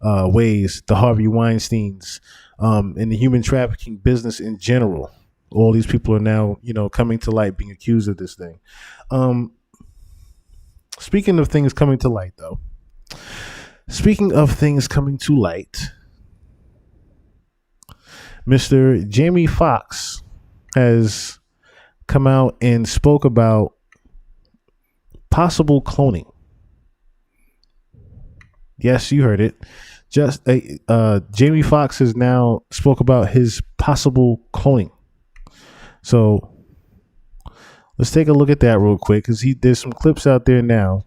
ways, the Harvey Weinsteins, and the human trafficking business in general. All these people are now, coming to light, being accused of this thing. Speaking of things coming to light, though. Speaking of things coming to light, Mr. Jamie Foxx has come out and spoke about possible cloning. Yes, you heard it. Jamie Foxx has now spoke about his possible cloning. So let's take a look at that real quick because there's some clips out there now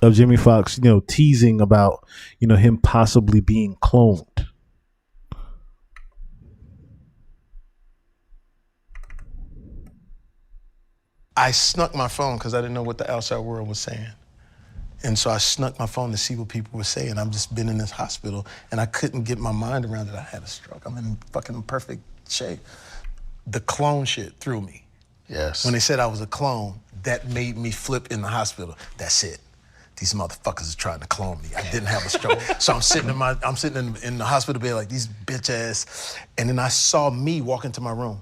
of Jamie Foxx, teasing about, him possibly being cloned. I snuck my phone because I didn't know what the outside world was saying. And so I snuck my phone to see what people were saying. I've just been in this hospital and I couldn't get my mind around it. I had a stroke. I'm in fucking perfect shape. The clone shit threw me. Yes. When they said I was a clone, that made me flip in the hospital. That's it. These motherfuckers are trying to clone me. I didn't have a stroke. So I'm sitting in the hospital bed like these bitch ass. And then I saw me walk into my room.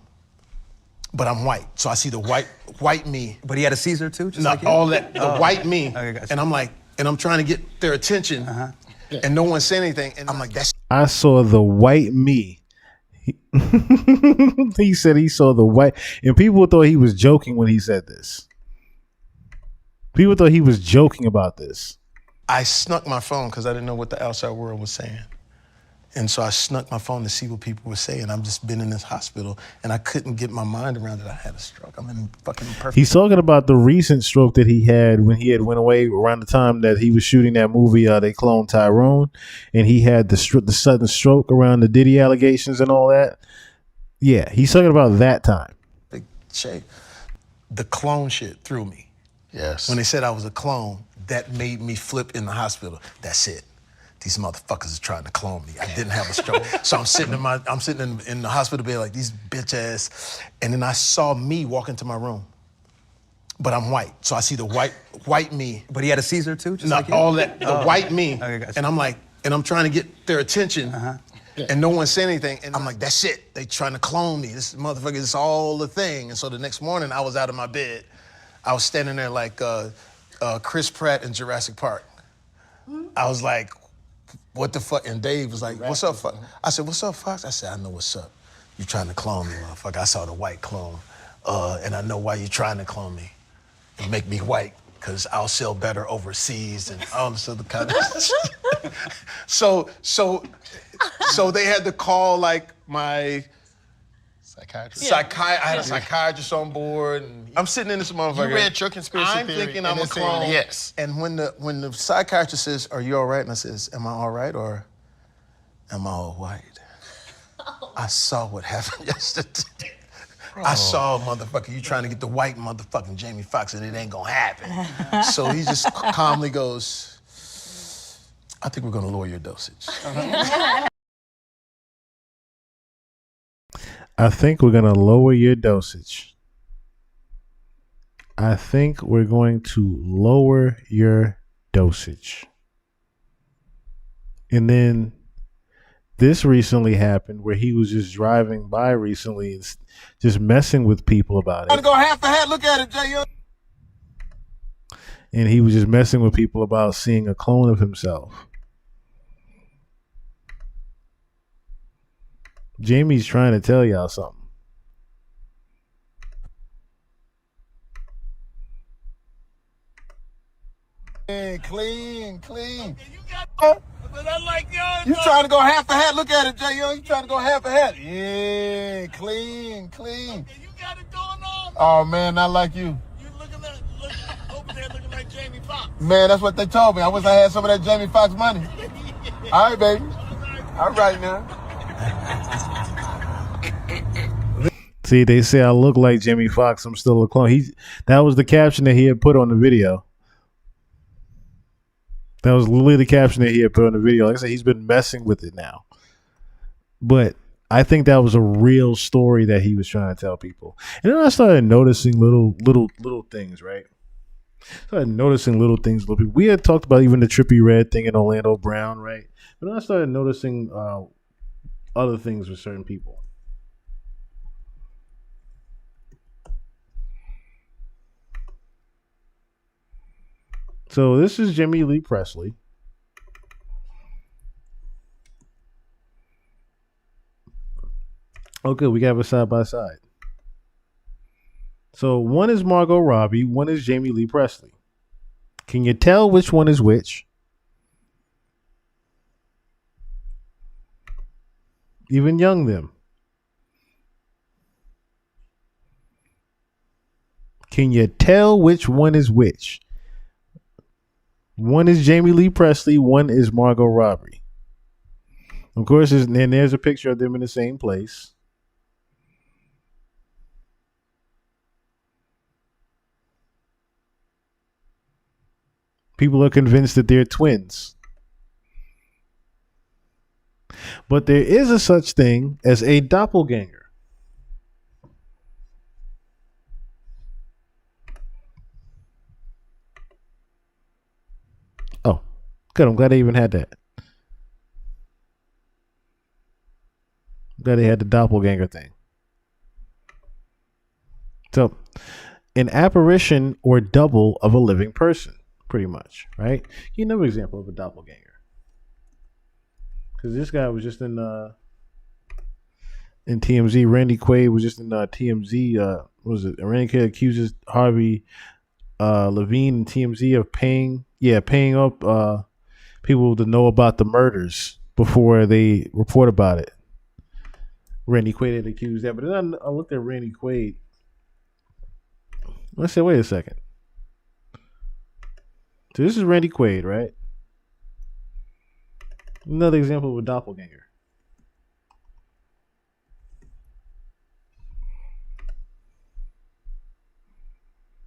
But I'm white. So I see the white me. But he had a Caesar too? Just No, like you? all that, the white me. Okay, gotcha. And I'm like, and I'm trying to get their attention. And no one said anything. And I'm like, that's I saw the white me. He said he saw the white, and people thought he was joking when he said this. People thought he was joking about this. I snuck my phone because I didn't know what the outside world was saying. And so I snuck my phone to see what people were saying. I've just been in this hospital and I couldn't get my mind around it. I had a stroke. I'm in fucking perfect. He's talking about the recent stroke that he had when he had went away around the time that he was shooting that movie. They cloned Tyrone, and he had the sudden stroke around the Diddy allegations and all that. Yeah, he's talking about that time. Big shape. The clone shit threw me. Yes. When they said I was a clone, that made me flip in the hospital. That's it. These motherfuckers are trying to clone me. I didn't have a stroke. So I'm sitting in the hospital bed like these bitch ass. And then I saw me walk into my room. But I'm white. So I see the white me. But he had a Caesar too? Just No, like you? all that, the white me. Okay, gotcha. And I'm like, and I'm trying to get their attention. And no one said anything. And I'm like, that's it. They trying to clone me. This motherfucker is all the thing. And so the next morning I was out of my bed. I was standing there like Chris Pratt in Jurassic Park. I was like, what the fuck? And Dave was like, what's up, Fox? I said, what's up, Fox? I said, I know what's up. You trying to clone me, motherfucker. I saw the white clone. And I know why you're trying to clone me. And make me white, because I'll sell better overseas and all this other kind of shit. So they had to call like my Psychiatrist. I had a psychiatrist on board. And I'm sitting in this motherfucker. You read your conspiracy I'm theory, thinking and I'm a it's saying clone. yes. And when the psychiatrist says, are you all right? And I says, am I all right or am I all white? I saw what happened yesterday. I saw, motherfucker, you trying to get the white motherfucking Jamie Foxx and it ain't gonna happen. So he just calmly goes, I think we're gonna lower your dosage. I think we're going to lower your dosage. I think we're going to lower your dosage. And then this recently happened where he was just driving by recently and just messing with people about it. Go half a head. Look at it, Jay. And he was just messing with people about seeing a clone of himself. Jamie's trying to tell y'all something. Clean. You trying to go half a hat? Look at it, Jay. You trying to go half a hat? Yeah, clean. Oh man, not like you. Over there looking like Jamie Foxx. Man, that's what they told me. I wish I had some of that Jamie Foxx money. All right, baby. All right now. See, they say I look like Jamie Foxx. I'm still a clone. That was the caption that he had put on the video. That was literally the caption that he had put on the video. Like I said, he's been messing with it now. But I think that was a real story that he was trying to tell people. And then I started noticing little things, right? Started noticing little things. We had talked about even the Trippie Redd thing in Orlando Brown, right? But then I started noticing other things with certain people. So this is Jimmy Lee Presley. Okay, we got it side by side. So one is Margot Robbie, one is Jamie Lee Presley. Can you tell which one is which? Even young them. Can you tell which one is which? One is Jamie Lee Presley, one is Margot Robbie. Of course, there's a picture of them in the same place. People are convinced that they're twins. But there is a such thing as a doppelganger. Oh, good. I'm glad they even had that. I'm glad they had the doppelganger thing. So, an apparition or double of a living person, pretty much, right? You know, an example of a doppelganger. Because this guy was just in TMZ. Randy Quaid was just in TMZ. What was it? Randy Quaid accuses Harvey Levine and TMZ of paying up people to know about the murders before they report about it. Randy Quaid had accused that, but then I looked at Randy Quaid. I said, wait a second. So this is Randy Quaid, right? Another example of a doppelganger.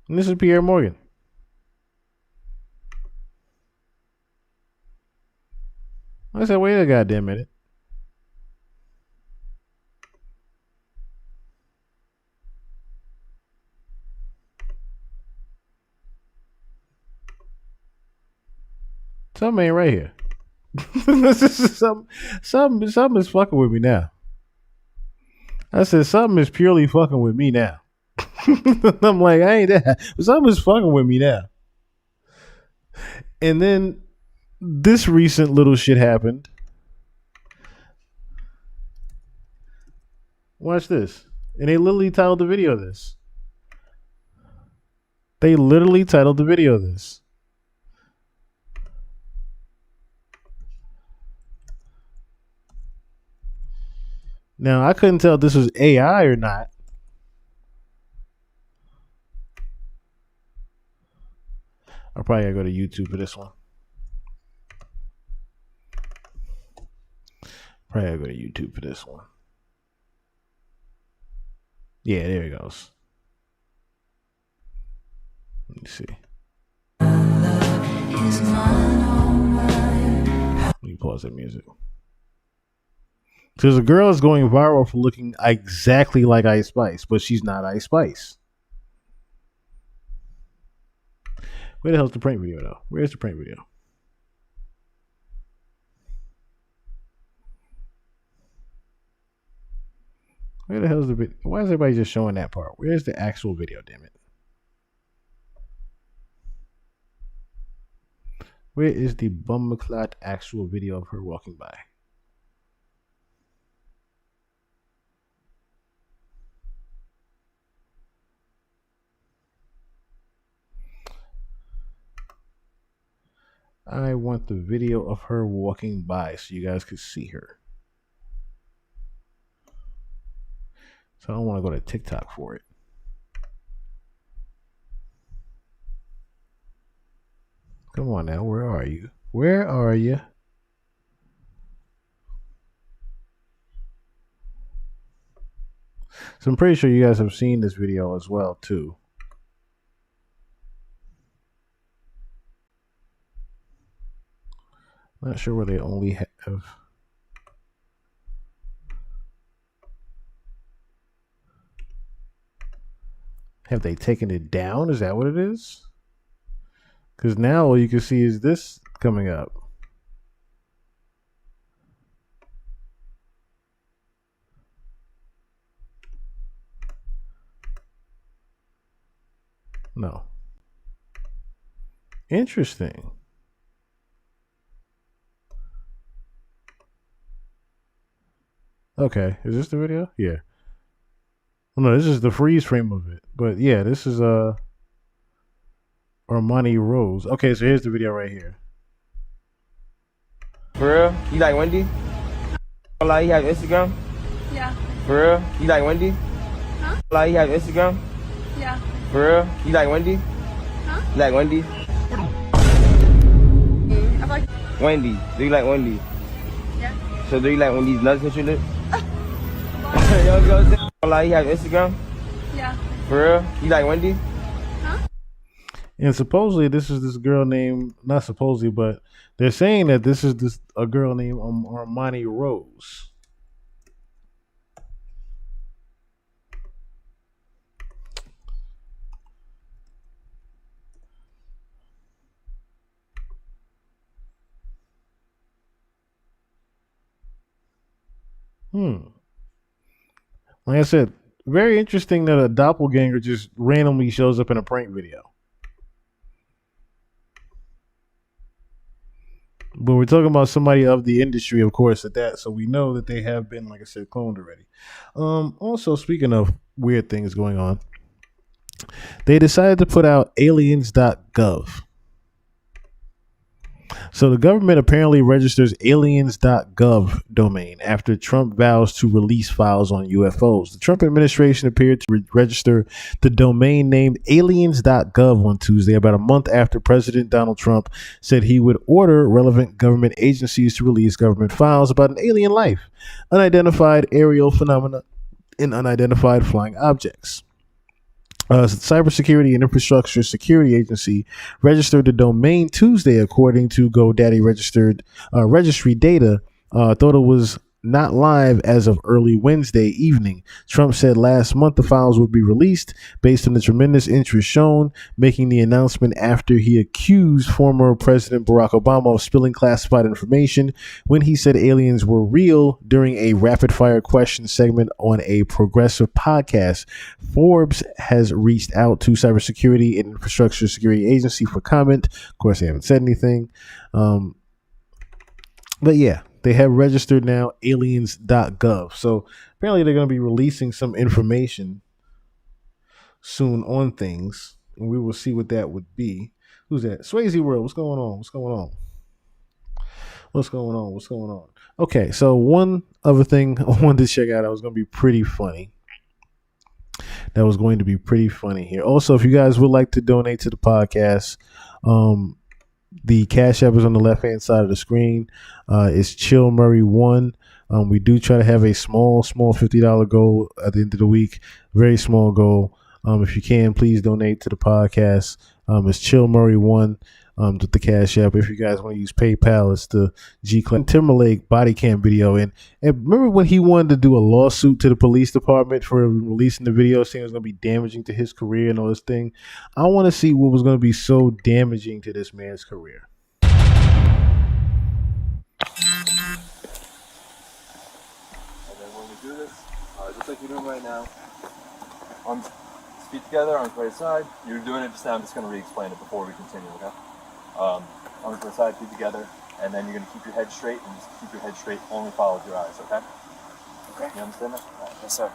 And this is Pierre Morgan. I said, wait a goddamn minute. Something ain't right here. something is fucking with me now. I said, something is purely fucking with me now. I'm like, I ain't that. Something is fucking with me now. And then this recent little shit happened. Watch this. And they literally titled the video this. Now, I couldn't tell if this was AI or not. I probably gotta go to YouTube for this one. Yeah, there it goes. Let me see. Let me pause that music. So there's a girl that's going viral for looking exactly like Ice Spice, but she's not Ice Spice. Where the hell's the prank video, though? Where's the prank video? Where the hell's the video? Why is everybody just showing that part? Where's the actual video, damn it? Where is the bumbleclot actual video of her walking by? I want the video of her walking by so you guys could see her. So I don't want to go to TikTok for it. Come on now, where are you? Where are you? So I'm pretty sure you guys have seen this video as well too. Not sure where they only have. Have they taken it down? Is that what it is? Because now all you can see is this coming up. No. Interesting. Okay, is this the video? Yeah. Well, no, this is the freeze frame of it. But yeah, this is Armani Rose. Okay, so here's the video right here. For real? You like Wendy? Like you have Instagram? Yeah. For real? You like Wendy? Huh? Like you have Instagram? Yeah. For real? You like Wendy? Huh? You like Wendy? I like. Wendy. Do you like Wendy? Yeah. So do you like when these nuts hit your lip? Like you have Instagram? Yeah. For real? You like Wendy? Huh? And supposedly this is this girl named, not supposedly, but they're saying that this is a girl named Armani Rose. Like I said, very interesting that a doppelganger just randomly shows up in a prank video. But we're talking about somebody of the industry, of course, at that. So we know that they have been, like I said, cloned already. Also, speaking of weird things going on, they decided to put out aliens.gov. So the government apparently registers aliens.gov domain after Trump vows to release files on UFOs. The Trump administration appeared to register the domain named aliens.gov on Tuesday, about a month after President Donald Trump said he would order relevant government agencies to release government files about an alien life, unidentified aerial phenomena, and unidentified flying objects. Cybersecurity and Infrastructure Security Agency registered the domain Tuesday, according to GoDaddy registry data. Thought it was not live as of early Wednesday evening. Trump said last month the files would be released based on the tremendous interest shown, making the announcement after he accused former President Barack Obama of spilling classified information when he said aliens were real during a rapid-fire question segment on a progressive podcast. Forbes has reached out to Cybersecurity and Infrastructure Security Agency for comment. Of course, they haven't said anything. But yeah, they have registered now aliens.gov. So apparently they're going to be releasing some information soon on things, and we will see what that would be. Who's that? Swayze World, what's going on? What's going on? What's going on? What's going on? Okay, so one other thing I wanted to check out that was going to be pretty funny. Here. Also, if you guys would like to donate to the podcast, the Cash App is on the left-hand side of the screen. It's Chill Murray 1. We do try to have a small $50 goal at the end of the week. Very small goal. If you can, please donate to the podcast. It's Chill Murray 1 with the Cash App. If you guys want to use PayPal, it's the G-Clan Timberlake body cam video. And remember when he wanted to do a lawsuit to the police department for releasing the video, saying it was going to be damaging to his career and all this thing? I want to see what was going to be so damaging to this man's career. And then when we do this, just like you're doing right now, arms, feet together, arms by your side. You're doing it just now. I'm just going to re-explain it before we continue, okay? Arms to the side, feet together, and then you're going to keep your head straight and just keep your head straight, only follow with your eyes, okay? Okay. You understand that? All right. Yes, sir.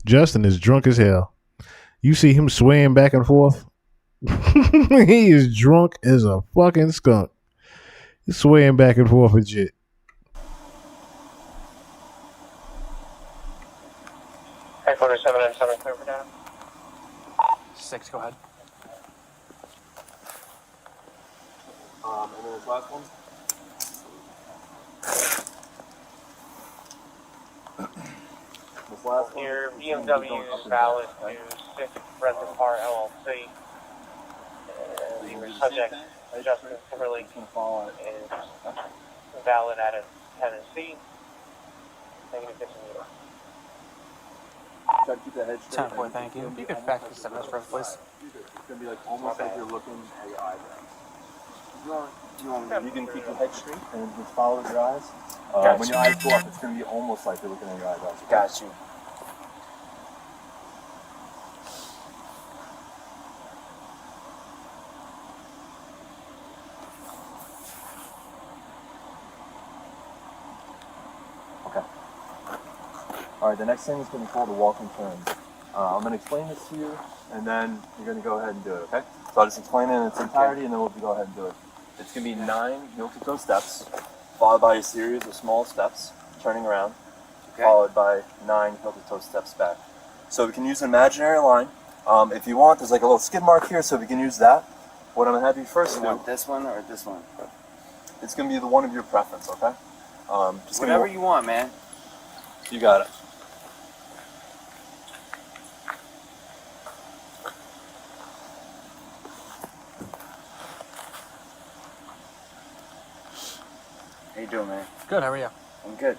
Justin is drunk as hell. You see him swaying back and forth? He is drunk as a fucking skunk. He's swaying back and forth and shit. Hey, 47 and 7 clear for down. 6, go ahead. And then this last one. This last one. Your BMW is valid to 6 Rental Car LLC. Your subject, Justin Kimberly, is valid out of Tennessee. Negative 15 meters. Try to keep that head straight. 10-4, thank you. You could back this up, please. It's going to be like almost like you're looking at your eyebrows. You can keep your head straight and just follow with your eyes. When your eyes go up, it's going to be almost like you're looking at your eyebrows. Okay? Got you. Okay. All right, the next thing is going to be called a walk and turn. I'm going to explain this to you, and then you're going to go ahead and do it, okay? So I'll just explain it in its entirety, and then we'll go ahead and do it. It's going to be 9 heel-to-toe steps, followed by a series of small steps, turning around, followed by 9 heel-to-toe steps back. So we can use an imaginary line. If you want, there's like a little skid mark here, so we can use that. What I'm going to have you first do... You want this one or this one? It's going to be the one of your preference, okay? Just Whatever you want, man. You got it. How you doing, man? Good, how are you? I'm good.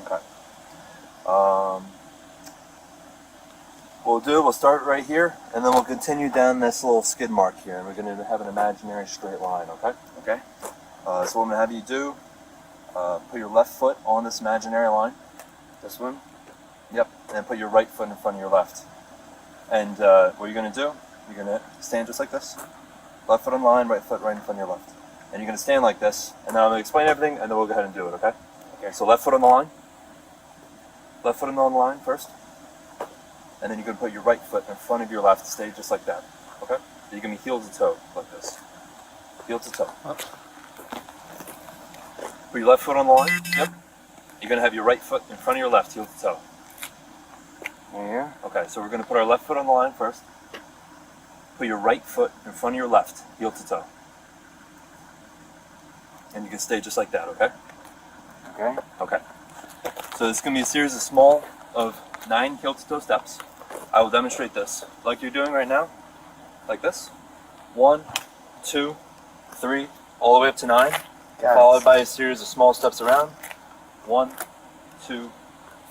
Okay. We'll start right here, and then we'll continue down this little skid mark here, and we're going to have an imaginary straight line, okay? Okay. So what I'm going to have you do, put your left foot on this imaginary line. This one? Yep, and then put your right foot in front of your left. And what you're going to do, you're going to stand just like this. Left foot on the line, right foot right in front of your left. And you're going to stand like this, and then I'm going to explain everything, and then we'll go ahead and do it, okay? Okay. So left foot on the line. Left foot on the line first. And then you're going to put your right foot in front of your left, stay just like that, okay? So you're going to be heel to toe, like this. Heel to toe. Up. Put your left foot on the line. Yep. You're going to have your right foot in front of your left, heel to toe. Yeah. Okay, so we're going to put our left foot on the line first. Put your right foot in front of your left, heel to toe. And you can stay just like that, okay? Okay. Okay. So this is going to be a series of small, of 9 heel to toe steps. I will demonstrate this, like you're doing right now, like this. 1, 2, 3, all the way up to 9, followed by a series of small steps around. 1, 2,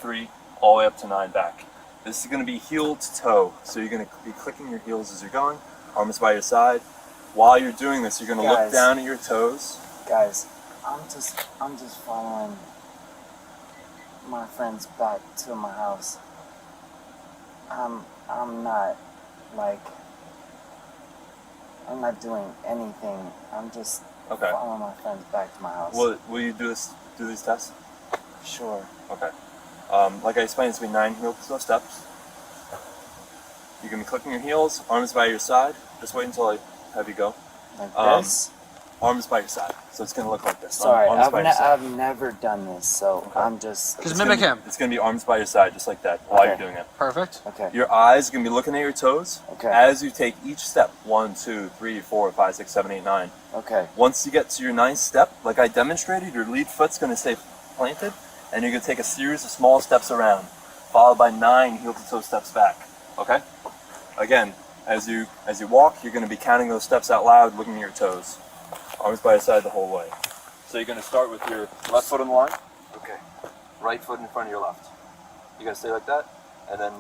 3, all the way up to 9 back. This is going to be heel to toe, so you're going to be clicking your heels as you're going, arms by your side. While you're doing this, you're going to look down at your toes. Guys, I'm just following my friends back to my house. I'm not doing anything. I'm just following my friends back to my house. Will you do these tests? Sure. Okay. Like I explained, it's going to be 9 heel-to-toe steps. You're going to be clicking your heels, arms by your side. Just wait until I have you go. Like this? Arms by your side. So it's going to look like this. Sorry, arms by your side. I've never done this, so I'm just... It's gonna be arms by your side, just like that, while you're doing it. Perfect. Okay. Your eyes are going to be looking at your toes as you take each step. 1, 2, 3, 4, 5, 6, 7, 8, 9. Okay. Once you get to your 9th step, like I demonstrated, your lead foot's going to stay planted, and you're going to take a series of small steps around, followed by 9 heel-to-toe steps back. Okay? Again, as you walk, you're going to be counting those steps out loud, looking at your toes. Arms by your side the whole way. So you're going to start with your left foot on the line. Okay. Right foot in front of your left. You're going to stay like that, and then...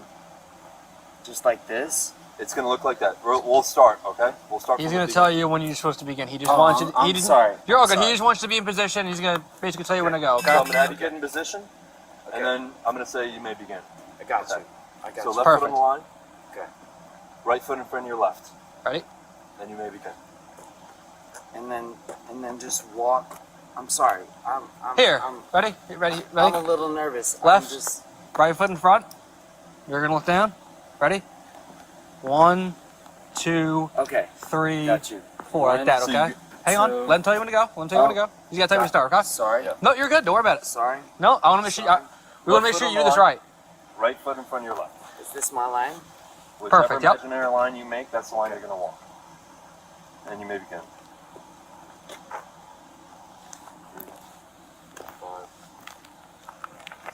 Just like this? It's going to look like that. We'll start, okay? We'll start. He's going to tell you when you're supposed to begin. He just Oh, wants you to... I'm sorry. You're all good. Sorry. He just wants you to be in position. He's going to basically tell you when to go, okay? So I'm going to have you get in position, and then I'm going to say you may begin. I got you. I got So you. left foot on the line. Okay. Right foot in front of your left. Ready? Then you may begin. And then just walk. I'm sorry. Here. I'm, Ready? Ready? I'm a little nervous. Left. I'm just... Right foot in front. You're going to look down. Ready? 1, 2, Okay. 3, Got you. 4. Like that, okay? Hang on. Let him tell you when to go. Let him tell you when to go. He's got to tell you when to start, okay? Sorry. No, you're good. Don't worry about it. Sorry. No, I want to make sure... we want to make sure you do this right. Right foot in front of your left. Is this my line? Whichever Perfect, yep. imaginary line you make, that's the line you're going to walk. And you may begin. 3, 5,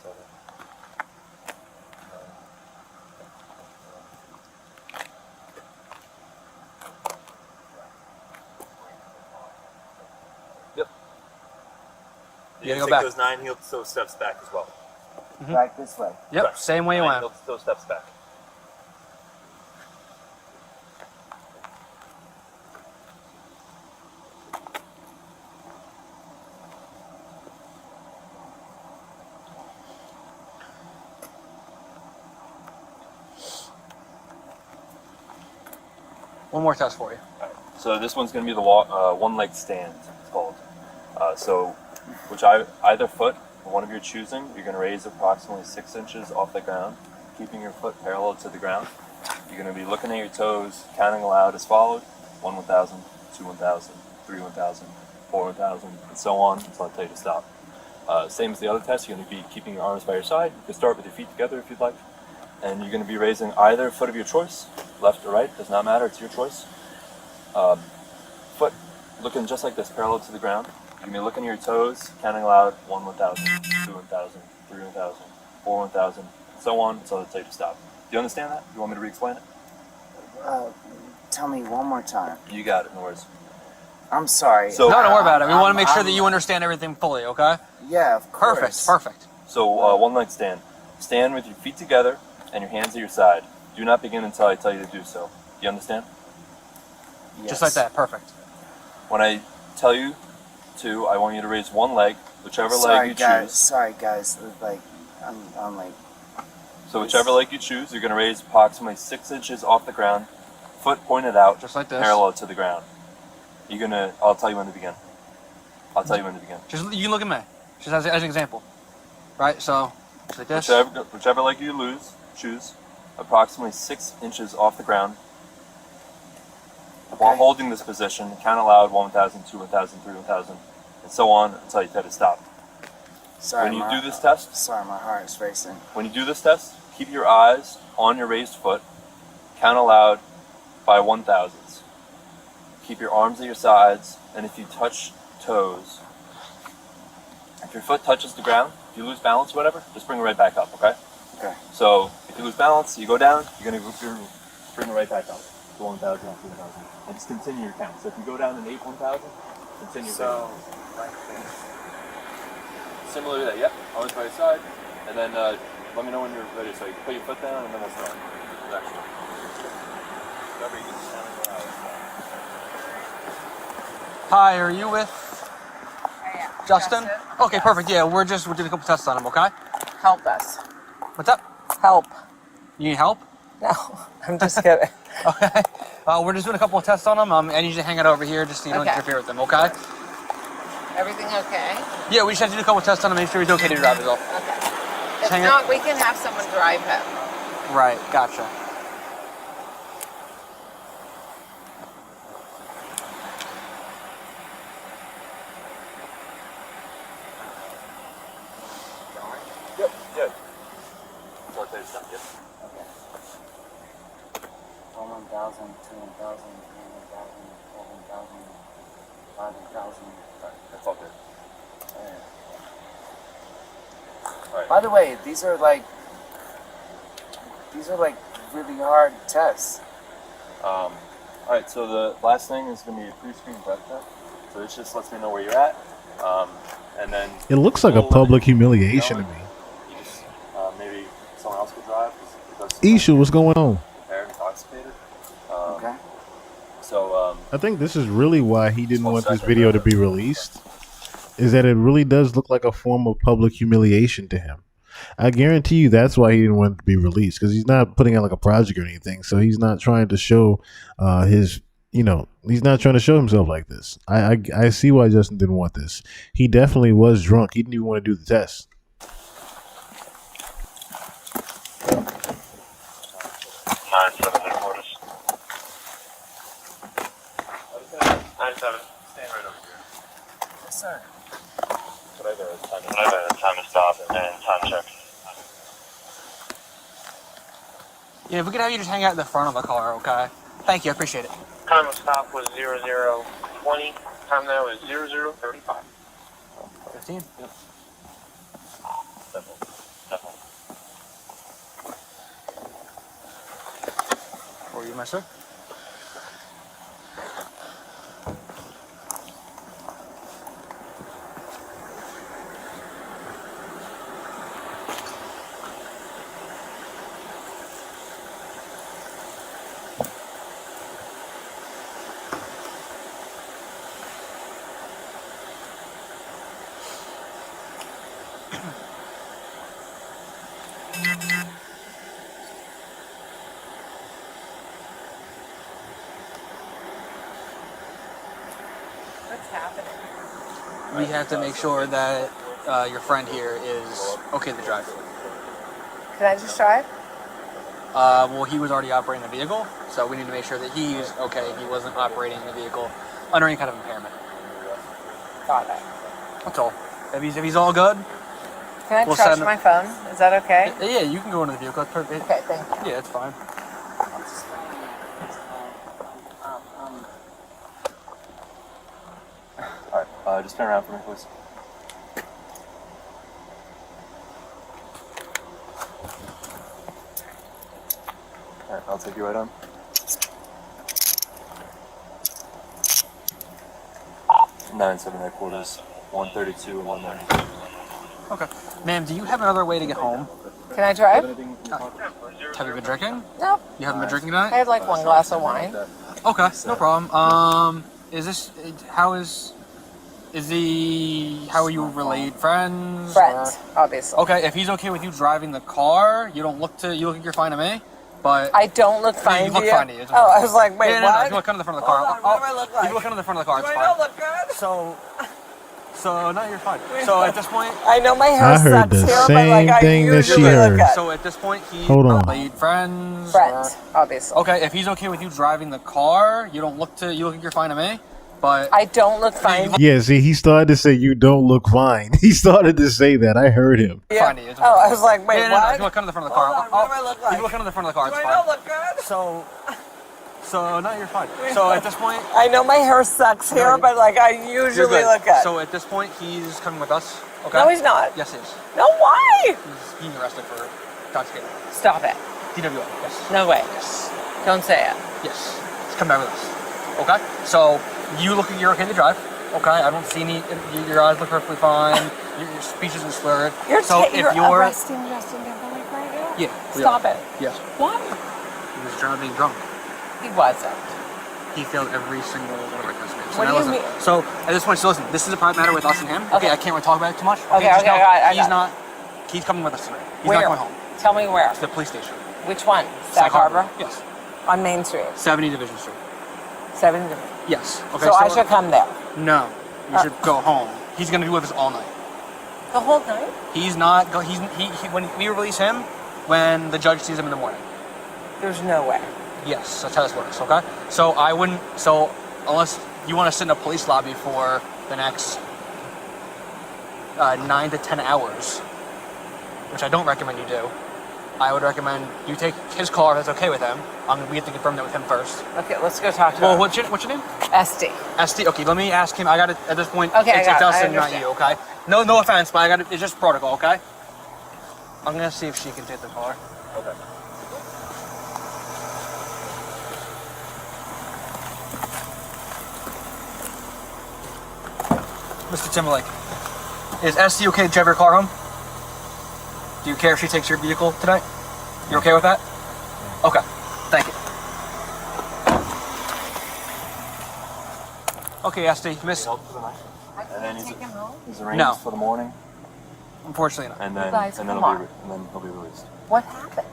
7, 9. Yep. You gotta take go back. those 9 heel-to-toe steps back as well. Back this way. Yep, Correct. same way you 9 went. heel-to-toe steps back. One more test for you. So this one's going to be the one-leg stand, it's called. Either foot, one of your choosing, you're going to raise approximately 6 inches off the ground, keeping your foot parallel to the ground. You're going to be looking at your toes, counting aloud as followed: 1 1,000, 2 1,000, 3 1,000, 4 1,000, and so on until I tell you to stop. Same as the other test, you're going to be keeping your arms by your side. You can start with your feet together if you'd like. And you're going to be raising either foot of your choice, left or right, does not matter, it's your choice. Foot looking just like this, parallel to the ground. You're going to be looking at your toes, counting aloud: 1 1,000, 2 1,000, 3 1,000, 4 1,000, and so on until I tell you to stop. Do you understand that? Do you want me to re-explain it? Tell me one more time. You got it, no worries. I'm sorry. So, No, don't worry about it. We want to make sure that you understand everything fully, okay? Yeah, of course. Perfect. So one leg stand. Stand with your feet together and your hands at your side. Do not begin until I tell you to do so. Do you understand? Yes. Just like that. Perfect. When I tell you to, I want you to raise one leg, whichever Sorry, leg you guys. choose. Sorry, guys. Like, I'm like... So whichever leg you choose, you're going to raise approximately 6 inches off the ground, foot pointed out, just like this, parallel to the ground. You're going to, I'll tell you when to begin. I'll tell you when to begin. Just you can look at me. Just as an example. Right? So, just like this. Whichever leg you choose, approximately 6 inches off the ground. While holding this position, count aloud: 1 1,000, 2 1,000, 3 1,000, and so on until you tell to stop. Sorry, when you do this test, sorry, my heart is racing. When you do this test, keep your eyes on your raised foot. Count aloud by 1,000s. Keep your arms at your sides, and if you touch toes, if your foot touches the ground, if you lose balance, whatever, just bring it right back up. Okay? Okay. So if you lose balance, you go down. You're gonna bring it right back up to 1,000, 2,000, and just continue your count. So if you go down and 8 1,000, continue. So like this. Similar to that, yep. Arms by your side, and then let me know when you're ready. So you can put your foot down, and then we'll start. Actually, whatever you get counting out. Hi, are you with Justin? Okay, perfect. Yeah, we're doing a couple tests on him. Okay. Help us. What's up? Help. You need help? No, I'm just kidding. Okay. We're just doing a couple of tests on him. I need you to hang it over here just so you don't Okay. interfere with them. Okay. Everything okay? Yeah, we just have to do a couple tests on him, make sure he's okay to drive as well. Okay. If Hang not, on. we can have someone drive him. Right, gotcha. Yep, good. So I'll tell you something, yep. Okay. 1,000, 2,000, 3,000, 4,000, 5,000. That's all good. Alright. By the way, these are like really hard tests. Alright, so the last thing is going to be a pre-screen breath test. So this just lets me know where you're at. And then It looks like a public humiliation to me. you just, maybe someone else could drive. Isha, what's going on? Impaired, intoxicated. Okay. So, I think this is really why he didn't want this video to be released. Is that it really does look like a form of public humiliation to him. I guarantee you that's why he didn't want it to be released, because he's not putting out like a project or anything. So he's not trying to show his, he's not trying to show himself like this. I see why Justin didn't want this. He definitely was drunk. He didn't even want to do the test. 9-7 headquarters. 9-7. Stand right over here. Yes, sir. Whatever, time to stop and time check. Yeah, if we could have you just hang out in the front of the car, okay? Thank you, I appreciate it. Time of stop was 0020. Time now is 0035. 15? Yep. Simple. Simple. For you, my sir. What's happening? We have to make sure that your friend here is okay to drive. Can I just drive? Well, he was already operating the vehicle, so we need to make sure that he's okay. He wasn't operating the vehicle under any kind of impairment. Got it. That's all. If he's all good, Can I we'll charge send my phone? Is that okay? Yeah, you can go into the vehicle. That's perfect. Okay, thank you. Yeah, it's fine. Alright, just turn around for me, please. Alright, I'll take you right on. Nine 7 headquarters, 132 and 190. Okay. Ma'am, do you have another way to get home? Can I drive? Have you been drinking? No. You haven't been drinking tonight? I had like one glass of wine. Okay, no problem. How are you related? Friends? Friends, obviously. Okay, if he's okay with you driving the car, you look like you're fine to me, but... I don't look fine you look to you? fine to you. Oh, I was like, wait, no, what? if you look under the front of the car. Hold on, what do I look like? You look under the front of the car, Do it's I fine. not look good? So, no, you're fine. So, at this point... I know my hair I heard sucks the here, but same like I thing that she usually look heard. good. So, at this point, he's Hold on. related friends? Friends, obviously. Okay, if he's okay with you driving the car, you look like you're fine to me, but... I don't look fine. Yeah, see, he started to say you don't look fine. He started to say that. I heard him. Yeah. Fine to you. Oh, I was like, wait, no, what? if you look under the front of the car. Hold on, what do I look like? If you look under the front of the car, Do it's I fine. not look good? So, no, you're fine. So, at this point... I know my hair sucks here, but like I You're usually good. look good. So, at this point, he's coming with us, okay? No, he's not. Yes, he is. No, why? He's being arrested for intoxicated. Stop it. DWI, yes. No way. Yes. Don't say it. Yes. Just come back with us. Okay? So, you're okay to drive. Okay? I don't see any... Your eyes look perfectly fine. Your speech isn't slurred. You're you're arresting Justin Timberlake right now? Yeah. we Stop are. it. Yes. Why? He was driving drunk. He wasn't. He failed every single one of our tests. What do you mean? So, at this point, so listen, this is a private matter with us and him. Okay. I can't really talk about it too much. Okay, just okay, know I he's got it. he's coming with us tonight. He's Where? not going home. Tell me where. To the police station. Which one? Sag Harbor? Yes. On Main Street. 70 Division Street. 7. Yes. Okay. So I should come there. No. You should go home. He's going to be with us all night. The whole night? He's not. When we release him, when the judge sees him in the morning. There's no way. Yes, that's how this works. Okay. So I wouldn't. So unless you want to sit in a police lobby for the next 9 to 10 hours, which I don't recommend you do. I would recommend you take his car if that's okay with him. We have to confirm that with him first. Okay, let's go talk to Well, him. what's your name? SD. SD. Okay, let me ask him. I got it at this point. Okay, it's I us and not understand. you. Okay. No offense, but I got it. It's just protocol. Okay. I'm gonna see if she can take the car. Okay. Mr. Timberlake, is SD okay to drive your car home? Do you care if she takes your vehicle tonight? You're okay with that? Okay. Thank you. Okay, SD, Miss. And then he's arranged No. for the morning. Unfortunately not. And then You guys, and then come on. he'll be released. What happened?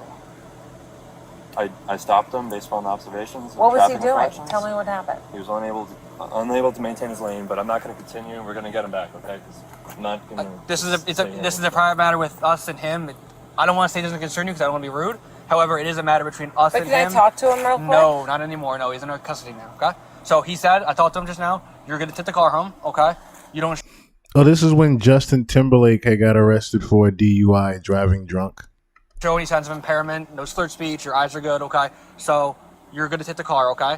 I stopped him based on observations. and What was he traffic doing? infractions. Tell me what happened. He was unable to maintain his lane, but I'm not going to continue. We're going to get him back, okay? 'Cause I'm not going to. This is a private matter with us and him. I don't want to say it doesn't concern you because I don't want to be rude. However, it is a matter between us But and can him. I talk to him real quick? No, not anymore. No, he's in our custody now. Okay. So he said, I talked to him just now. You're going to take the car home. Okay. You don't. Oh, this is when Justin Timberlake had got arrested for a DUI, driving drunk. Show any signs of impairment, no slurred speech, your eyes are good, okay? So you're good to take the car, okay?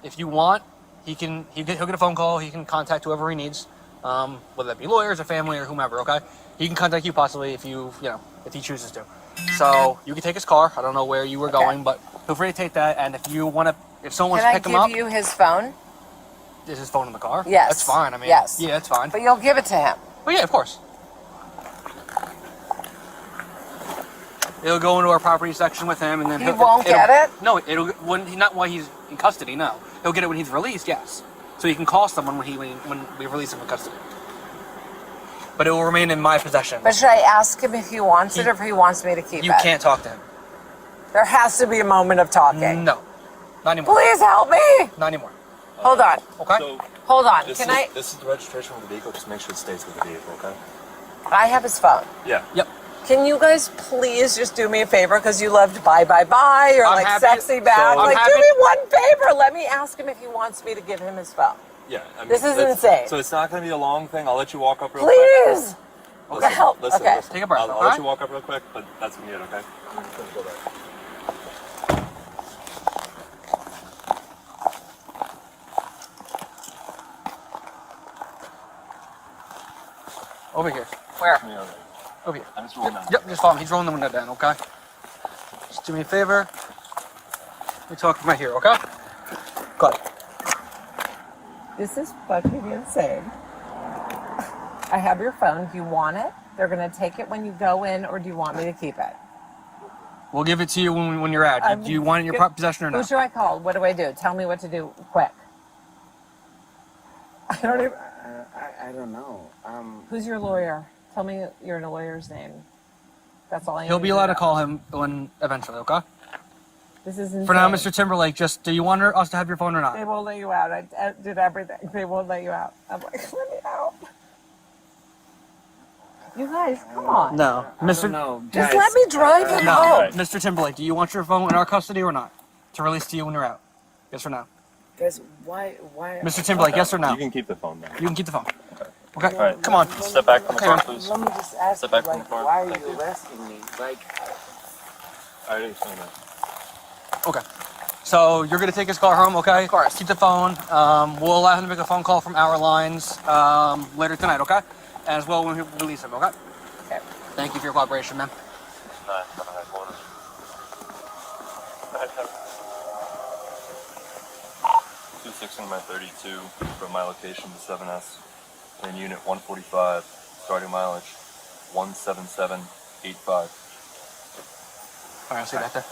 If you want, he'll get a phone call, he can contact whoever he needs, whether that be lawyers or family or whomever, okay? He can contact you possibly if if he chooses to. So you can take his car. I don't know where you were going, but feel free to take that. And if someone wants Can to I pick him up, give you his phone? is his phone in the car? Yes. That's fine. I mean, Yes. yeah, that's fine. But you'll give it to him. Oh yeah, of course. It'll go into our property section with him, and then He won't get it? No, not while he's in custody. No, he'll get it when he's released. Yes, so he can call someone when we release him from custody. But it will remain in my possession. But should I ask him if he wants it or if he wants me to keep it? You can't talk to him. There has to be a moment of talking. No, not anymore. Please help me. Not anymore. Hold on. Okay. So Hold on. this Can is, I? This is the registration of the vehicle. Just make sure it stays with the vehicle, okay? I have his phone. Yeah. Yep. Can you guys please just do me a favor because you loved bye bye bye or I'm like happy- sexy back? so- I'm Like, happy- do me one favor. Let me ask him if he wants me to give him his phone. Yeah. I mean, This is that's- insane. So it's not going to be a long thing. I'll let you walk up real quick. Please. Listen, Help. Listen, Okay. listen. Take a breath, I'll let okay? you walk up real quick, but that's going to be it, okay? I'm just going to go back. Over here. Where? Yeah, Over here. I'm just rolling down. Yep, just follow him. He's rolling the window down, okay? Just do me a favor. Let me talk from right here, okay? Good. This is fucking insane. I have your phone. Do you want it? They're going to take it when you go in, or do you want me to keep it? We'll give it to you when you're out. Do you want it in your possession or Who not? should I call? What do I do? Tell me what to do quick. I don't even. I don't know. Who's your lawyer? Tell me your lawyer's name. That's all I need. He'll be allowed to call him when eventually, okay? This is insane. For now, Mr. Timberlake, just do you want us to have your phone or not? They won't let you out. I did everything. They won't let you out. I'm like, let me out. You guys, come on. No, Mr. No, Just let me drive him No, home. Mr. Timberlake, do you want your phone in our custody or not? To release to you when you're out? Yes or no? Guys, why? Mr. Timberlake, yes or no? You can keep the phone now. You can keep the phone. Okay, All right. come on. Step back from the car, please. Let me just ask Step you, back from the car. why are Thank you arresting me? Like, I already explained that. Okay. So you're gonna take his car home, okay? Of course. Keep the phone. We'll allow him to make a phone call from our lines later tonight, okay? As well when we release him, okay? Okay. Thank you for your cooperation, man. Two 16 by 32 from my location to 7S in unit 145, starting mileage 17785. All right, I'll see you back there.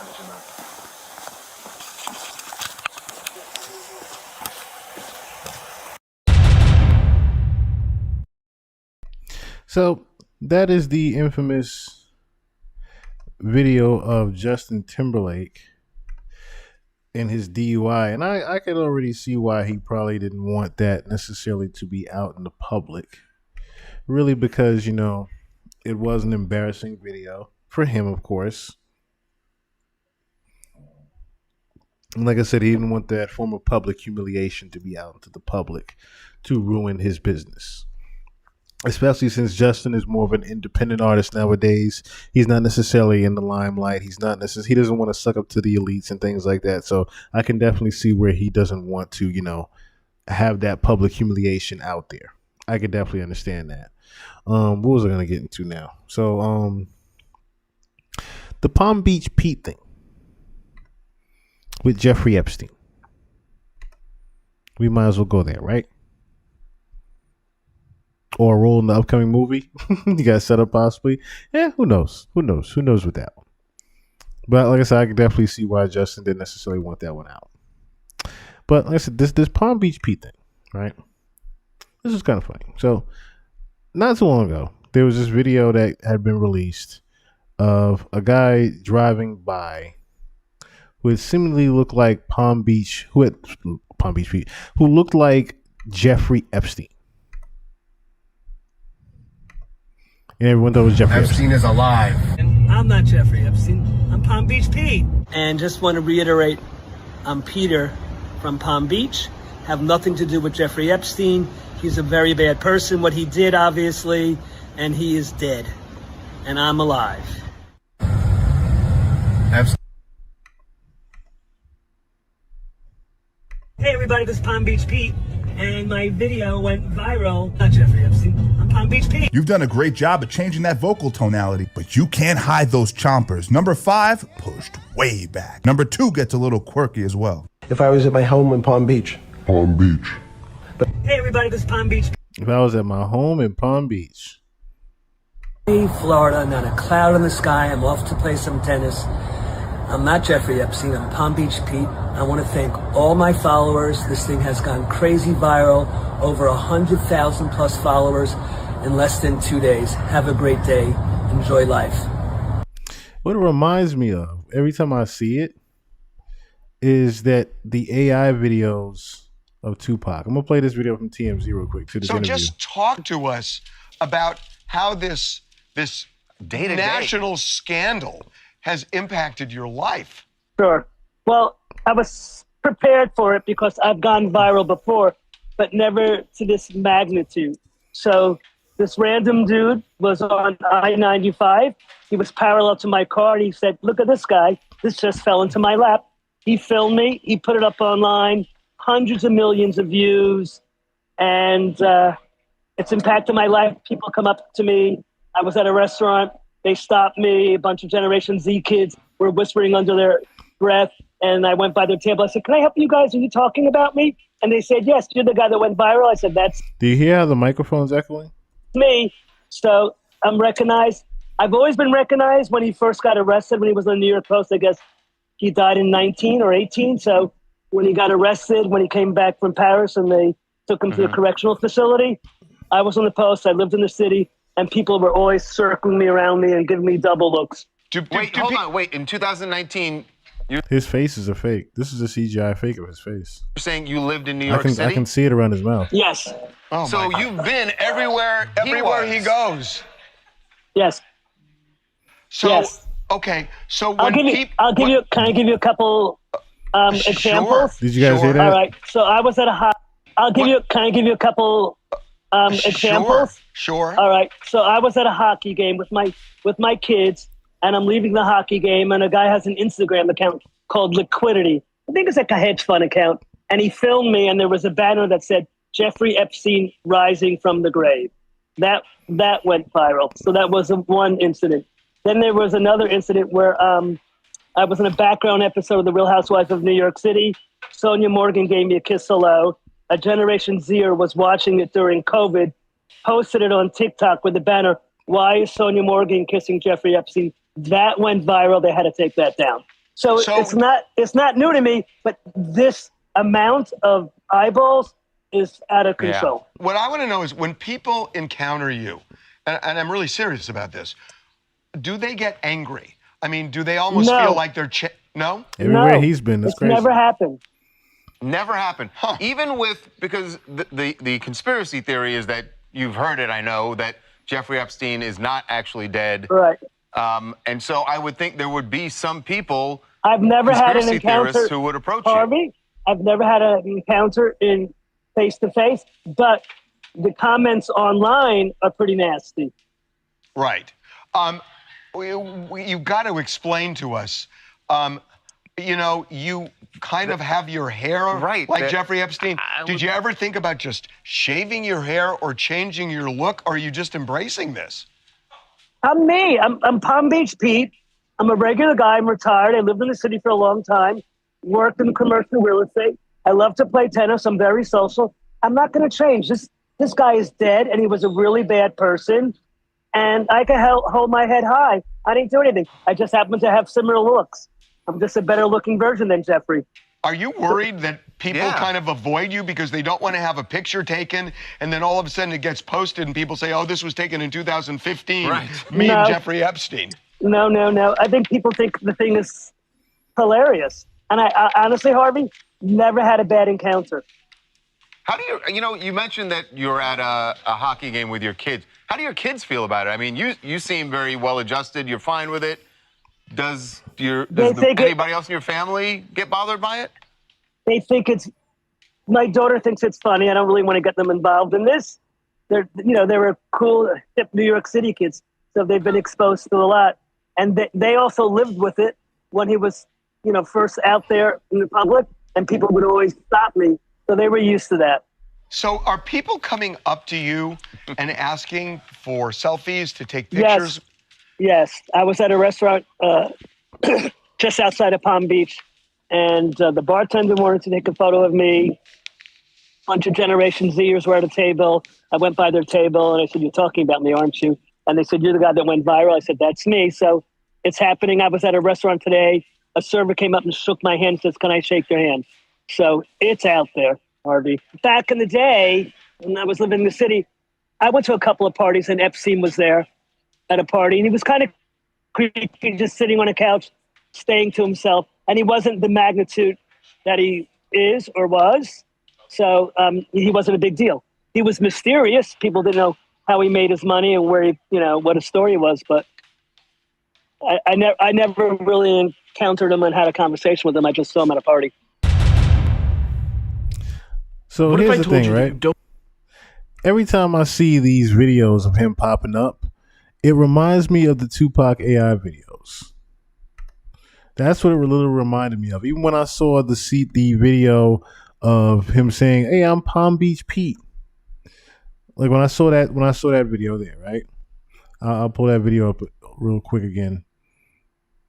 So that is the infamous video of Justin Timberlake and his DUI. And I could already see why he probably didn't want that necessarily to be out in the public. really because, you know, it was an embarrassing video for him, of course. And like I said, he didn't want that form of public humiliation to be out into the public to ruin his business. Especially since Justin is more of an independent artist nowadays. He's not necessarily in the limelight. He doesn't want to suck up to the elites and things like that. So I can definitely see where he doesn't want to, you know, have that public humiliation out there. I could definitely understand that. What was I going to get into now? So the Palm Beach Pete thing with Jeffrey Epstein. We might as well go there, right? Or a role in the upcoming movie. You got set up possibly. Yeah, who knows? Who knows with that one? But like I said, I can definitely see why Justin didn't necessarily want that one out. But like I said, this Palm Beach Pete thing, right? This is kind of funny. So not too long ago, there was this video that had been released of a guy driving by who seemingly looked like who looked like Jeffrey Epstein. And everyone thought it was Jeffrey Epstein is alive. And I'm not Jeffrey Epstein. I'm Palm Beach Pete. And just want to reiterate, I'm Peter from Palm Beach. Have nothing to do with Jeffrey Epstein. He's a very bad person, what he did, obviously, and he is dead. And I'm alive. Hey everybody, this is Palm Beach Pete, and my video went viral. Not Jeffrey Epstein, I'm Palm Beach Pete. You've done a great job at changing that vocal tonality, but you can't hide those chompers. Number 5, pushed way back. Number 2 gets a little quirky as well. If I was at my home in Palm Beach. Palm Beach. Hey everybody, this is Palm Beach. If I was at my home in Palm Beach. Florida, not a cloud in the sky. I'm off to play some tennis. I'm not Jeffrey Epstein. I'm Palm Beach Pete. I want to thank all my followers. This thing has gone crazy viral. Over 100,000 plus followers in less than 2 days. Have a great day. Enjoy life. What it reminds me of every time I see it is that the AI videos of Tupac. I'm gonna play this video from TMZ real quick. So just talk to us about how this Day-to-day national scandal has impacted your life. Sure. Well, I was prepared for it because I've gone viral before, but never to this magnitude. So this random dude was on I-95. He was parallel to my car, and he said, "Look at this guy. This just fell into my lap." He filmed me. He put it up online. Hundreds of millions of views. And it's impacted my life. People come up to me. I was at a restaurant. They stopped me. A bunch of Generation Z kids were whispering under their breath. And I went by their table. I said, "Can I help you guys? Are you talking about me?" And they said, "Yes, you're the guy that went viral." I said, "That's Do you hear how the microphone's echoing? me." So I'm recognized. I've always been recognized. When he first got arrested, when he was on the New York Post, I guess he died in 19 or 18. So when he got arrested, when he came back from Paris and they took him to the correctional facility, I was on the Post. I lived in the city, and people were always circling me around me and giving me double looks. Hold on. Wait. In 2019, His face is a fake. This is a CGI fake of his face. you're saying you lived in New York City? I can see it around his mouth. Yes. So you've been everywhere he goes. Yes. So Yes. okay. So I'll when give you. Can I give you a couple examples? Did you guys hear that? All right. So I was at a Can I give you a couple examples? Sure. All right. So I was at a hockey game with my kids, and I'm leaving the hockey game, and a guy has an Instagram account called Liquidity. I think it's like a hedge fund account, and he filmed me, and there was a banner that said Jeffrey Epstein rising from the grave. That went viral. So that was one incident. Then there was another incident where I was in a background episode of The Real Housewives of New York City. Sonia Morgan gave me a kiss hello. A Generation Zer was watching it during COVID, posted it on TikTok with the banner, "Why is Sonia Morgan kissing Jeffrey Epstein?" That went viral. They had to take that down. So it's not new to me, but this amount of eyeballs is out of control. Yeah. What I want to know is when people encounter you, and I'm really serious about this, do they get angry? I mean, do they almost feel like they're no? Everywhere he's been, that's crazy. Never happened. Never happened. Even with, because the conspiracy theory is that you've heard it, I know, that Jeffrey Epstein is not actually dead. Right. And so I would think there would be some people, I've never had an conspiracy encounter, theorists, who would approach you. Harvey. I've never had an encounter in face-to-face, but the comments online are pretty nasty. Right. You've got to explain to us. You know, you kind of have your hair right like Jeffrey Epstein. Did you ever think about just shaving your hair or changing your look, or are you just embracing this? I'm me. I'm Palm Beach Pete. I'm a regular guy. I'm retired. I lived in the city for a long time, worked in commercial real estate. I love to play tennis. I'm very social. I'm not going to change. This guy is dead, and he was a really bad person, and I can hold my head high. I didn't do anything. I just happen to have similar looks. I'm just a better looking version than Jeffrey. Are you worried that people kind of avoid you because they don't want to have a picture taken, and then all of a sudden it gets posted and people say, oh, this was taken in 2015, me and Jeffrey Epstein? No. I think people think the thing is hilarious. And I honestly, Harvey, never had a bad encounter. How do you mentioned that you're at a hockey game with your kids. How do your kids feel about it? I mean, you seem very well adjusted. You're fine with it. Does anybody else in your family get bothered by it? They think my daughter thinks it's funny. I don't really want to get them involved in this. They were cool, hip New York City kids, so they've been exposed to a lot. And they also lived with it when he was, first out there in the public, and people would always stop me. So they were used to that. So are people coming up to you and asking for selfies to take pictures? Yes. I was at a restaurant just outside of Palm Beach, and the bartender wanted to take a photo of me. A bunch of Generation Zers were at a table. I went by their table, and I said, you're talking about me, aren't you? And they said, you're the guy that went viral. I said, that's me. So it's happening. I was at a restaurant today. A server came up and shook my hand and says, can I shake your hand? So it's out there, Harvey. Back in the day, when I was living in the city, I went to a couple of parties, and Epstein was there at a party, and he was kind of creepy, just sitting on a couch, staying to himself. And he wasn't the magnitude that he is or was. So he wasn't a big deal. He was mysterious. People didn't know how he made his money and where what his story was. But I never really encountered him and had a conversation with him. I just saw him at a party. So here's the thing, right? Every time I see these videos of him popping up, it reminds me of the Tupac AI videos. That's what it really reminded me of. Even when I saw the video of him saying, "Hey, I'm Palm Beach Pete." Like when I saw that video there, right? I'll pull that video up real quick again,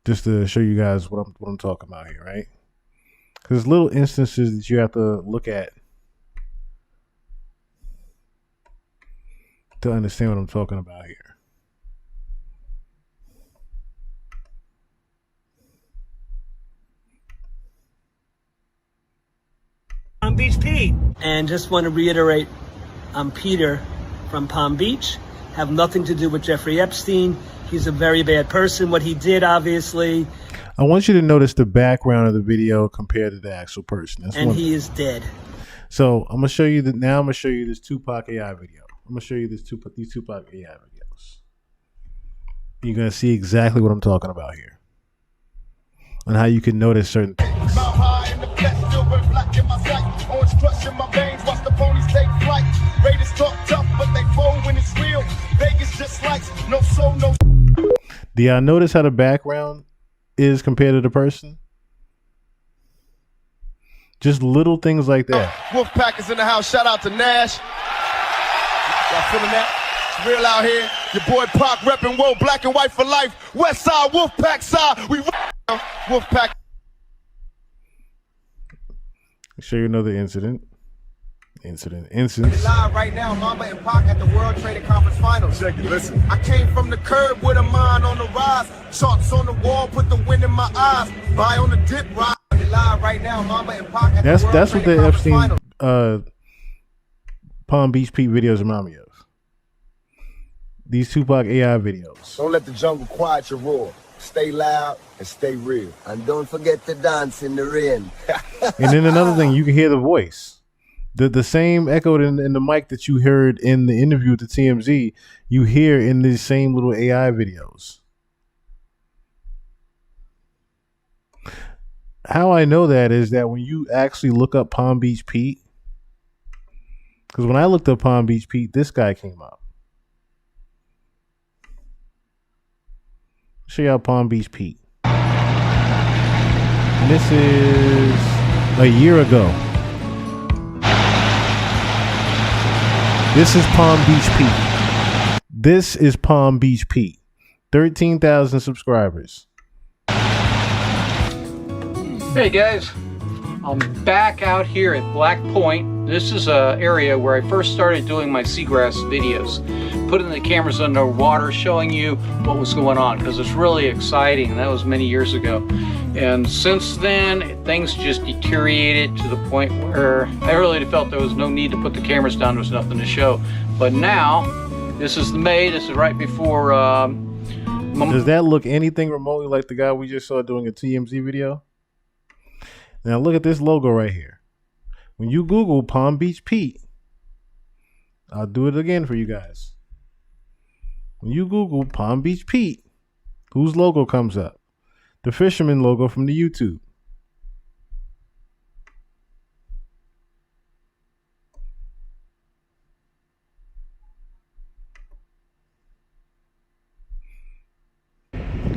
just to show you guys what I'm talking about here, right? Because there's little instances that you have to look at to understand what I'm talking about here. Palm Beach Pete. And just want to reiterate, I'm Peter from Palm Beach. Have nothing to do with Jeffrey Epstein. He's a very bad person. What he did, obviously. I want you to notice the background of the video compared to the actual person. He is dead. So I'm gonna show you that. Now I'm gonna show you this Tupac AI video. I'm gonna show you these Tupac AI videos. You're gonna see exactly what I'm talking about here, and how you can notice certain things. Do y'all notice how the background is compared to the person? Just little things like that. Wolfpack is in the house. Shout out to Nash. Y'all feeling that? It's real out here. Your boy Pac repping world black and white for life. West side, Wolfpack side. We Wolfpack. Show you another instance. Live right now, Mamba and Pac at the World Trading Conference Finals. Check it, listen. I came from the curb with a mind on the rise. Charts on the wall, put the wind in my eyes. Buy on the dip, ride. Live right now, Mamba and Pac at the World That's what Trading the Conference Epstein Palm Beach Pete videos remind me of. These Tupac AI videos. Don't let the jungle quiet your roar. Stay loud and stay real. And don't forget to dance in the rain. And then another thing, you can hear the voice. The same echoed in the mic that you heard in the interview with the TMZ, you hear in these same little AI videos. How I know that is that when you actually look up Palm Beach Pete, because when I looked up Palm Beach Pete, this guy came up. Show y'all Palm Beach Pete. And this is a year ago. This is Palm Beach Pete. This is Palm Beach Pete. 13,000 subscribers. Hey guys, I'm back out here at Black Point. This is an area where I first started doing my seagrass videos, putting the cameras underwater, showing you what was going on, because it's really exciting, and that was many years ago. And since then, things just deteriorated to the point where I really felt there was no need to put the cameras down. There was nothing to show. But now, this is May, this is right before... Does that look anything remotely like the guy we just saw doing a TMZ video? Now look at this logo right here. When you Google Palm Beach Pete, I'll do it again for you guys. When you Google Palm Beach Pete, whose logo comes up? The fisherman logo from the YouTube.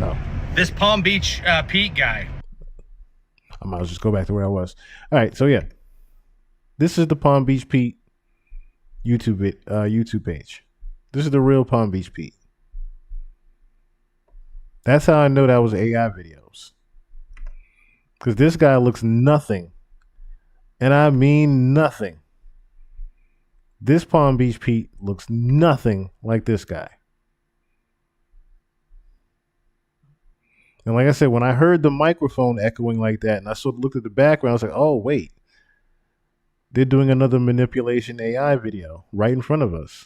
Oh. This Palm Beach Pete guy. I might as well just go back to where I was. All right, so yeah. This is the Palm Beach Pete YouTube page. This is the real Palm Beach Pete. That's how I know that was AI videos. Because this guy looks nothing. And I mean nothing. This Palm Beach Pete looks nothing like this guy. And like I said, when I heard the microphone echoing like that, and I sort of looked at the background, I was like, oh, wait. They're doing another manipulation AI video right in front of us.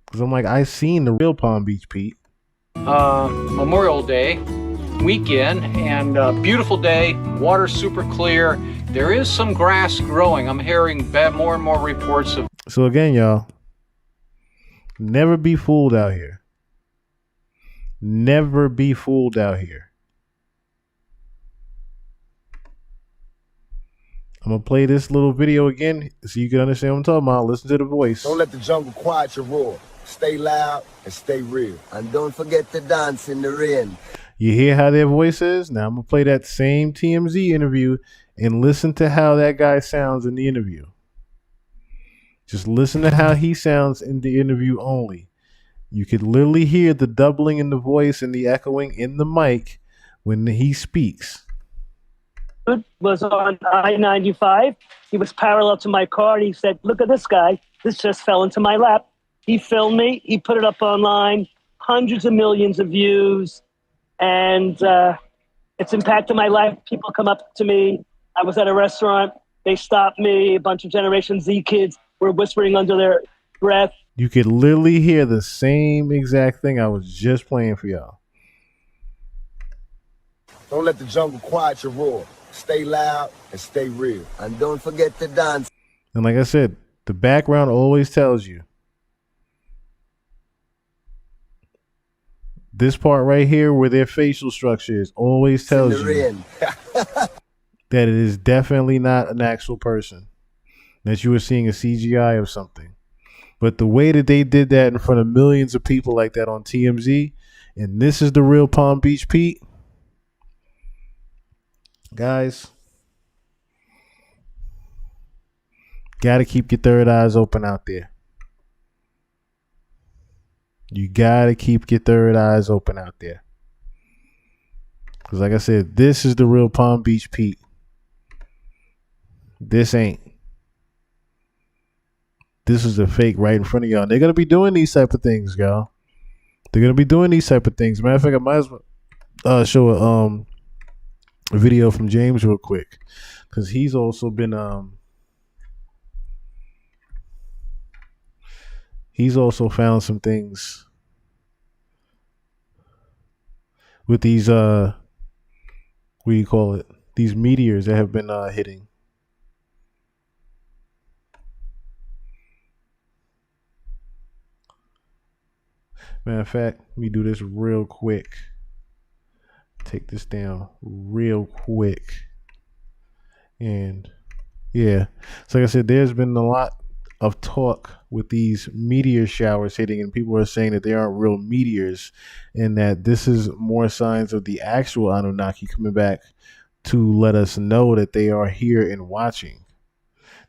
Because I'm like, I seen the real Palm Beach Pete. Memorial Day weekend, and beautiful day, water super clear. There is some grass growing. I'm hearing more and more reports of... So again, y'all, never be fooled out here. Never be fooled out here. I'm going to play this little video again so you can understand what I'm talking about. Listen to the voice. Don't let the jungle quiet your roar. Stay loud and stay real. And don't forget to dance in the rain. You hear how their voice is? Now I'm going to play that same TMZ interview and listen to how that guy sounds in the interview. Just listen to how he sounds in the interview only. You could literally hear the doubling in the voice and the echoing in the mic when he speaks. Was on I-95. He was parallel to my car, and he said, look at this guy. This just fell into my lap. He filmed me. He put it up online. Hundreds of millions of views. And it's impacted my life. People come up to me. I was at a restaurant. They stopped me. A bunch of Generation Z kids were whispering under their breath. You could literally hear the same exact thing I was just playing for y'all. Don't let the jungle quiet your roar. Stay loud and stay real. And don't forget to dance. And like I said, the background always tells you. This part right here where their facial structure is always tells you that it is definitely not an actual person. That you are seeing a CGI of something. But the way that they did that in front of millions of people like that on TMZ, and this is the real Palm Beach Pete. Guys, got to keep your third eyes open out there. You got to keep your third eyes open out there. Because like I said, this is the real Palm Beach Pete. This ain't. This is a fake right in front of y'all. They're going to be doing these type of things, y'all. They're going to be doing these type of things. Matter of fact, I might as well show a video from James real quick. Because he's also been... he's also found some things with these, what do you call it? These meteors that have been hitting. Matter of fact, let me do this real quick. Take this down real quick. And yeah, so like I said, there's been a lot of talk with these meteor showers hitting, and people are saying that they aren't real meteors and that this is more signs of the actual Anunnaki coming back to let us know that they are here and watching.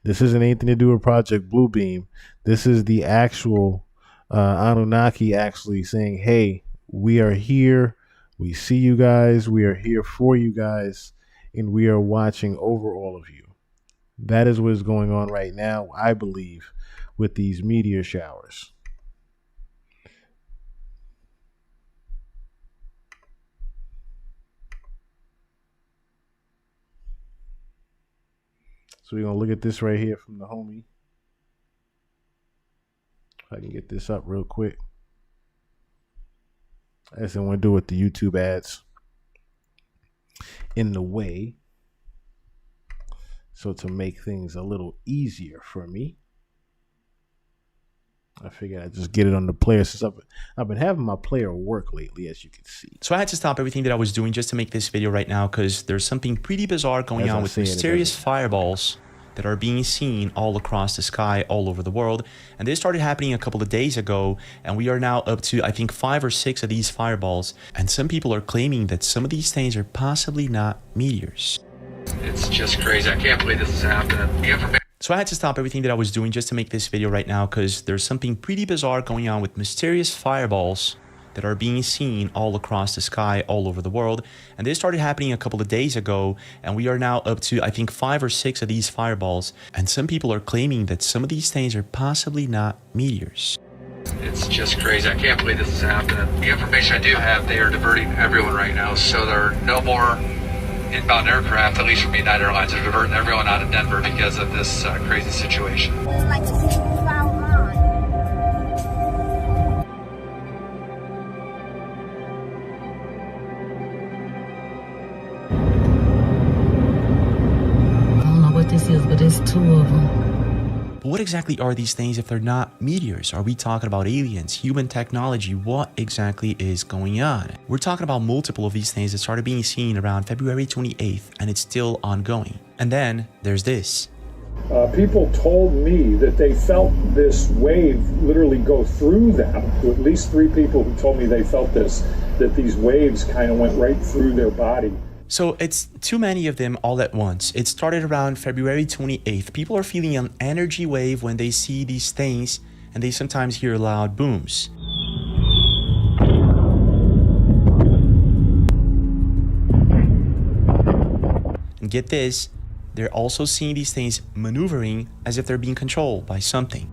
This isn't anything to do with Project Bluebeam. This is the actual Anunnaki actually saying, hey, we are here. We see you guys. We are here for you guys. And we are watching over all of you. That is what is going on right now, I believe, with these meteor showers. So we're going to look at this right here from the homie. If I can get this up real quick. As I want to do with the YouTube ads in the way. So to make things a little easier for me, I figured I'd just get it on the player since I've been having my player work lately, as you can see. So I had to stop everything that I was doing just to make this video right now because there's something pretty bizarre going on with mysterious fireballs that are being seen all across the sky, all over the world. And this started happening a couple of days ago, and we are now up to, I think, 5 or 6 of these fireballs. And some people are claiming that some of these things are possibly not meteors. It's just crazy. I can't believe this is happening. So I had to stop everything that I was doing just to make this video right now because there's something pretty bizarre going on with mysterious fireballs that are being seen all across the sky, all over the world. And this started happening a couple of days ago, and we are now up to, I think, 5 or 6 of these fireballs. And some people are claiming that some of these things are possibly not meteors. It's just crazy. I can't believe this is happening. The information I do have, they are diverting everyone right now, so there are no more inbound aircraft, at least from United Airlines. They're diverting everyone out of Denver because of this crazy situation. This is, but it's 2 of them. But what exactly are these things if they're not meteors? Are we talking about aliens, human technology? What exactly is going on? We're talking about multiple of these things that started being seen around February 28th, and it's still ongoing. And then there's this. People told me that they felt this wave literally go through them. At least 3 people who told me they felt this, that these waves kind of went right through their body. So it's too many of them all at once. It started around February 28th. People are feeling an energy wave when they see these things, and they sometimes hear loud booms. And get this, they're also seeing these things maneuvering as if they're being controlled by something.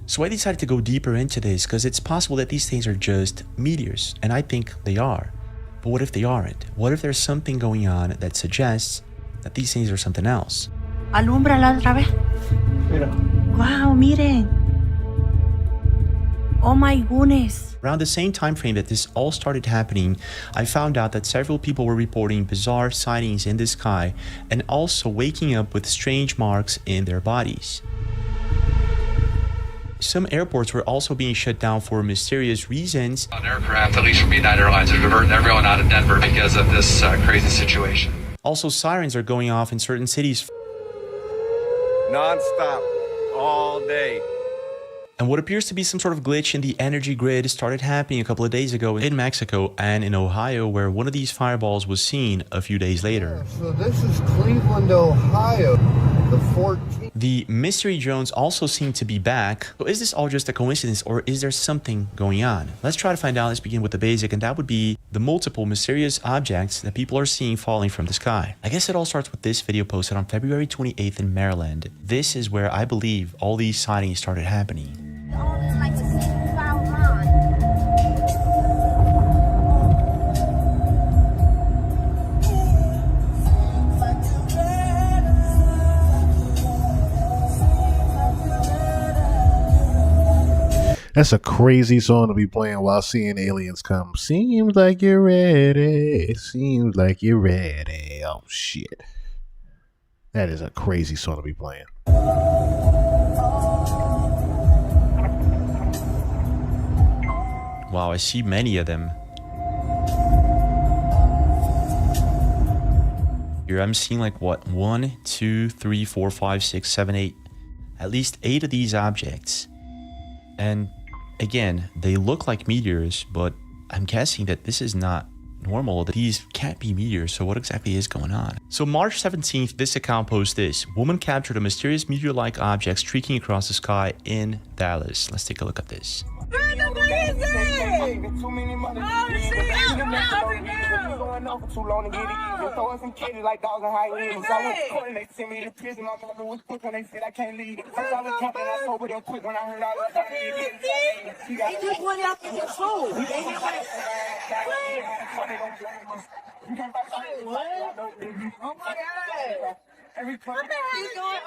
So I decided to go deeper into this because it's possible that these things are just meteors, and I think they are. But what if they aren't? What if there's something going on that suggests that these things are something else? Alúmbrala otra vez. Mira. Wow, miren. Oh my goodness. Around the same time frame that this all started happening, I found out that several people were reporting bizarre sightings in the sky and also waking up with strange marks in their bodies. Some airports were also being shut down for mysterious reasons. On aircraft, at least from United Airlines, are diverting everyone out of Denver because of this crazy situation. Also, sirens are going off in certain cities. Non-stop, all day. And what appears to be some sort of glitch in the energy grid started happening a couple of days ago in Mexico and in Ohio, where one of these fireballs was seen a few days later. So this is Cleveland, Ohio, the 14th. The mystery drones also seem to be back. So is this all just a coincidence, or is there something going on? Let's try to find out. Let's begin with the basic, and that would be the multiple mysterious objects that people are seeing falling from the sky. I guess it all starts with this video posted on February 28th in Maryland. This is where I believe all these sightings started happening. That's a crazy song to be playing while seeing aliens come. Seems like you're ready. Seems like you're ready. Oh, shit. That is a crazy song to be playing. Wow, I see many of them. Here I'm seeing like what? 1, 2, 3, 4, 5, 6, 7, 8. At least 8 of these objects. And again, they look like meteors, but I'm guessing that this is not normal, that these can't be meteors. So what exactly is going on? So March 17th, this account posts this. Woman captured a mysterious meteor-like object streaking across the sky in Dallas. Let's take a look at this.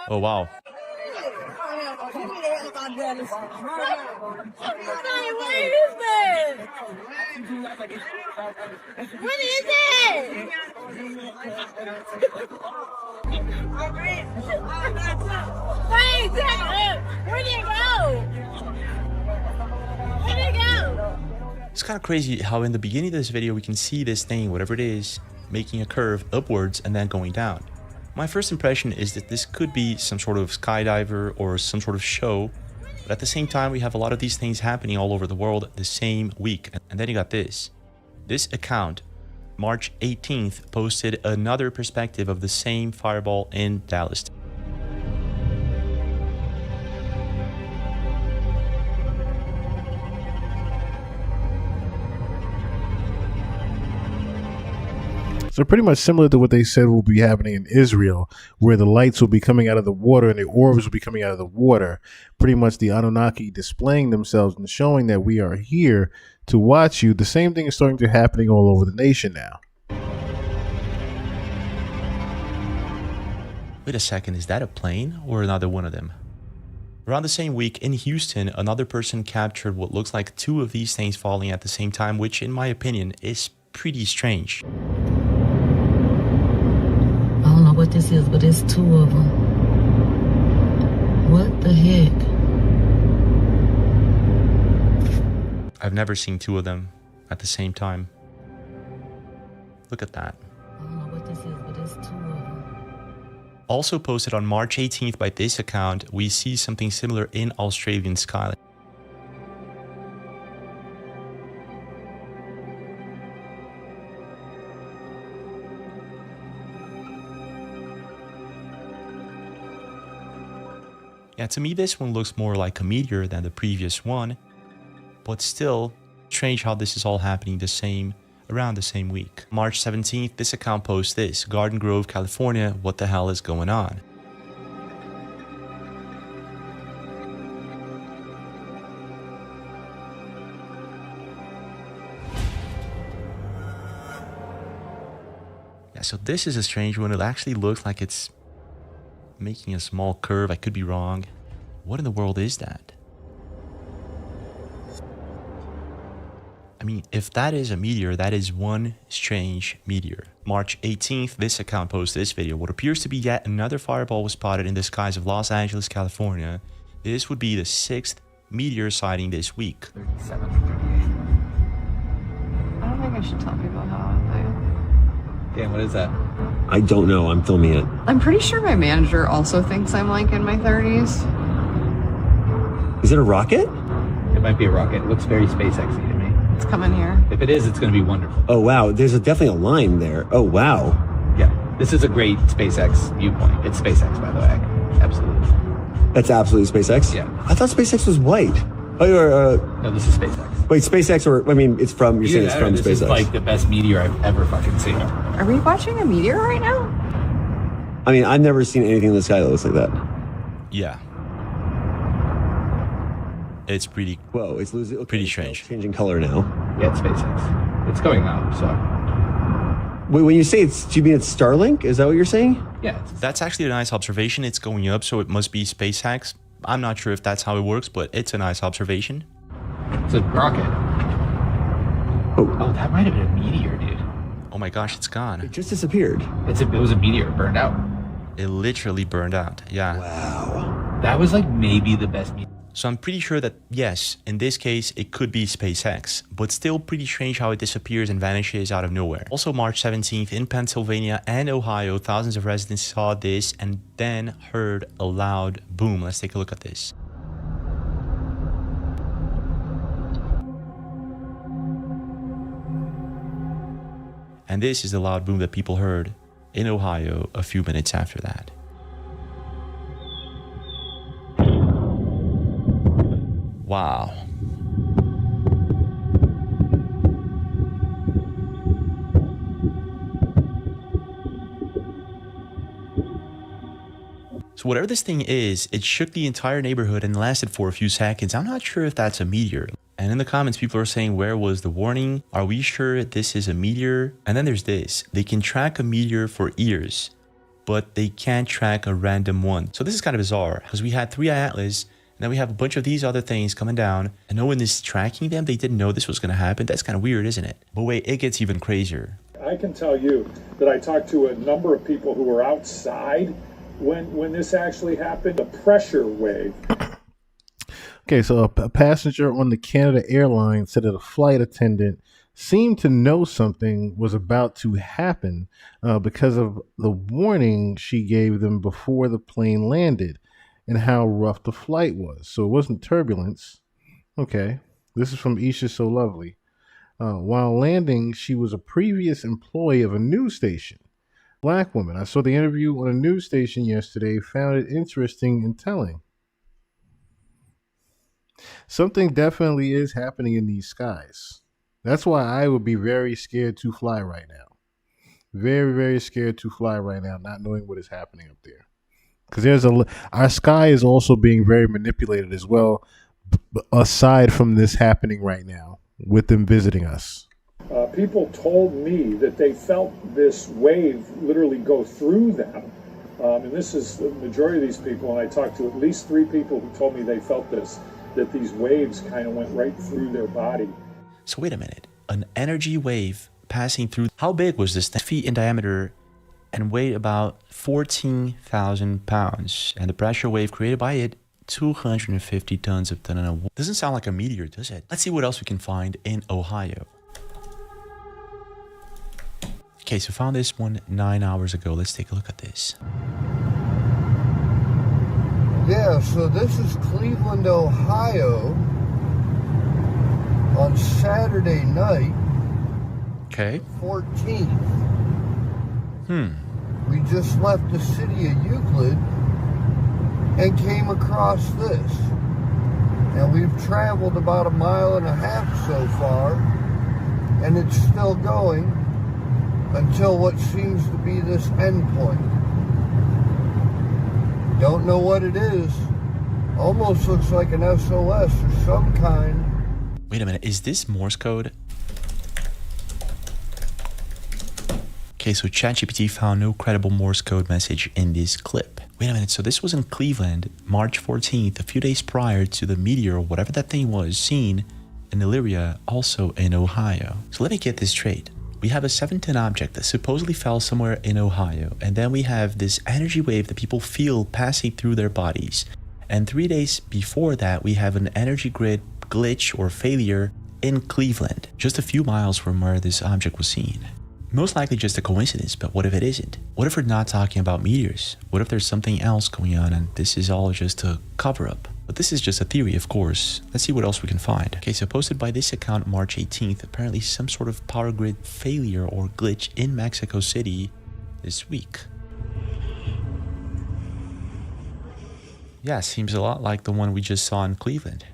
Oh wow. What is it? Where'd it go? Where'd it go? It's kind of crazy how in the beginning of this video we can see this thing, whatever it is, making a curve upwards and then going down. My first impression is that this could be some sort of skydiver or some sort of show, but at the same time we have a lot of these things happening all over the world the same week. And then you got this. This account, March 18th, posted another perspective of the same fireball in Dallas. So pretty much similar to what they said will be happening in Israel, where the lights will be coming out of the water and the orbs will be coming out of the water. Pretty much the Anunnaki displaying themselves and showing that we are here to watch you. The same thing is starting to happening all over the nation now. Wait a second, is that a plane or another one of them? Around the same week in Houston, another person captured what looks like 2 of these things falling at the same time, which in my opinion is pretty strange. I don't know what this is, but it's 2 of them. What the heck? I've never seen 2 of them at the same time. Look at that. I don't know what this is, but it's 2 of them. Also posted on March 18th by this account, we see something similar in Australian sky. Yeah, to me this one looks more like a meteor than the previous one, but still strange how this is all happening around the same week. March 17th, this account posts this. Garden Grove, California, what the hell is going on? Yeah, so this is a strange one. It actually looks like it's making a small curve. I could be wrong. What in the world is that? I mean, if that is a meteor, that is one strange meteor. March 18th, this account posts this video. What appears to be yet another fireball was spotted in the skies of Los Angeles, California. This would be the 6th meteor sighting this week. 37. I don't think I should tell people how I am. Dan, what is that? I don't know. I'm filming it. I'm pretty sure my manager also thinks I'm like in my 30s. Is it a rocket? It might be a rocket. It looks very SpaceX-y to me. It's coming here. If it is, it's going to be wonderful. Oh, wow. There's definitely a line there. Oh, wow. Yeah. This is a great SpaceX viewpoint. It's SpaceX, by the way. Absolutely. That's absolutely SpaceX? Yeah. I thought SpaceX was white. Oh, you're, no, this is SpaceX. Wait, SpaceX or, I mean, it's from, you're saying it's from SpaceX. This is like the best meteor I've ever fucking seen. Are we watching a meteor right now? I mean, I've never seen anything in the sky that looks like that. Yeah. It's pretty. Whoa, it's losing. Okay, pretty strange. Changing color now. Yeah, it's SpaceX. It's going up. So. Wait, when you say it's, do you mean it's Starlink? Is that what you're saying? Yeah. That's actually a nice observation. It's going up, so it must be SpaceX. I'm not sure if that's how it works, but it's a nice observation. It's a rocket. Oh, that might have been a meteor, dude. Oh my gosh, it's gone. It just disappeared. It was a meteor. It burned out. It literally burned out. Yeah. Wow. That was like maybe the best meteor. So I'm pretty sure that, yes, in this case, it could be SpaceX, but still pretty strange how it disappears and vanishes out of nowhere. Also, March 17th in Pennsylvania and Ohio, thousands of residents saw this and then heard a loud boom. Let's take a look at this. And this is the loud boom that people heard in Ohio a few minutes after that. Wow. So whatever this thing is, it shook the entire neighborhood and lasted for a few seconds. I'm not sure if that's a meteor. And in the comments, people are saying, where was the warning? Are we sure this is a meteor? And then there's this. They can track a meteor for years, but they can't track a random one. So this is kind of bizarre because we had 3i Atlas. Now we have a bunch of these other things coming down and no one is tracking them. They didn't know this was going to happen. That's kind of weird, isn't it? But wait, it gets even crazier. I can tell you that I talked to a number of people who were outside when this actually happened, a pressure wave. Okay, so a passenger on the Canada Airlines said that a flight attendant seemed to know something was about to happen because of the warning she gave them before the plane landed and how rough the flight was. So it wasn't turbulence. Okay, this is from Isha So Lovely. While landing, she was a previous employee of a news station. Black woman. I saw the interview on a news station yesterday, found it interesting and telling. Something definitely is happening in these skies. That's why I would be very scared to fly right now. Very, very scared to fly right now, not knowing what is happening up there. Because our sky is also being very manipulated as well, aside from this happening right now with them visiting us. People told me that they felt this wave literally go through them. And this is the majority of these people, and I talked to at least 3 people who told me they felt this, that these waves kind of went right through their body. So wait a minute, an energy wave passing through, how big was this? 10 feet in diameter and weighed about 14,000 pounds. And the pressure wave created by it, 250 tons of tonneau. Doesn't sound like a meteor, does it? Let's see what else we can find in Ohio. Okay, so found this one 9 hours ago. Let's take a look at this. Yeah, so this is Cleveland, Ohio on Saturday night. Okay. 14th. We just left the city of Euclid and came across this. And we've traveled about 1.5 miles so far, and it's still going until what seems to be this end point. Don't know what it is. Almost looks like an SOS or some kind. Wait a minute, is this Morse code? Okay, so ChatGPT found no credible Morse code message in this clip. Wait a minute, so this was in Cleveland, March 14th, a few days prior to the meteor, whatever that thing was, seen in Elyria, also in Ohio. So let me get this straight. We have a 7-ton object that supposedly fell somewhere in Ohio, and then we have this energy wave that people feel passing through their bodies. And 3 days before that, we have an energy grid glitch or failure in Cleveland, just a few miles from where this object was seen. Most likely just a coincidence, but what if it isn't? What if we're not talking about meteors? What if there's something else going on and this is all just a cover-up? But this is just a theory, of course. Let's see what else we can find. Okay, so posted by this account March 18th, apparently some sort of power grid failure or glitch in Mexico City this week. Yeah, seems a lot like the one we just saw in Cleveland.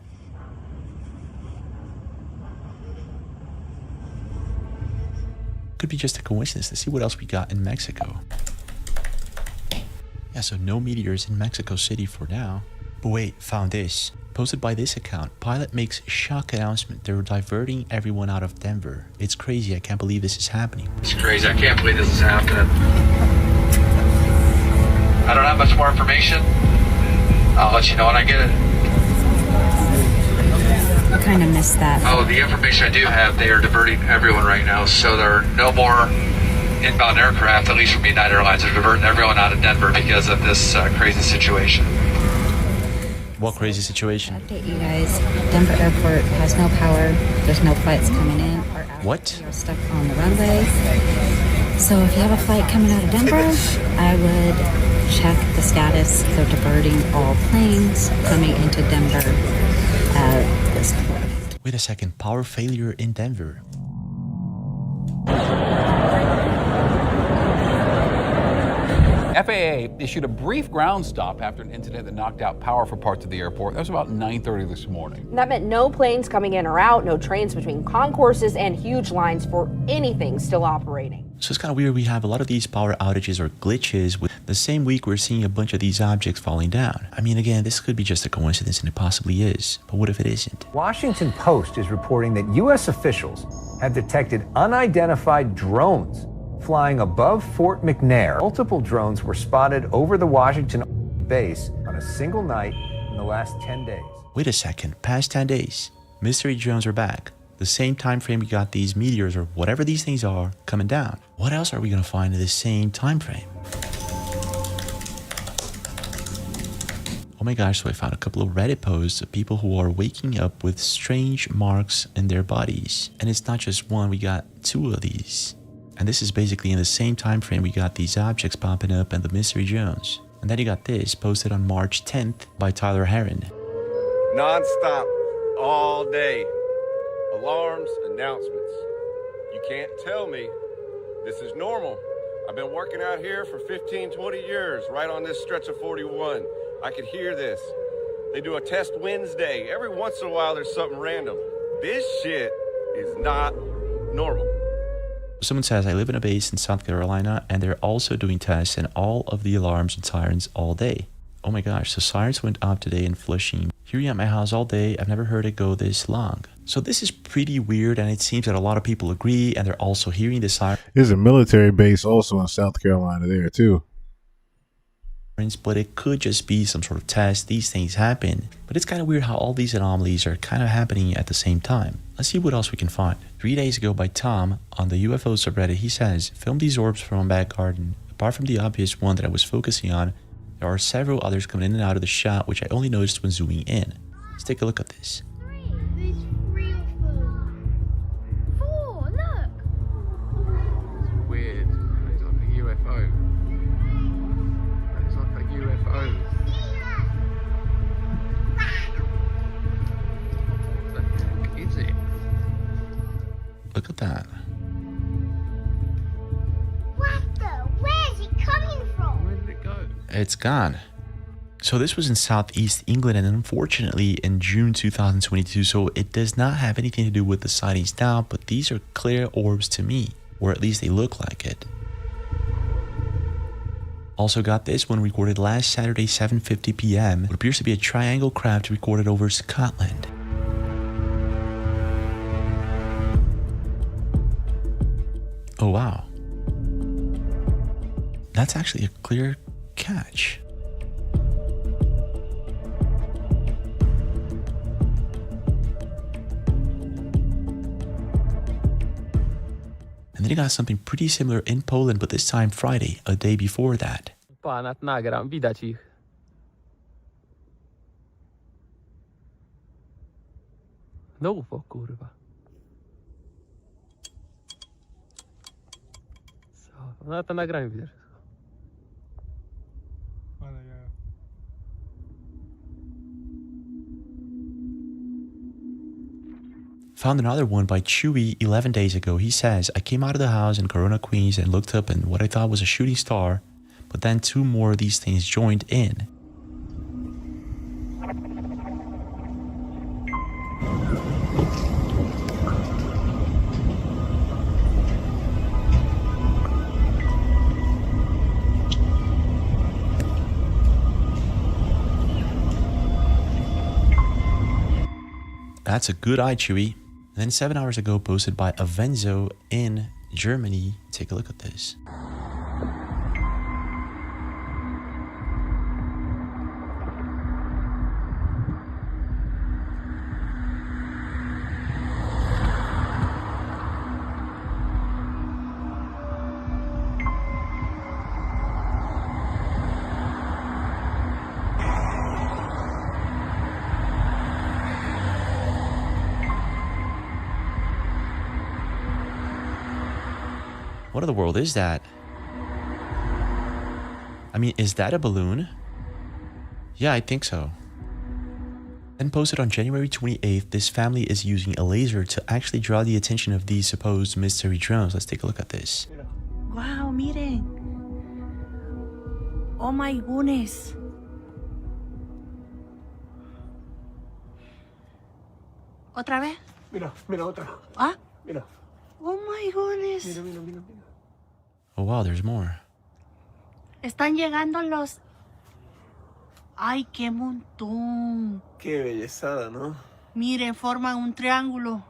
Could be just a coincidence. Let's see what else we got in Mexico. Yeah, so no meteors in Mexico City for now. But wait, found this. Posted by this account, pilot makes shock announcement. They're diverting everyone out of Denver. It's crazy. I can't believe this is happening. It's crazy. I can't believe this is happening. I don't have much more information. I'll let you know when I get it. kind of missed that. Oh, the information I do have, they are diverting everyone right now, so there are no more inbound aircraft, at least from United Airlines. They're diverting everyone out of Denver because of this crazy situation. What crazy situation? Update you guys. Denver Airport has no power. There's no flights coming in or out. What? You're stuck on the runway. So if you have a flight coming out of Denver, I would check the status. They're diverting all planes coming into Denver at this point. Wait a second. Power failure in Denver. FAA issued a brief ground stop after an incident that knocked out power for parts of the airport. That was about 9:30 this morning. That meant no planes coming in or out, no trains between concourses, and huge lines for anything still operating. So it's kind of weird. We have a lot of these power outages or glitches with the same week we're seeing a bunch of these objects falling down. I mean, again, this could be just a coincidence, and it possibly is. But what if it isn't? Washington Post is reporting that U.S. officials have detected unidentified drones flying above Fort McNair. Multiple drones were spotted over the Washington base on a single night in the last 10 days. Wait a second. Past 10 days. Mystery drones are back. The same time frame we got these meteors or whatever these things are coming down. What else are we going to find in the same time frame? Oh my gosh, so I found a couple of Reddit posts of people who are waking up with strange marks in their bodies. And it's not just one, we got two of these. And this is basically in the same time frame we got these objects popping up and the mystery drones. And then you got this posted on March 10th by Tyler Heron. Non-stop, all day. Alarms, announcements. You can't tell me this is normal. I've been working out here for 15, 20 years, right on this stretch of 41. I could hear this. They do a test Wednesday. Every once in a while, there's something random. This shit is not normal. Someone says, I live in a base in South Carolina, and they're also doing tests and all of the alarms and sirens all day. Oh my gosh, so sirens went off today in Flushing. Here at my house all day, I've never heard it go this long. So this is pretty weird, and it seems that a lot of people agree, and they're also hearing the sirens. There's a military base also in South Carolina there too. But it could just be some sort of test. These things happen. But it's kind of weird how all these anomalies are kind of happening at the same time. Let's see what else we can find. 3 days ago by Tom on the UFO subreddit, he says, film these orbs from my back garden. Apart from the obvious one that I was focusing on, there are several others coming in and out of the shot, which I only noticed when zooming in. Let's take a look at this. Weird. It's like a UFO. It's like a UFO. What the heck is it? Look at that. What the? Where's it coming from? Where did it go? It's gone. So this was in Southeast England, and unfortunately in June 2022, so it does not have anything to do with the sightings now, but these are clear orbs to me, or at least they look like it. Also got this one recorded last Saturday, 7:50 p.m. What appears to be a triangle craft recorded over Scotland. Oh wow. That's actually a clear catch. And then you got something pretty similar in Poland, but this time Friday, a day before that. Ponad nagram, widać ich. No UFO, kurwa. Co? No to nagranie widać. Found another one by Chewy 11 days ago. He says, I came out of the house in Corona, Queens and looked up and what I thought was a shooting star, but then two more of these things joined in. That's a good eye, Chewy. And then 7 hours ago, posted by Avenzo in Germany. Take a look at this. What in the world is that? I mean, is that a balloon? Yeah, I think so. Then posted on January 28th, this family is using a laser to actually draw the attention of these supposed mystery drones. Let's take a look at this. Wow, miren. Oh my goodness. ¿Otra vez? Mira, mira otra. ¿Ah? Mira. Oh my goodness. Mira, mira, mira, mira. Oh wow, there's more. Están llegando los... ¡Ay, qué montón! Qué bellezada, ¿no? Miren, forman un triángulo.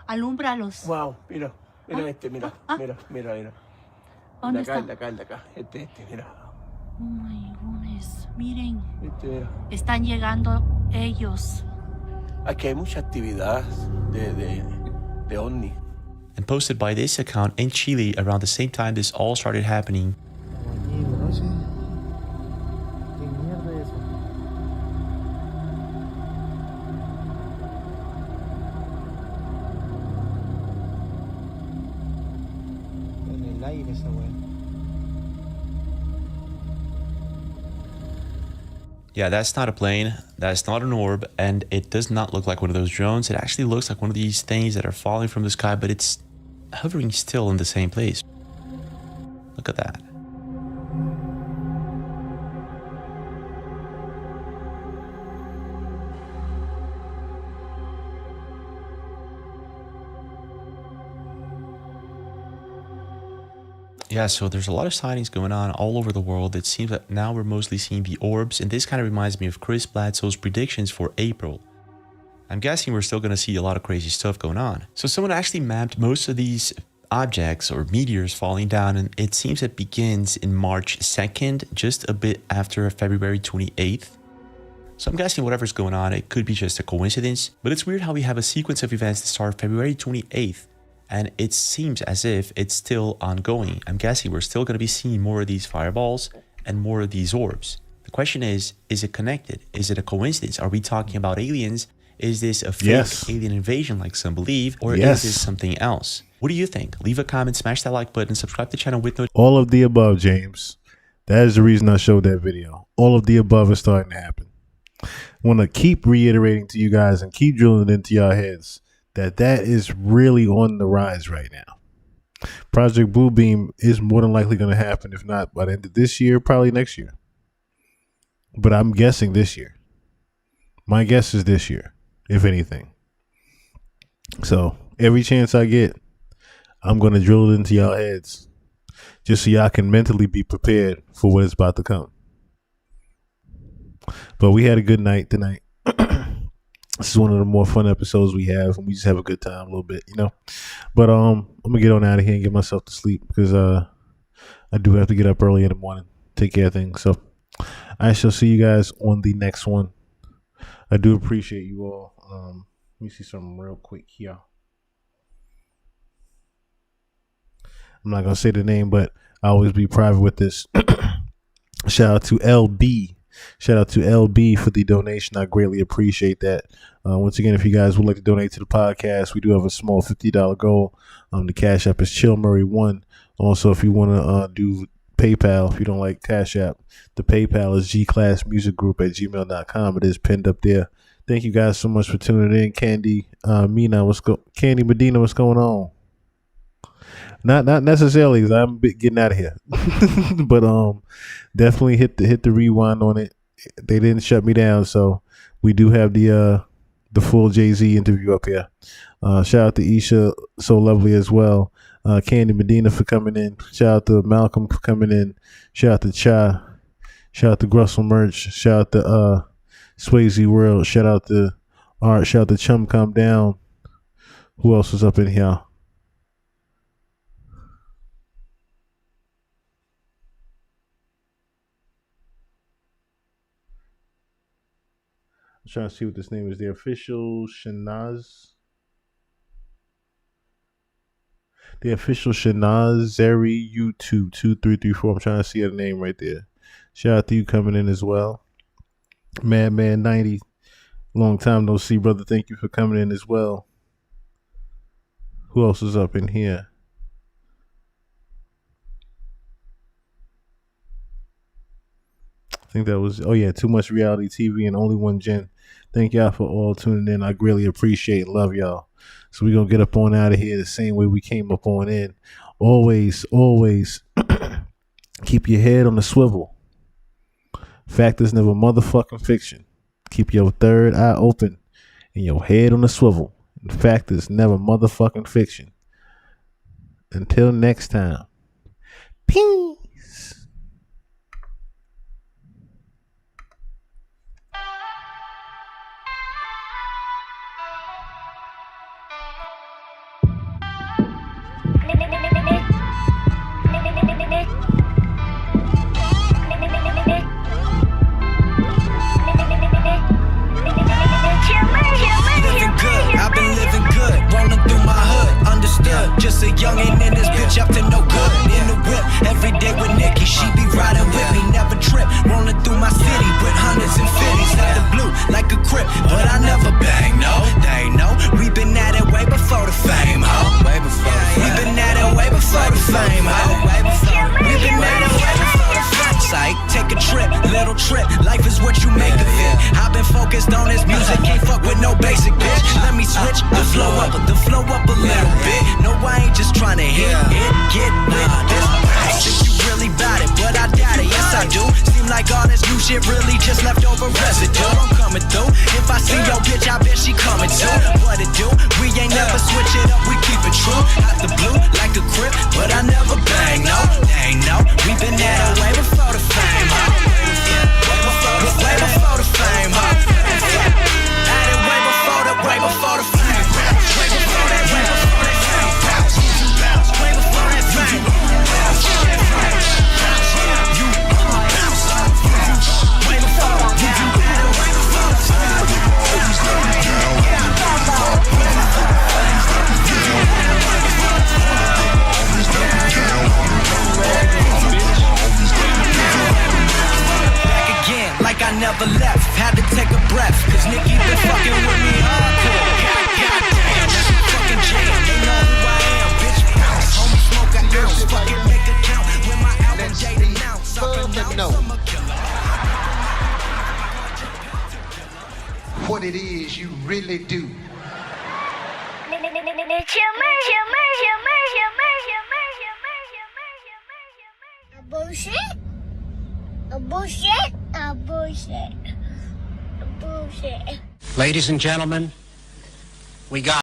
Alúmbralos. Wow, mira, mira este, mira, mira, mira, mira. ¿Dónde El de acá, está? el de acá, el de acá. Este, mira. Oh my goodness. Miren. Este, mira. Están llegando ellos. Aquí hay mucha actividad de ovni. And posted by this account in Chile around the same time this all started happening. Yeah, that's not a plane, that's not an orb, and it does not look like one of those drones. It actually looks like one of these things that are falling from the sky, but it's hovering still in the same place. Look at that. Yeah, so there's a lot of sightings going on all over the world. It seems that now we're mostly seeing the orbs, and this kind of reminds me of Chris Bledsoe's predictions for April. I'm guessing we're still going to see a lot of crazy stuff going on. So someone actually mapped most of these objects or meteors falling down, and it seems it begins in March 2nd, just a bit after February 28th. So I'm guessing whatever's going on, it could be just a coincidence, but it's weird how we have a sequence of events that start February 28th, and it seems as if it's still ongoing. I'm guessing we're still going to be seeing more of these fireballs and more of these orbs. The question is it connected? Is it a coincidence? Are we talking about aliens? Is this a fake alien invasion like some believe? Or is this something else? What do you think? Leave a comment, smash that like button, subscribe to the channel with notifications. All of the above, James. That is the reason I showed that video. All of the above is starting to happen. I want to keep reiterating to you guys and keep drilling it into your heads that is really on the rise right now. Project Blue Beam is more than likely going to happen, if not by the end of this year, probably next year. But I'm guessing this year. My guess is this year, if anything. So every chance I get, I'm going to drill it into y'all heads just so y'all can mentally be prepared for what is about to come. But we had a good night tonight. This is one of the more fun episodes we have, and we just have a good time a little bit, you know. But I'm gonna get on out of here and get myself to sleep because I do have to get up early in the morning, take care of things. So I shall see you guys on the next one. I do appreciate you all. Let me see something real quick here. I'm not gonna say the name, but I always be private with this. Shout out to LB. Shout out to LB for the donation. I greatly appreciate that. Once again, if you guys would like to donate to the podcast, we do have a small $50 goal. The Cash App is Chill Murray 1. Also, if you want to do PayPal, if you don't like Cash App, the PayPal is gclassmusicgroup@gmail.com. It is pinned up there. Thank you guys so much for tuning in. Candy Candy Medina, what's going on? Not necessarily, because I'm getting out of here. But definitely hit the rewind on it. They didn't shut me down, so we do have the full Jay-Z interview up here. Shout out to Isha, so lovely as well. Candy Medina for coming in. Shout out to Malcolm for coming in. Shout out to Cha. Shout out to Grussel Merch. Shout out to Swayze World. Shout out to Art. Shout out to Chum Calm Down. Who else was up in here? I'm trying to see what this name is. The official Shanaz. The official Shanaz Zeri YouTube 2334. I'm trying to see the name right there. Shout out to you coming in as well. Madman 90. Long time no see, brother. Thank you for coming in as well. Who else is up in here? think that was, oh yeah, Too Much Reality TV and Only One Gen. Thank y'all for all tuning in. I greatly appreciate, love y'all. So we're going to get up on out of here the same way we came up on in. Always keep your head on the swivel. Fact is never motherfucking fiction. Keep your third eye open and your head on the swivel. Fact is never motherfucking fiction. Until next time. Peace. Just a youngin' in this bitch up to no good. In the whip, every day with Nikki, she be riding with me, never trip. Rolling through my city with hundreds and fifties, out the blue like a crip. But I never bang, no, they know. We been at it way before the fame, ho. Way before. We been at it way before the fame, ho. Way before. We been at it way before the fame. Psych, take a trip, little trip. Life is what you make of it. I've been focused on this music, can't fuck with no basic bitch. Let me switch the flow up a little bit. No, I ain't just trying to hit it, get with this. Think you really bout it, but I doubt it, yes I do. Seem like all this new shit really just left over residue. I'm coming through, if I see your bitch, I bet she coming too. What it do? We ain't never switch it up, we keep it true. Out the blue, like a crib, but I never bang, no, they ain't no. We been at it way before the fame, huh? Way before the fame, huh? At it way before the fame. Way before that, way before that fame. I never left, had to take a breath, cause Nikki been fucking with me hardcore. Goddamn, that's a fucking jam. They know who I am, bitch. Bounce, homie, smoke an ounce, fucking make a count. When my album date announced, I pronounce I'm a killer. What it is you really do. Bullshit. A bullshit. A bullshit. A bullshit. Ladies and gentlemen, we got